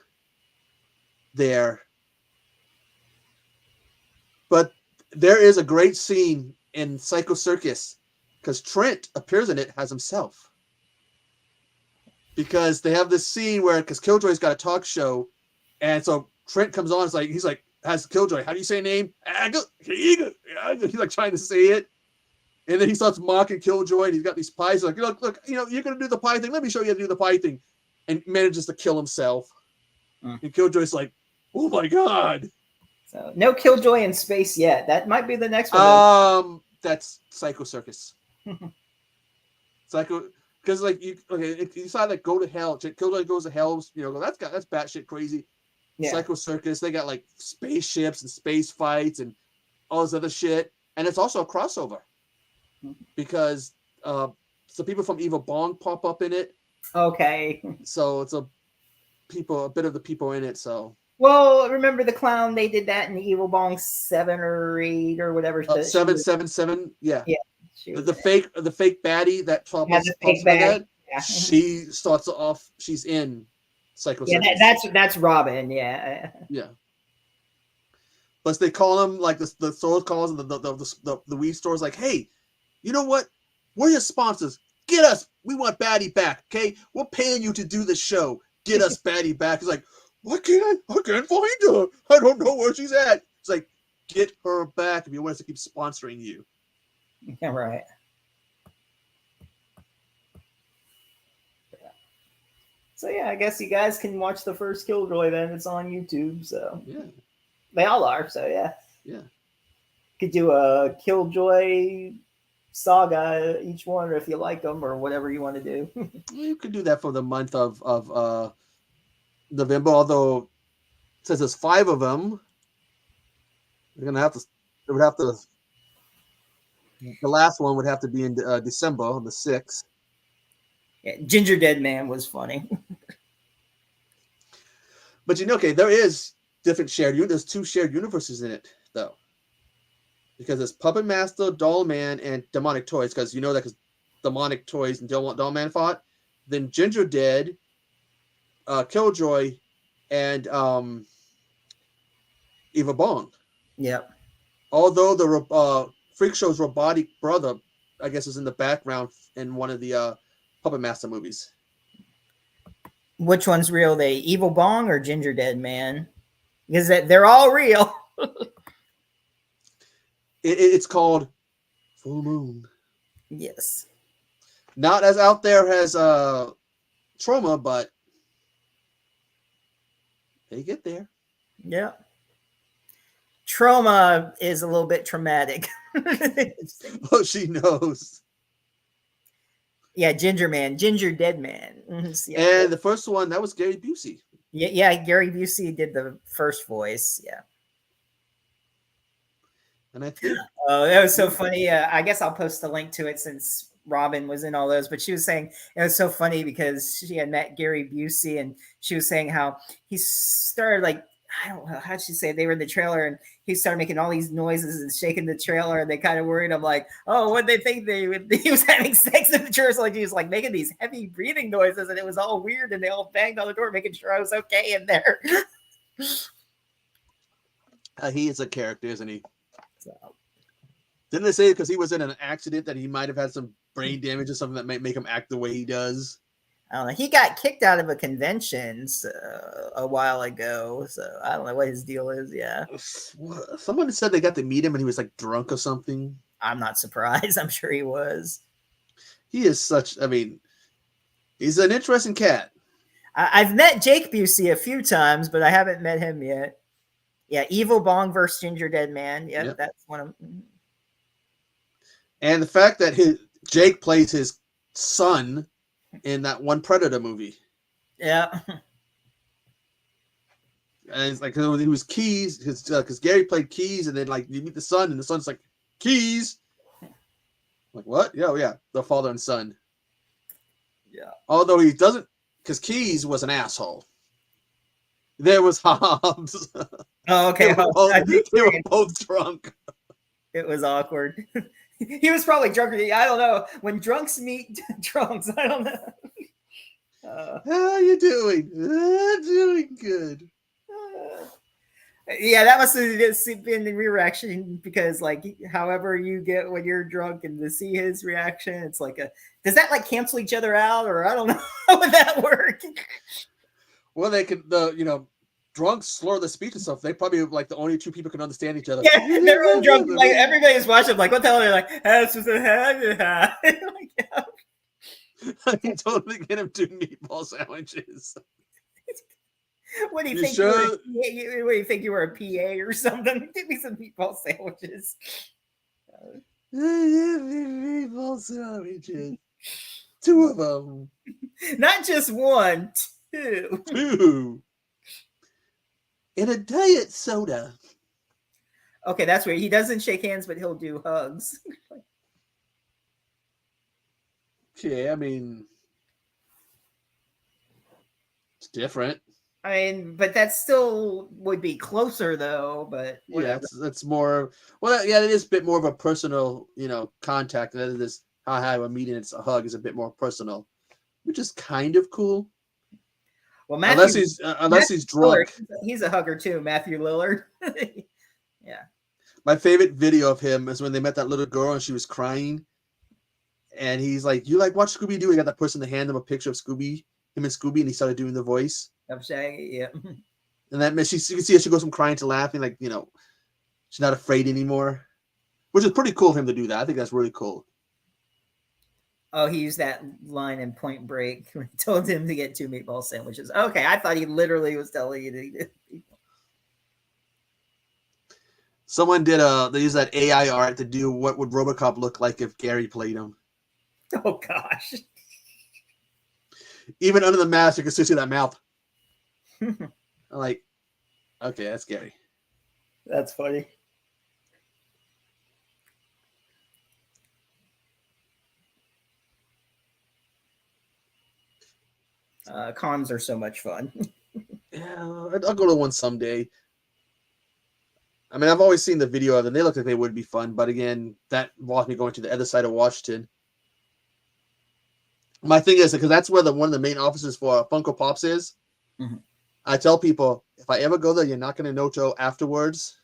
there. But there is a great scene in Psycho Circus, because Trent appears in it as himself. Because they have this scene where, because Killjoy's got a talk show, and so Trent comes on, he's like, has Killjoy, how do you say name? He's like trying to say it. And then he starts mocking Killjoy, and he's got these pies. He's like, look, you're going to do the pie thing. Let me show you how to do the pie thing. And manages to kill himself. And Killjoy's like, oh my God. So no Killjoy in space yet. That might be the next one. that's Psycho Circus. Psycho, because like you decide like go to hell. Killjoy goes to hell. That's batshit crazy. Yeah. Psycho Circus. They got like spaceships and space fights and all this other shit, and it's also a crossover because some people from Evil Bong pop up in it. Okay. So it's a bit of the people in it. So. Well, remember the clown? They did that in the Evil Bong 7 or 8 or whatever. 777. Yeah. Yeah. The fake baddie that pops that. Yeah. She starts off. She's in Psycho Circus. That's Robin. Yeah. Yeah. Plus, they call them like the store calls the weed stores like, hey, you know what? We're your sponsors. Get us. We want Baddie back. Okay, we're paying you to do the show. Get us Baddie back. It's like, I can't find her. I don't know where she's at. It's like, get her back if you want us to keep sponsoring you. Yeah, right. So yeah, I guess you guys can watch the first Killjoy then. It's on YouTube, so yeah, they all are. So yeah, could do a Killjoy saga each one, if you like them, or whatever you want to do. You could do that for the month of November. Although it says there's 5 of them, they're gonna have to. It would have to. The last one would have to be in December on the 6th. Yeah, Ginger Dead Man was funny. But okay, there is different there's 2 shared universes in it though, because it's Puppet Master, Doll Man, and Demonic Toys. Because because Demonic Toys and Doll Man fought. Then Ginger Dead, Killjoy, and Eva Bong. Yep. Although the Freak Show's robotic brother, I guess, is in the background in one of the Puppet Master movies. Which one's real? The Evil Bong or Ginger Dead Man? Because they're all real. It's called Full Moon. Yes. Not as out there as Trauma, but they get there. Yeah. Trauma is a little bit traumatic. Oh, she knows. Yeah, Ginger Dead Man. Yeah. And the first one, that was Gary Busey. Yeah, Gary Busey did the first voice. Yeah. And I think that was so funny. I guess I'll post a link to it since Robin was in all those. But she was saying it was so funny because she had met Gary Busey, and she was saying how he started like, I don't know, how'd she say, they were in the trailer and he started making all these noises and shaking the trailer, and they kind of worried him like, oh, what'd they think he was having sex in the trailer? So like he was like making these heavy breathing noises, and it was all weird, and they all banged on the door making sure I was okay in there. He is a character, isn't he? So. Didn't they say because he was in an accident that he might have had some brain damage or something that might make him act the way he does? I don't know. He got kicked out of a convention a while ago, so I don't know what his deal is. Yeah. Someone said they got to meet him and he was like drunk or something. I'm not surprised. I'm sure he was. He is he's an interesting cat. I've met Jake Busey a few times, but I haven't met him yet. Yeah, Evil Bong versus Ginger Dead Man. Yep. That's one of them. And the fact that Jake plays his son in that one Predator movie. Yeah. And it's like he was Keys, because Gary played Keys, and then like you meet the son, and the son's like, Keys. Like, what? Yeah, the father and son. Yeah. Although he doesn't, because Keys was an asshole. There was Hobbs. Oh, okay. They were both drunk. It was awkward. He was probably drunk. I don't know. When drunks meet drunks, I don't know. How you doing? Doing good. Yeah, that must have been the reaction, because like however you get when you're drunk and to see his reaction, it's like does that like cancel each other out, or I don't know how would that work? Well, they can drunks slur the speech and stuff. They probably like the only 2 people can understand each other. Yeah, they're all drunk. Like everybody's watching. Like what the hell? They're like, "That's just a like, yeah. I can totally get him 2 meatball sandwiches. What do you think? Sure? What do you think you were a PA or something? Give me some meatball sandwiches. Meatball sandwiches. 2 of them. Not just one, 2. 2. And a diet soda. Okay, that's weird. He doesn't shake hands, but he'll do hugs. Okay, I mean, it's different. I mean, but that still would be closer, though. But whatever. Yeah, that's more. Well, yeah, it is a bit more of a personal, contact. That is hi, we're meeting. It's a hug is a bit more personal, which is kind of cool. Well, unless he's drunk. Lillard, he's a hugger too, Matthew Lillard. Yeah. My favorite video of him is when they met that little girl and she was crying, and he's like, "You like watch Scooby Doo?" He got that person to hand him a picture of him and Scooby, and he started doing the voice of Shaggy. Yeah. And that you can see how she goes from crying to laughing, like she's not afraid anymore, which is pretty cool of him to do that. I think that's really cool. Oh, he used that line in Point Break when he told him to get 2 meatball sandwiches. Okay, I thought he literally was telling you to eat it. Someone they used that AI art to do what would RoboCop look like if Gary played him. Oh gosh. Even under the mask, you can still see that mouth. I'm like, okay, that's Gary. That's funny. Cons are so much fun. Yeah, I'll go to one someday. I mean, I've always seen the video of them. They look like they would be fun, but again, that involves me going to the other side of Washington. My thing is, because that's where one of the main offices for Funko Pops is. Mm-hmm. I tell people, if I ever go there, you're not going to know till afterwards,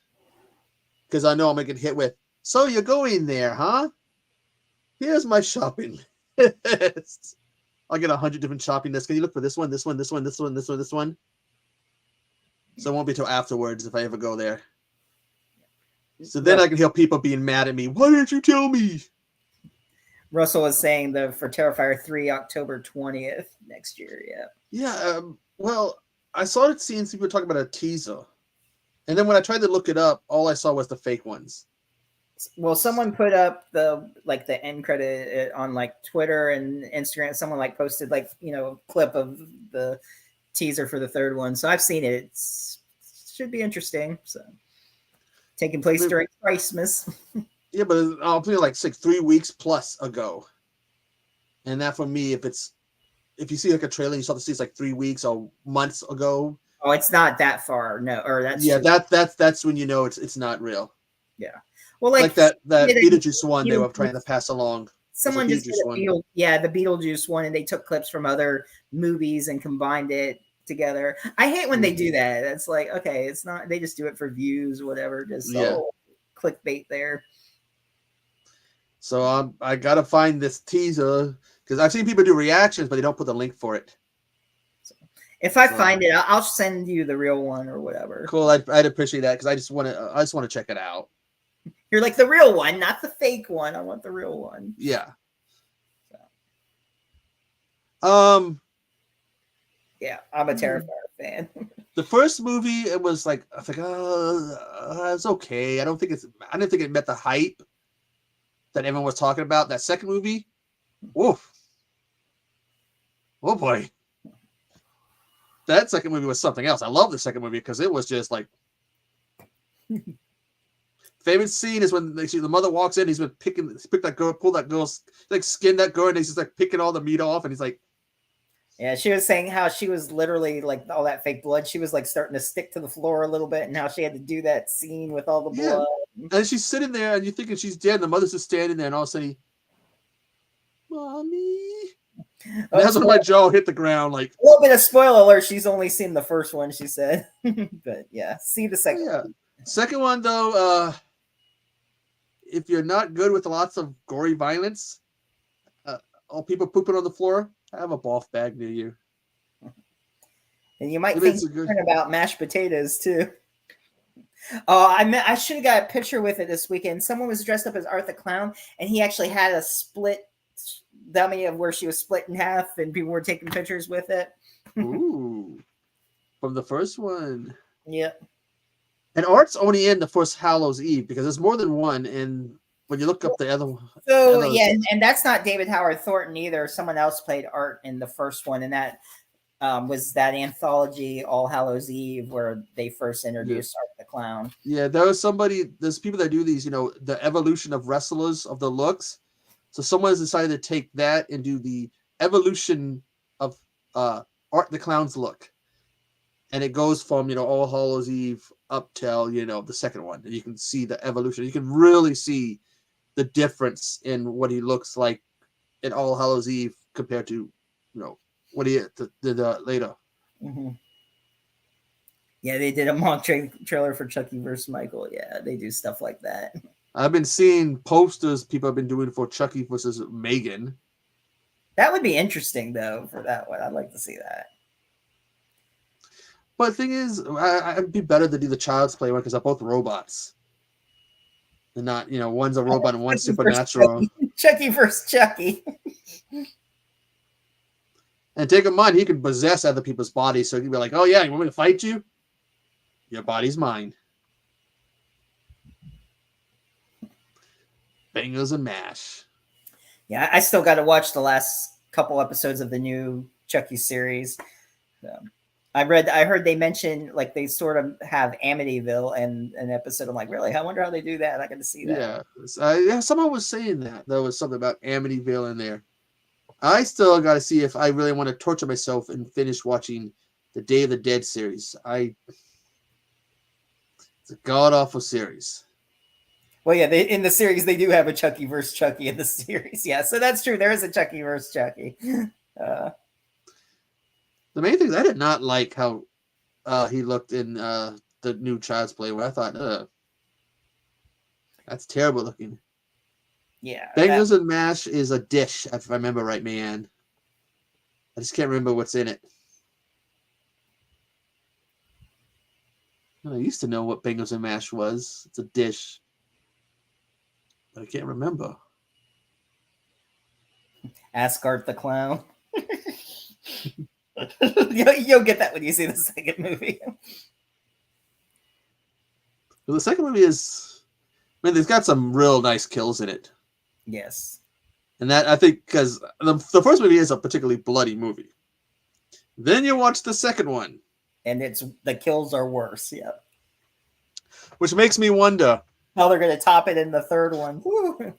because I know I'm going to get hit with, "So you're going there, huh? Here's my shopping list." I'll get 100 different shopping lists. Can you look for this one, this one, this one, this one, this one, this one? So it won't be till afterwards if I ever go there. So then I can hear people being mad at me. Why didn't you tell me? Russell was saying for Terrifier 3, October 20th next year. Yeah. Yeah. Well, I started seeing people talking about a teaser. And then when I tried to look it up, all I saw was the fake ones. Well, someone put up the end credit on Twitter and Instagram. Someone posted a clip of the teaser for the 3rd one. So I've seen it. It should be interesting. So taking place during Christmas. Yeah, but I'll feel like 3 weeks plus ago. And that for me, if you see a trailer, you saw the see it's 3 weeks or months ago. Oh, it's not that far. No, or that's that's when you know it's not real. Yeah. Well, that Beetlejuice one they were trying to pass along. Someone just did the Beetlejuice one, and they took clips from other movies and combined it together. I hate when they do that. It's like, okay, it's not. They just do it for views, whatever. Just clickbait there. So I gotta find this teaser because I've seen people do reactions, but they don't put the link for it. So if I find it, I'll send you the real one or whatever. Cool, I'd appreciate that because I just want to check it out. You're like the real one, not the fake one. I want the real one. Yeah. Yeah, I'm a Terrifier fan. The first movie, it was I was like, it's okay. I didn't think it met the hype that everyone was talking about. That second movie, woof. Oh boy. That second movie was something else. I love the second movie because it was just favorite scene is when the mother walks in. He's been picked that girl, pulled that girl's skin that girl, and he's just picking all the meat off, and he's like, yeah. She was saying how she was literally all that fake blood. She was starting to stick to the floor a little bit, and how she had to do that scene with all the blood. And she's sitting there, and you're thinking she's dead. And the mother's just standing there, and all of a sudden, "Mommy." And that's when my jaw hit the ground. A little bit of spoiler alert. She's only seen the first one, she said, but yeah, see the second. Yeah, second one though. If you're not good with lots of gory violence, all people pooping on the floor, have a Boff bag near you. And you might think about mashed potatoes too. Oh, I should have got a picture with it this weekend. Someone was dressed up as Art the Clown, and he actually had a split dummy of where she was split in half, and people were taking pictures with it. Ooh, from the first one. Yep. And Art's only in the first Hallows Eve because there's more than one, and when you look up the other. So yeah, and that's not David Howard Thornton either. Someone else played Art in the first one, and that was that anthology All Hallows Eve where they first introduced Art the Clown. Yeah, there's people that do these, the evolution of wrestlers of the looks. So someone has decided to take that and do the evolution of Art the Clown's look. And it goes from, All Hallows Eve up till, the second one. And you can see the evolution. You can really see the difference in what he looks like in All Hallows Eve compared to, what he did later. Mm-hmm. Yeah, they did a mock trailer for Chucky versus Michael. Yeah, they do stuff like that. I've been seeing posters people have been doing for Chucky versus Megan. That would be interesting, though, for that one. I'd like to see that. But the thing is, I'd be better to do the Child's Play one because they're both robots. They're not, one's a robot and one's supernatural. Chucky versus Chucky. And take in mind, he can possess other people's bodies. So he'd be like, oh, yeah, you want me to fight you? Your body's mine. Bangers and mash. Yeah, I still got to watch the last couple episodes of the new Chucky series. I heard they mentioned like they sort of have Amityville in an episode. I'm like, really? I wonder how they do that. I got to see that. Yeah, someone was saying that there was something about Amityville in there. I still got to see if I really want to torture myself and finish watching the Day of the Dead series. It's a god awful series. Well, yeah, in the series they do have a Chucky versus Chucky in the series. Yeah, so that's true. There is a Chucky versus Chucky. The main thing is I did not like how he looked in the new Child's Play. Where I thought, that's terrible looking. Yeah, Bangers and mash is a dish, if I remember right, man. I just can't remember what's in it. I used to know what bangers and mash was. It's a dish. But I can't remember. Ask Art the Clown. You'll get that when you see the second movie. Well, the second movie is, they've got some real nice kills in it. Yes. And that, I think, because the first movie is a particularly bloody movie. Then you watch the second one. And the kills are worse, yeah. Which makes me wonder how they're going to top it in the third one. Woo.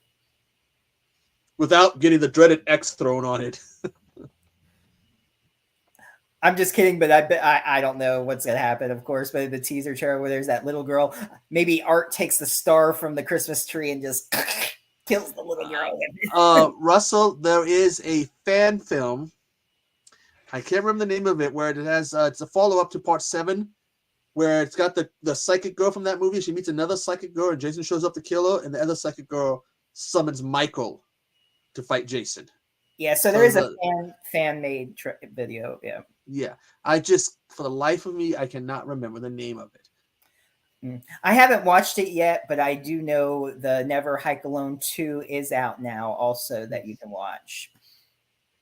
Without getting the dreaded X thrown on it. I'm just kidding, but I don't know what's going to happen, of course. But in the teaser trailer where there's that little girl, maybe Art takes the star from the Christmas tree and just kills the little girl. Russell, there is a fan film. I can't remember the name of it, where it has it's a follow-up to part 7, where it's got the psychic girl from that movie. She meets another psychic girl, and Jason shows up to kill her, and the other psychic girl summons Michael to fight Jason. Yeah, so there is a fan-made video, yeah. Yeah, I just, for the life of me, I cannot remember the name of it. I haven't watched it yet, but I do know the Never Hike Alone 2 is out now also that you can watch.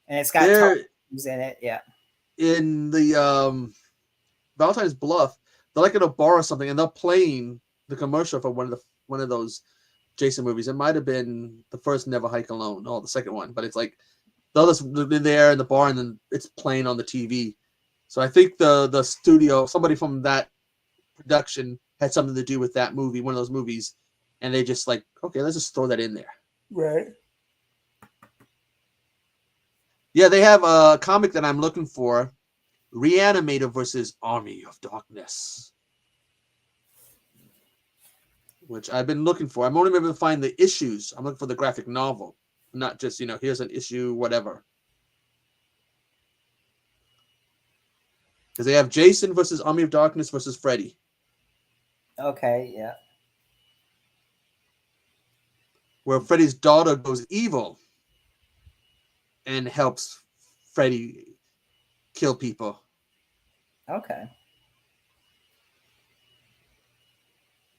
And it's got Tom Cruise in it, yeah. In the Valentine's Bluff, they're like in a bar or something, and they're playing the commercial for one of those Jason movies. It might have been the first Never Hike Alone, or the second one, but it's like they've been there in the bar, and then it's playing on the TV. So I think the studio, somebody from that production, had something to do with that movie, one of those movies, and they just like, okay, let's just throw that in there. Right. Yeah, they have a comic that I'm looking for, Reanimator versus Army of Darkness, which I've been looking for. I'm only able to find the issues. I'm looking for the graphic novel, not just, here's an issue, whatever. Because they have Jason versus Army of Darkness versus Freddy. Okay, yeah. Where Freddy's daughter goes evil and helps Freddy kill people. Okay.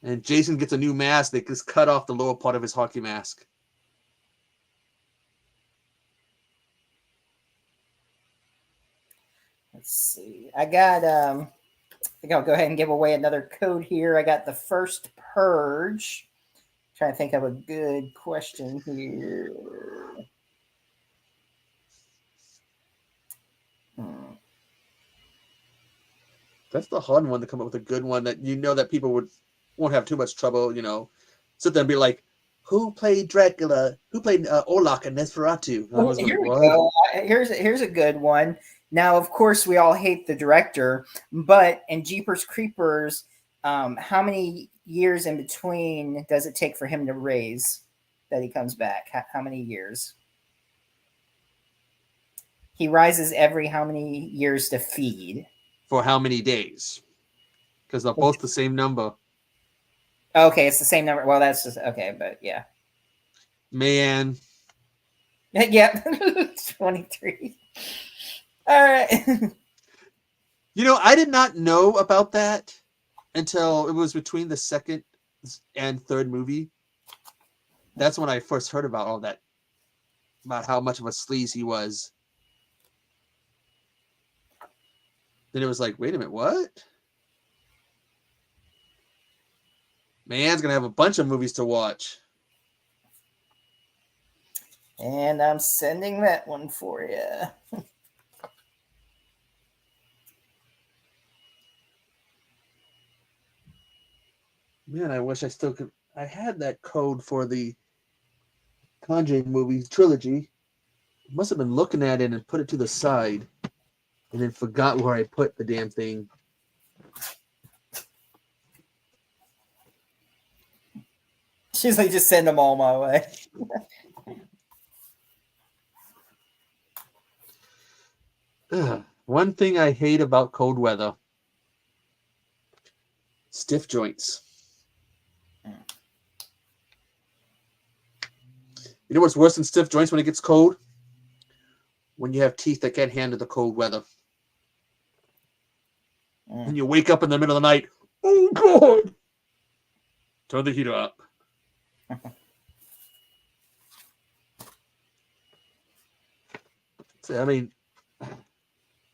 And Jason gets a new mask. They just cut off the lower part of his hockey mask. Let's see. I got I think I'll go ahead and give away another code here. I got the first Purge Trying to think of a good question here. That's the hard one to come up with a good one that that people won't have too much trouble, sit there and be like, who played Dracula? Who played Orlok and Nosferatu? Well, here we go. Here's a good one. Now, of course, we all hate the director, but in Jeepers Creepers, how many years in between does it take for him to raise that he comes back? How many years? He rises every how many years to feed? For how many days? Because they're both the same number. Okay, it's the same number. Well, that's just okay, but yeah. Man. Yep. 23. All right. I did not know about that until it was between the second and third movie. That's when I first heard about all that, about how much of a sleaze he was. Then it was like, wait a minute, what? Man's going to have a bunch of movies to watch. And I'm sending that one for you. Man, I wish I still could. I had that code for the Conjuring movies trilogy. Must have been looking at it and put it to the side and then forgot where I put the damn thing. She's like, just send them all my way. One thing I hate about cold weather: stiff joints. You know what's worse than stiff joints when it gets cold? When you have teeth that can't handle the cold weather. And you wake up in the middle of the night. Oh, God! Turn the heater up. So, I mean,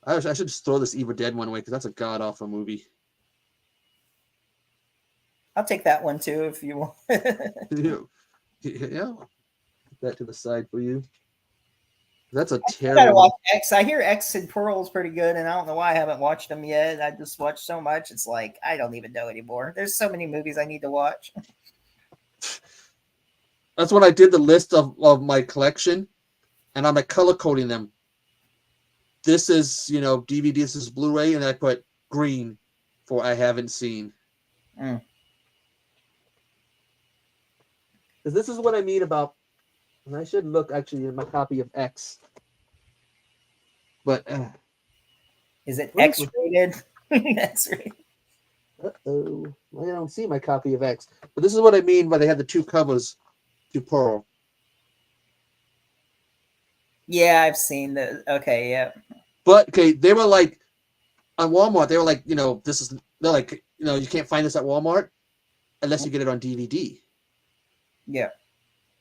I should just throw this Evil Dead one away because that's a god-awful movie. I'll take that one too if you want. Yeah. Put that to the side for you. That's a I terrible. gotta watch X. I hear X and Pearl is pretty good, and I don't know why I haven't watched them yet. I just watched so much. It's like I don't even know anymore. There's so many movies I need to watch. That's when I did the list of my collection, and I'm like color coding them. This is, DVD, this is Blu-ray, and I put green for I haven't seen. Because this is what I mean about, and I should look actually in my copy of X. But is it X-rated? X-rated. Uh-oh. I don't see my copy of X. But this is what I mean by they had the two covers to Pearl. Yeah, I've seen the. Okay, yeah. But okay, they were like on Walmart. They were like, this is. They're like, you can't find this at Walmart unless you get it on DVD. Yeah.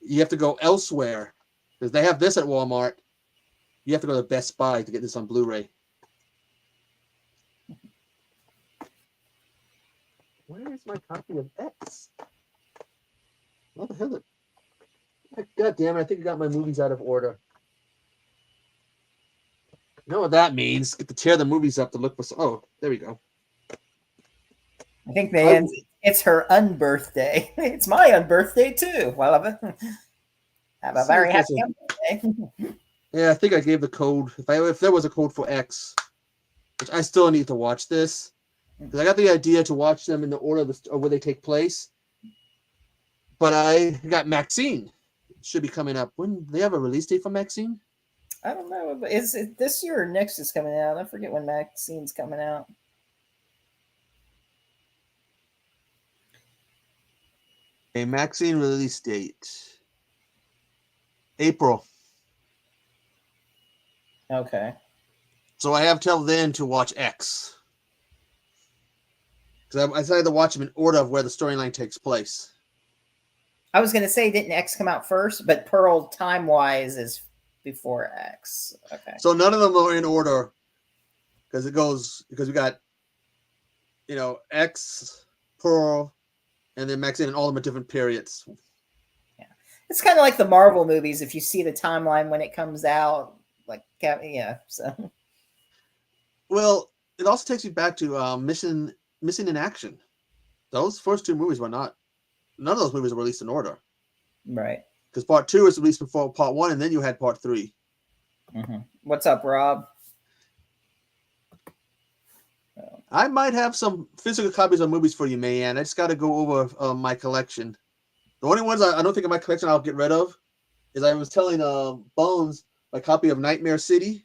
You have to go elsewhere because they have this at Walmart. You have to go to Best Buy to get this on Blu-ray. Where is my copy of X? What the hell? God damn it! I think I got my movies out of order. You know what that means? Get to tear the movies up to look for. Oh, there we go. I think it's her unbirthday. It's my unbirthday too. Well, have a very happy unbirthday. Yeah, I think I gave the code. If there was a code for X, which I still need to watch this because I got the idea to watch them in the order of where they take place. But I got Maxine. It should be coming up. When they have a release date for Maxine? I don't know. Is it this year or next is coming out? I forget when Maxine's coming out. A Maxine release date. April. Okay. So I have till then to watch X. Because I decided to watch them in order of where the storyline takes place. I was going to say, didn't X come out first? But Pearl, time-wise, is before X. Okay. So none of them are in order. Because we got, X, Pearl, and then Maxine, and all of them at different periods. It's kind of like the Marvel movies. If you see the timeline when it comes out, like yeah. So Well, it also takes you back to Missing in Action. Those first two movies were not. None of those movies were released in order. right. Because part 2 was released before part 1, and then you had part 3. Mm-hmm. What's up, Rob? I might have some physical copies of movies for you, Mayan. I just got to go over my collection. The only ones I don't think in my collection I'll get rid of is I was telling Bones my copy of Nightmare City.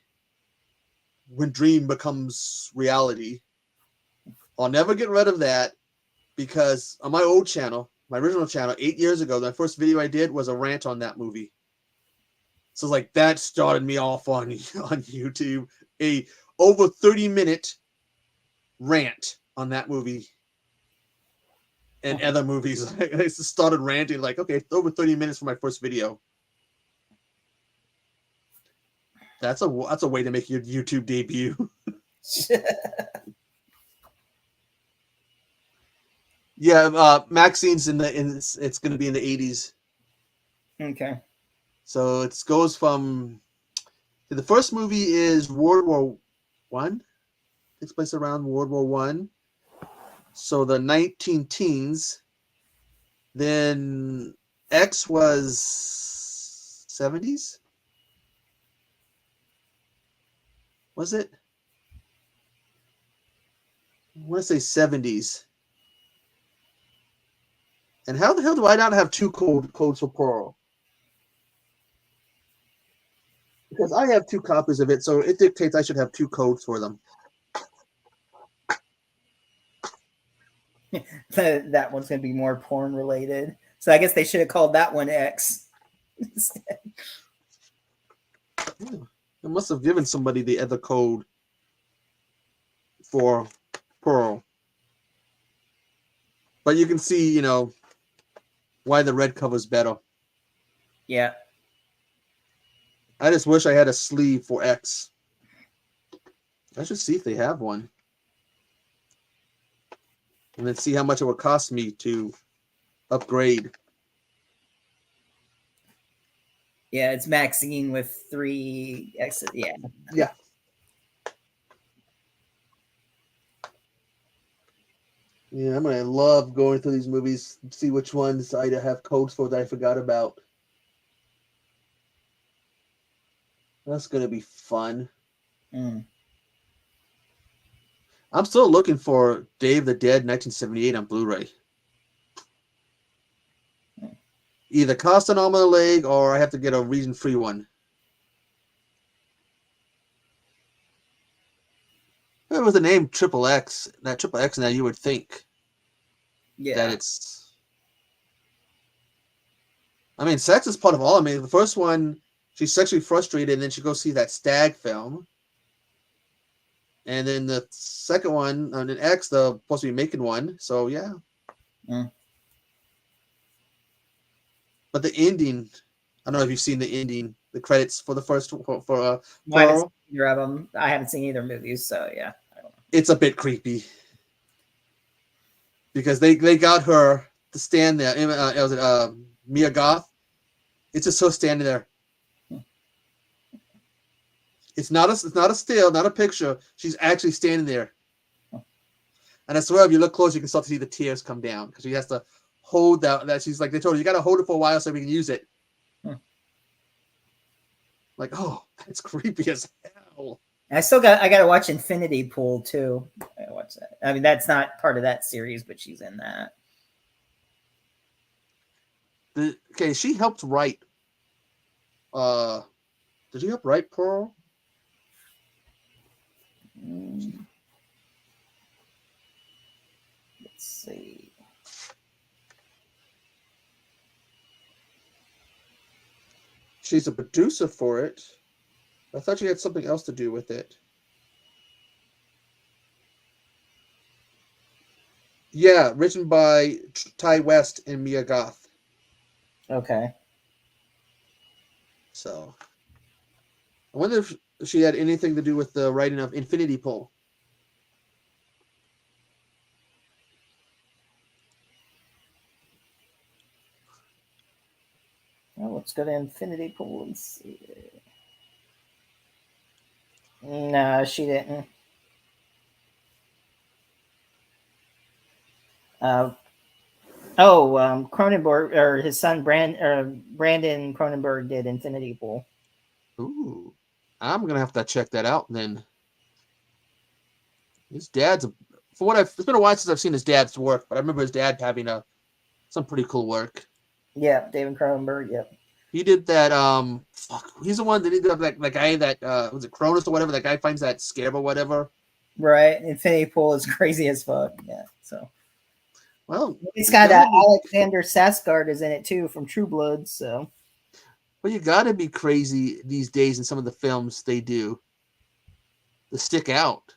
When Dream becomes reality, I'll never get rid of that because on my old channel, my original channel, 8 years ago, the first video I did was a rant on that movie. So like that started me off on YouTube, a over 30-minute rant on that movie and other movies. I just started ranting like, okay, it's over 30 minutes for my first video. That's a way to make your YouTube debut. Yeah, Maxine's it's going to be in the 80s. Okay. So it goes from the first movie is World War One. Takes place around World War One. So the 19 teens. Then X was 70s. Was it? I want to say 70s. And how the hell do I not have two codes for Pearl? Because I have 2 copies of it, so it dictates I should have 2 codes for them. That one's going to be more porn related. So I guess they should have called that one X instead. I must have given somebody the other code for Pearl. But you can see, why the red cover's better. Yeah. I just wish I had a sleeve for X. I should see if they have one. And then see how much it would cost me to upgrade. Yeah, it's Maxine with 3 X's. Yeah. Yeah. Yeah, I'm gonna love going through these movies, see which ones I have codes for that I forgot about. That's gonna be fun. Mm. I'm still looking for Day of the Dead 1978 on Blu-ray. Either cost an arm and a leg, or I have to get a region-free one. If it was the name Triple X, now you would think that it's. I mean, sex is part of all. I mean, the first one, she's sexually frustrated, and then she goes see that stag film. And then the second one, on an X, they're supposed to be making one. So, yeah. Mm. But the ending, I don't know if you've seen the ending, the credits for the first for Pearl. Either of them. I haven't seen either movies, so yeah. I don't know. It's a bit creepy because they got her to stand there. Was it Mia Goth? It's just her standing there. It's not a still, not a picture. She's actually standing there. And I swear, if you look close, you can start to see the tears come down because she has to hold that. She's like, they told her, you got to hold it for a while so we can use it. Like, oh, that's creepy as hell. I got to watch Infinity Pool too. I watch that. I mean, that's not part of that series, but she's in that. Okay, she helped write. Did she help write Pearl? Let's see. She's a producer for it. I thought she had something else to do with it. Yeah, written by Ty West and Mia Goth. Okay. So, I wonder if she had anything to do with the writing of Infinity Pool. Well, let's go to Infinity Pool and see. No, she didn't. Uh, Cronenberg or his son Brandon Cronenberg did Infinity Pool. Ooh, I'm gonna have to check that out then. His dad's it's been a while since I've seen his dad's work, but I remember his dad having some pretty cool work. Yeah, David Cronenberg. Yep. He did that. He's the one that did that guy that was it Cronus or whatever. That guy finds that scab or whatever. Right. Infinity Pool is crazy as fuck. Yeah. So. Well, it's got Alexander Skarsgård is in it too from True Blood. So. Well, you got to be crazy these days in some of the films they do to stick out.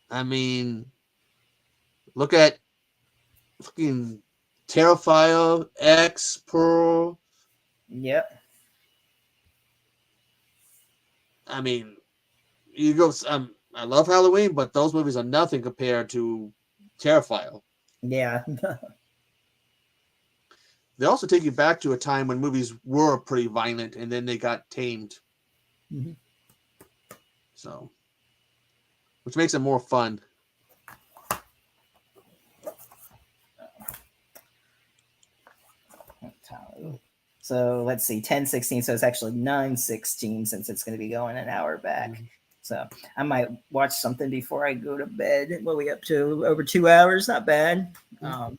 I mean, look at fucking Terrifier, X, Pearl. Yep. I mean, you go. I love Halloween, but those movies are nothing compared to Terrifier. Yeah. They also take you back to a time when movies were pretty violent, and then they got tamed. Mm-hmm. So, which makes it more fun. So let's see, 10:16. So it's actually 9:16 since it's going to be going an hour back. Mm-hmm. So I might watch something before I go to bed. What are we up to? Over 2 hours? Not bad. Mm-hmm.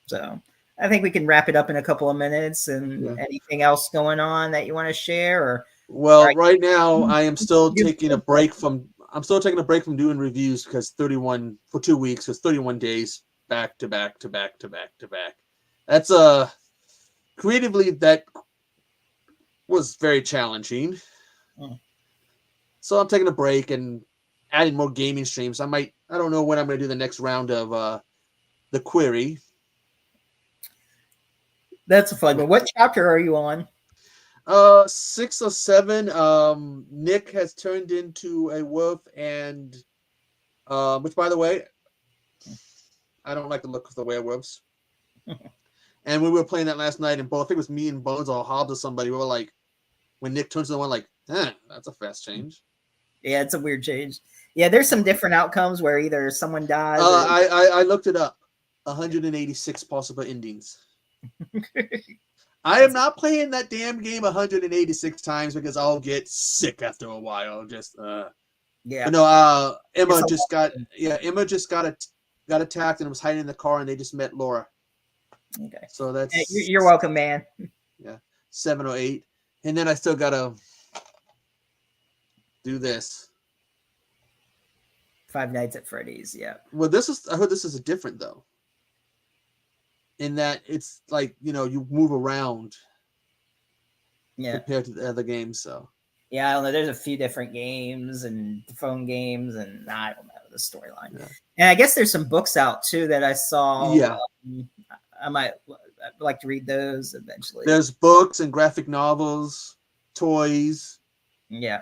So I think we can wrap it up in a couple of minutes. And anything else going on that you want to share? Or right now I am still taking a break from. I'm still taking a break from doing reviews because 31 for 2 weeks. Because 31 days back to back to back to back to back. That's creatively that was very challenging. So I'm taking a break and adding more gaming streams. I don't know when I'm going to do the next round of the Query. That's a fun one. What chapter are you on? 6 or 7. Nick has turned into a wolf, and which, by the way, I don't like the look of the werewolves. And we were playing that last night, and I think it was me and Bones or Hobbs or somebody. We were like, when Nick turns to the one, like, that's a fast change. Yeah, it's a weird change. Yeah, there's some different outcomes where either someone dies. I looked it up. 186 possible endings. I am not playing that damn game 186 times because I'll get sick after a while. Just yeah. But no, Emma just got attacked and was hiding in the car, and they just met Laura. Okay. So that's you're welcome, man. Yeah, 7 or 8, and then I still gotta do this. Five Nights at Freddy's. Yeah. Well, I heard this is different though. In that it's like you move around. Yeah. Compared to the other games, so. Yeah, I don't know. There's a few different games and phone games, and I don't know the storyline. Yeah. And I guess there's some books out too that I saw. Yeah. I'd like to read those eventually. There's books and graphic novels, toys. Yeah.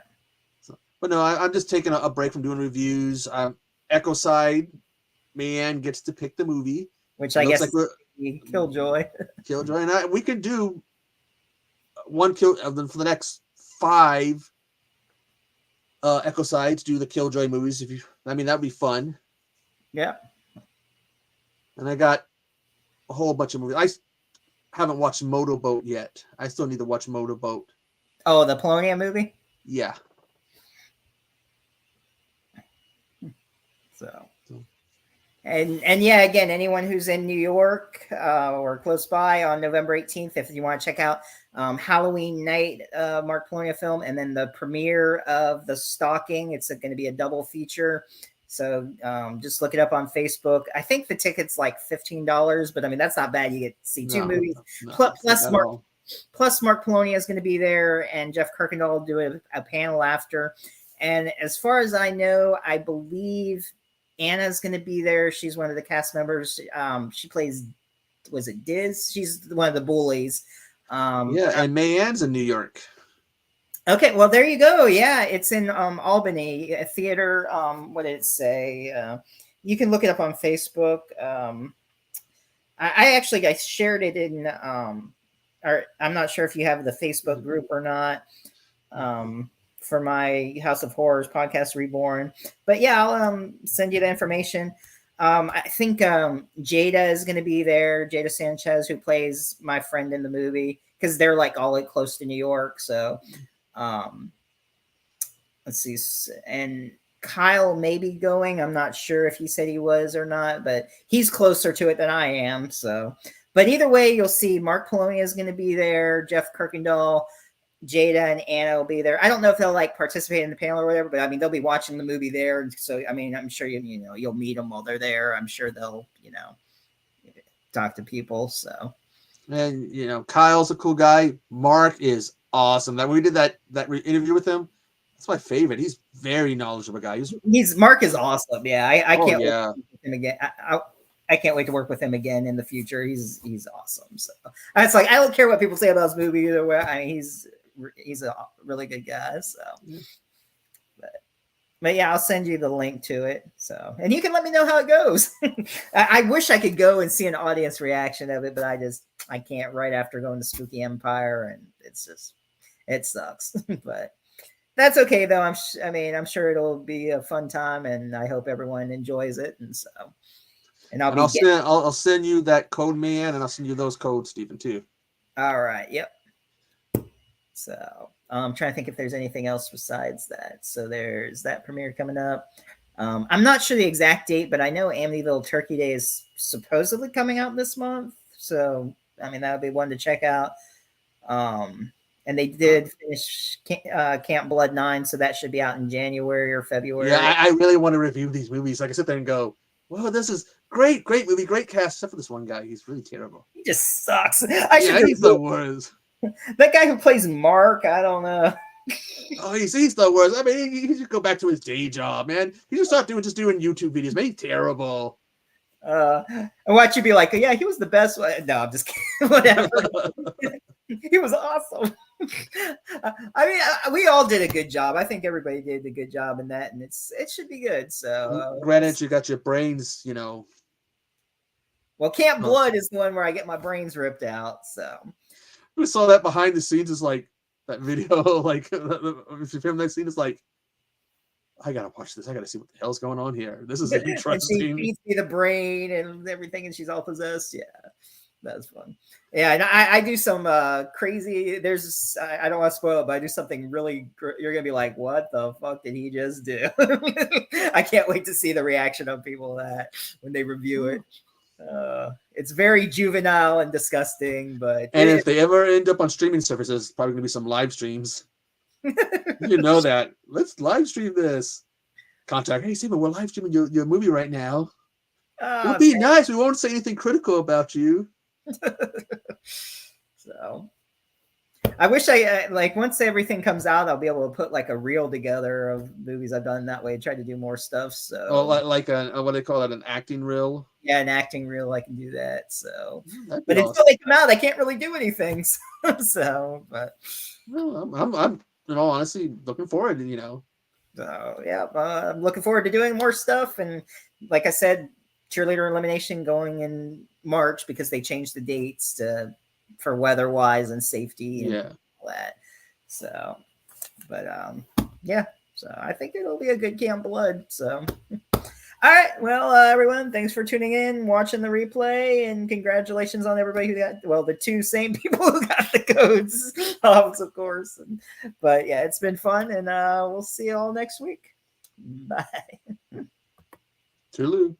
So, but no, I'm just taking a break from doing reviews. Echo Side, Mayanne gets to pick the movie. Which I guess like Killjoy. Killjoy. And we could do one kill for the next 5 Echo Sides, do the Killjoy movies. That'd be fun. Yeah. And I got a whole bunch of movies. I haven't watched Motorboat yet. I still need to watch Motorboat. Oh, the Polonia movie? Yeah. So. And yeah, again, anyone who's in New York or close by on November 18th, if you want to check out Halloween Night, Mark Polonia film, and then the premiere of The Stalking, it's going to be a double feature. So just look it up on Facebook. I think the ticket's like $15, but that's not bad. You get to see 2 movies. Plus Mark Polonia is going to be there, and Jeff Kirkendall will do a panel after. And as far as I know, I believe Anna's going to be there. She's one of the cast members. She plays, was it Diz? She's one of the bullies. And Mayanne's in New York. Okay, well, there you go. Yeah, it's in Albany, a theater. What did it say? You can look it up on Facebook. I actually I shared it in or I'm not sure if you have the Facebook group or not. For my House of Horrors podcast Reborn. But yeah, I'll send you the information. I think Jada is going to be there. Jada Sanchez, who plays my friend in the movie, because they're like all close to New York. So let's see. And Kyle may be going. I'm not sure if he said he was or not, but he's closer to it than I am. So, but either way, you'll see Mark Polonia is going to be there. Jeff Kirkendall, Jada and Anna will be there. I don't know if they'll like participate in the panel or whatever, but I mean, they'll be watching the movie there. So, I mean, I'm sure you know, you'll meet them while they're there. I'm sure they'll, you know, talk to people. So, and you know, Kyle's a cool guy. Mark is awesome. That we did that interview with him. That's my favorite. He's very knowledgeable guy. Mark is awesome. Yeah, I can't wait yeah. to work with him again. I can't wait to work with him again in the future. He's awesome. So it's like I don't care what people say about his movie either way. I mean, he's a really good guy. So, but yeah, I'll send you the link to it. So, and you can let me know how it goes. I wish I could go and see an audience reaction of it, but I can't right after going to Spooky Empire, and it sucks. But that's okay though. I'm sure it'll be a fun time, and I hope everyone enjoys it. And so, I'll send you that code, man, and I'll send you those codes, Stephen, too. All right. Yep. So I'm trying to think if there's anything else besides that. So there's that premiere coming up. I'm not sure the exact date, but I know Amityville Turkey Day is supposedly coming out this month. So, I mean, that would be one to check out. And they did finish Camp Blood 9, so that should be out in January or February. Yeah, I really want to review these movies. Like I sit there and go, "Whoa, this is great movie, great cast." Except for this one guy, he's really terrible. He just sucks. He's the worst. That guy who plays Mark, I don't know. Oh, he's the worst. I mean, he should go back to his day job, man. He should start doing YouTube videos. Man, he's terrible. And watch you be like, yeah, he was the best one. No, I'm just kidding. Whatever. He was awesome. I mean, we all did a good job. I think everybody did a good job in that, and it should be good. So, granted, you got your brains, you know. Well, Camp Blood is the one where I get my brains ripped out. So, we saw that behind the scenes. Is like that video, like if you film that scene, it's like, I gotta watch this. I gotta see what the hell's going on here. This is interesting. She feeds me the brain and everything, and she's all possessed. Yeah. That's fun. Yeah, and I do some crazy. I don't want to spoil it, but I do something really. You're gonna be like, "What the fuck did he just do?" I can't wait to see the reaction of people that when they review it. It's very juvenile and disgusting, but if they ever end up on streaming services, probably gonna be some live streams. You know that. Let's live stream this. Contact. Hey, Stephen, we're live streaming your movie right now. It'll be nice. We won't say anything critical about you. So I wish I like once everything comes out, I'll be able to put like a reel together of movies I've done that way. Try to do more stuff. So like a what do they call it? An acting reel? Yeah, an acting reel. I can do that. So, but awesome. Until they come out, I can't really do anything. So, but well, I'm in all honesty looking forward to So yeah, I'm looking forward to doing more stuff. And like I said, Cheerleader Elimination going in March because they changed the dates for weather wise and safety and all that. So, but yeah, so I think it'll be a good Camp Blood. So, all right, well, everyone, thanks for tuning in, watching the replay, and congratulations on everybody who got the two same people who got the codes, of course. But yeah, it's been fun, and we'll see you all next week. Bye. Toodaloo.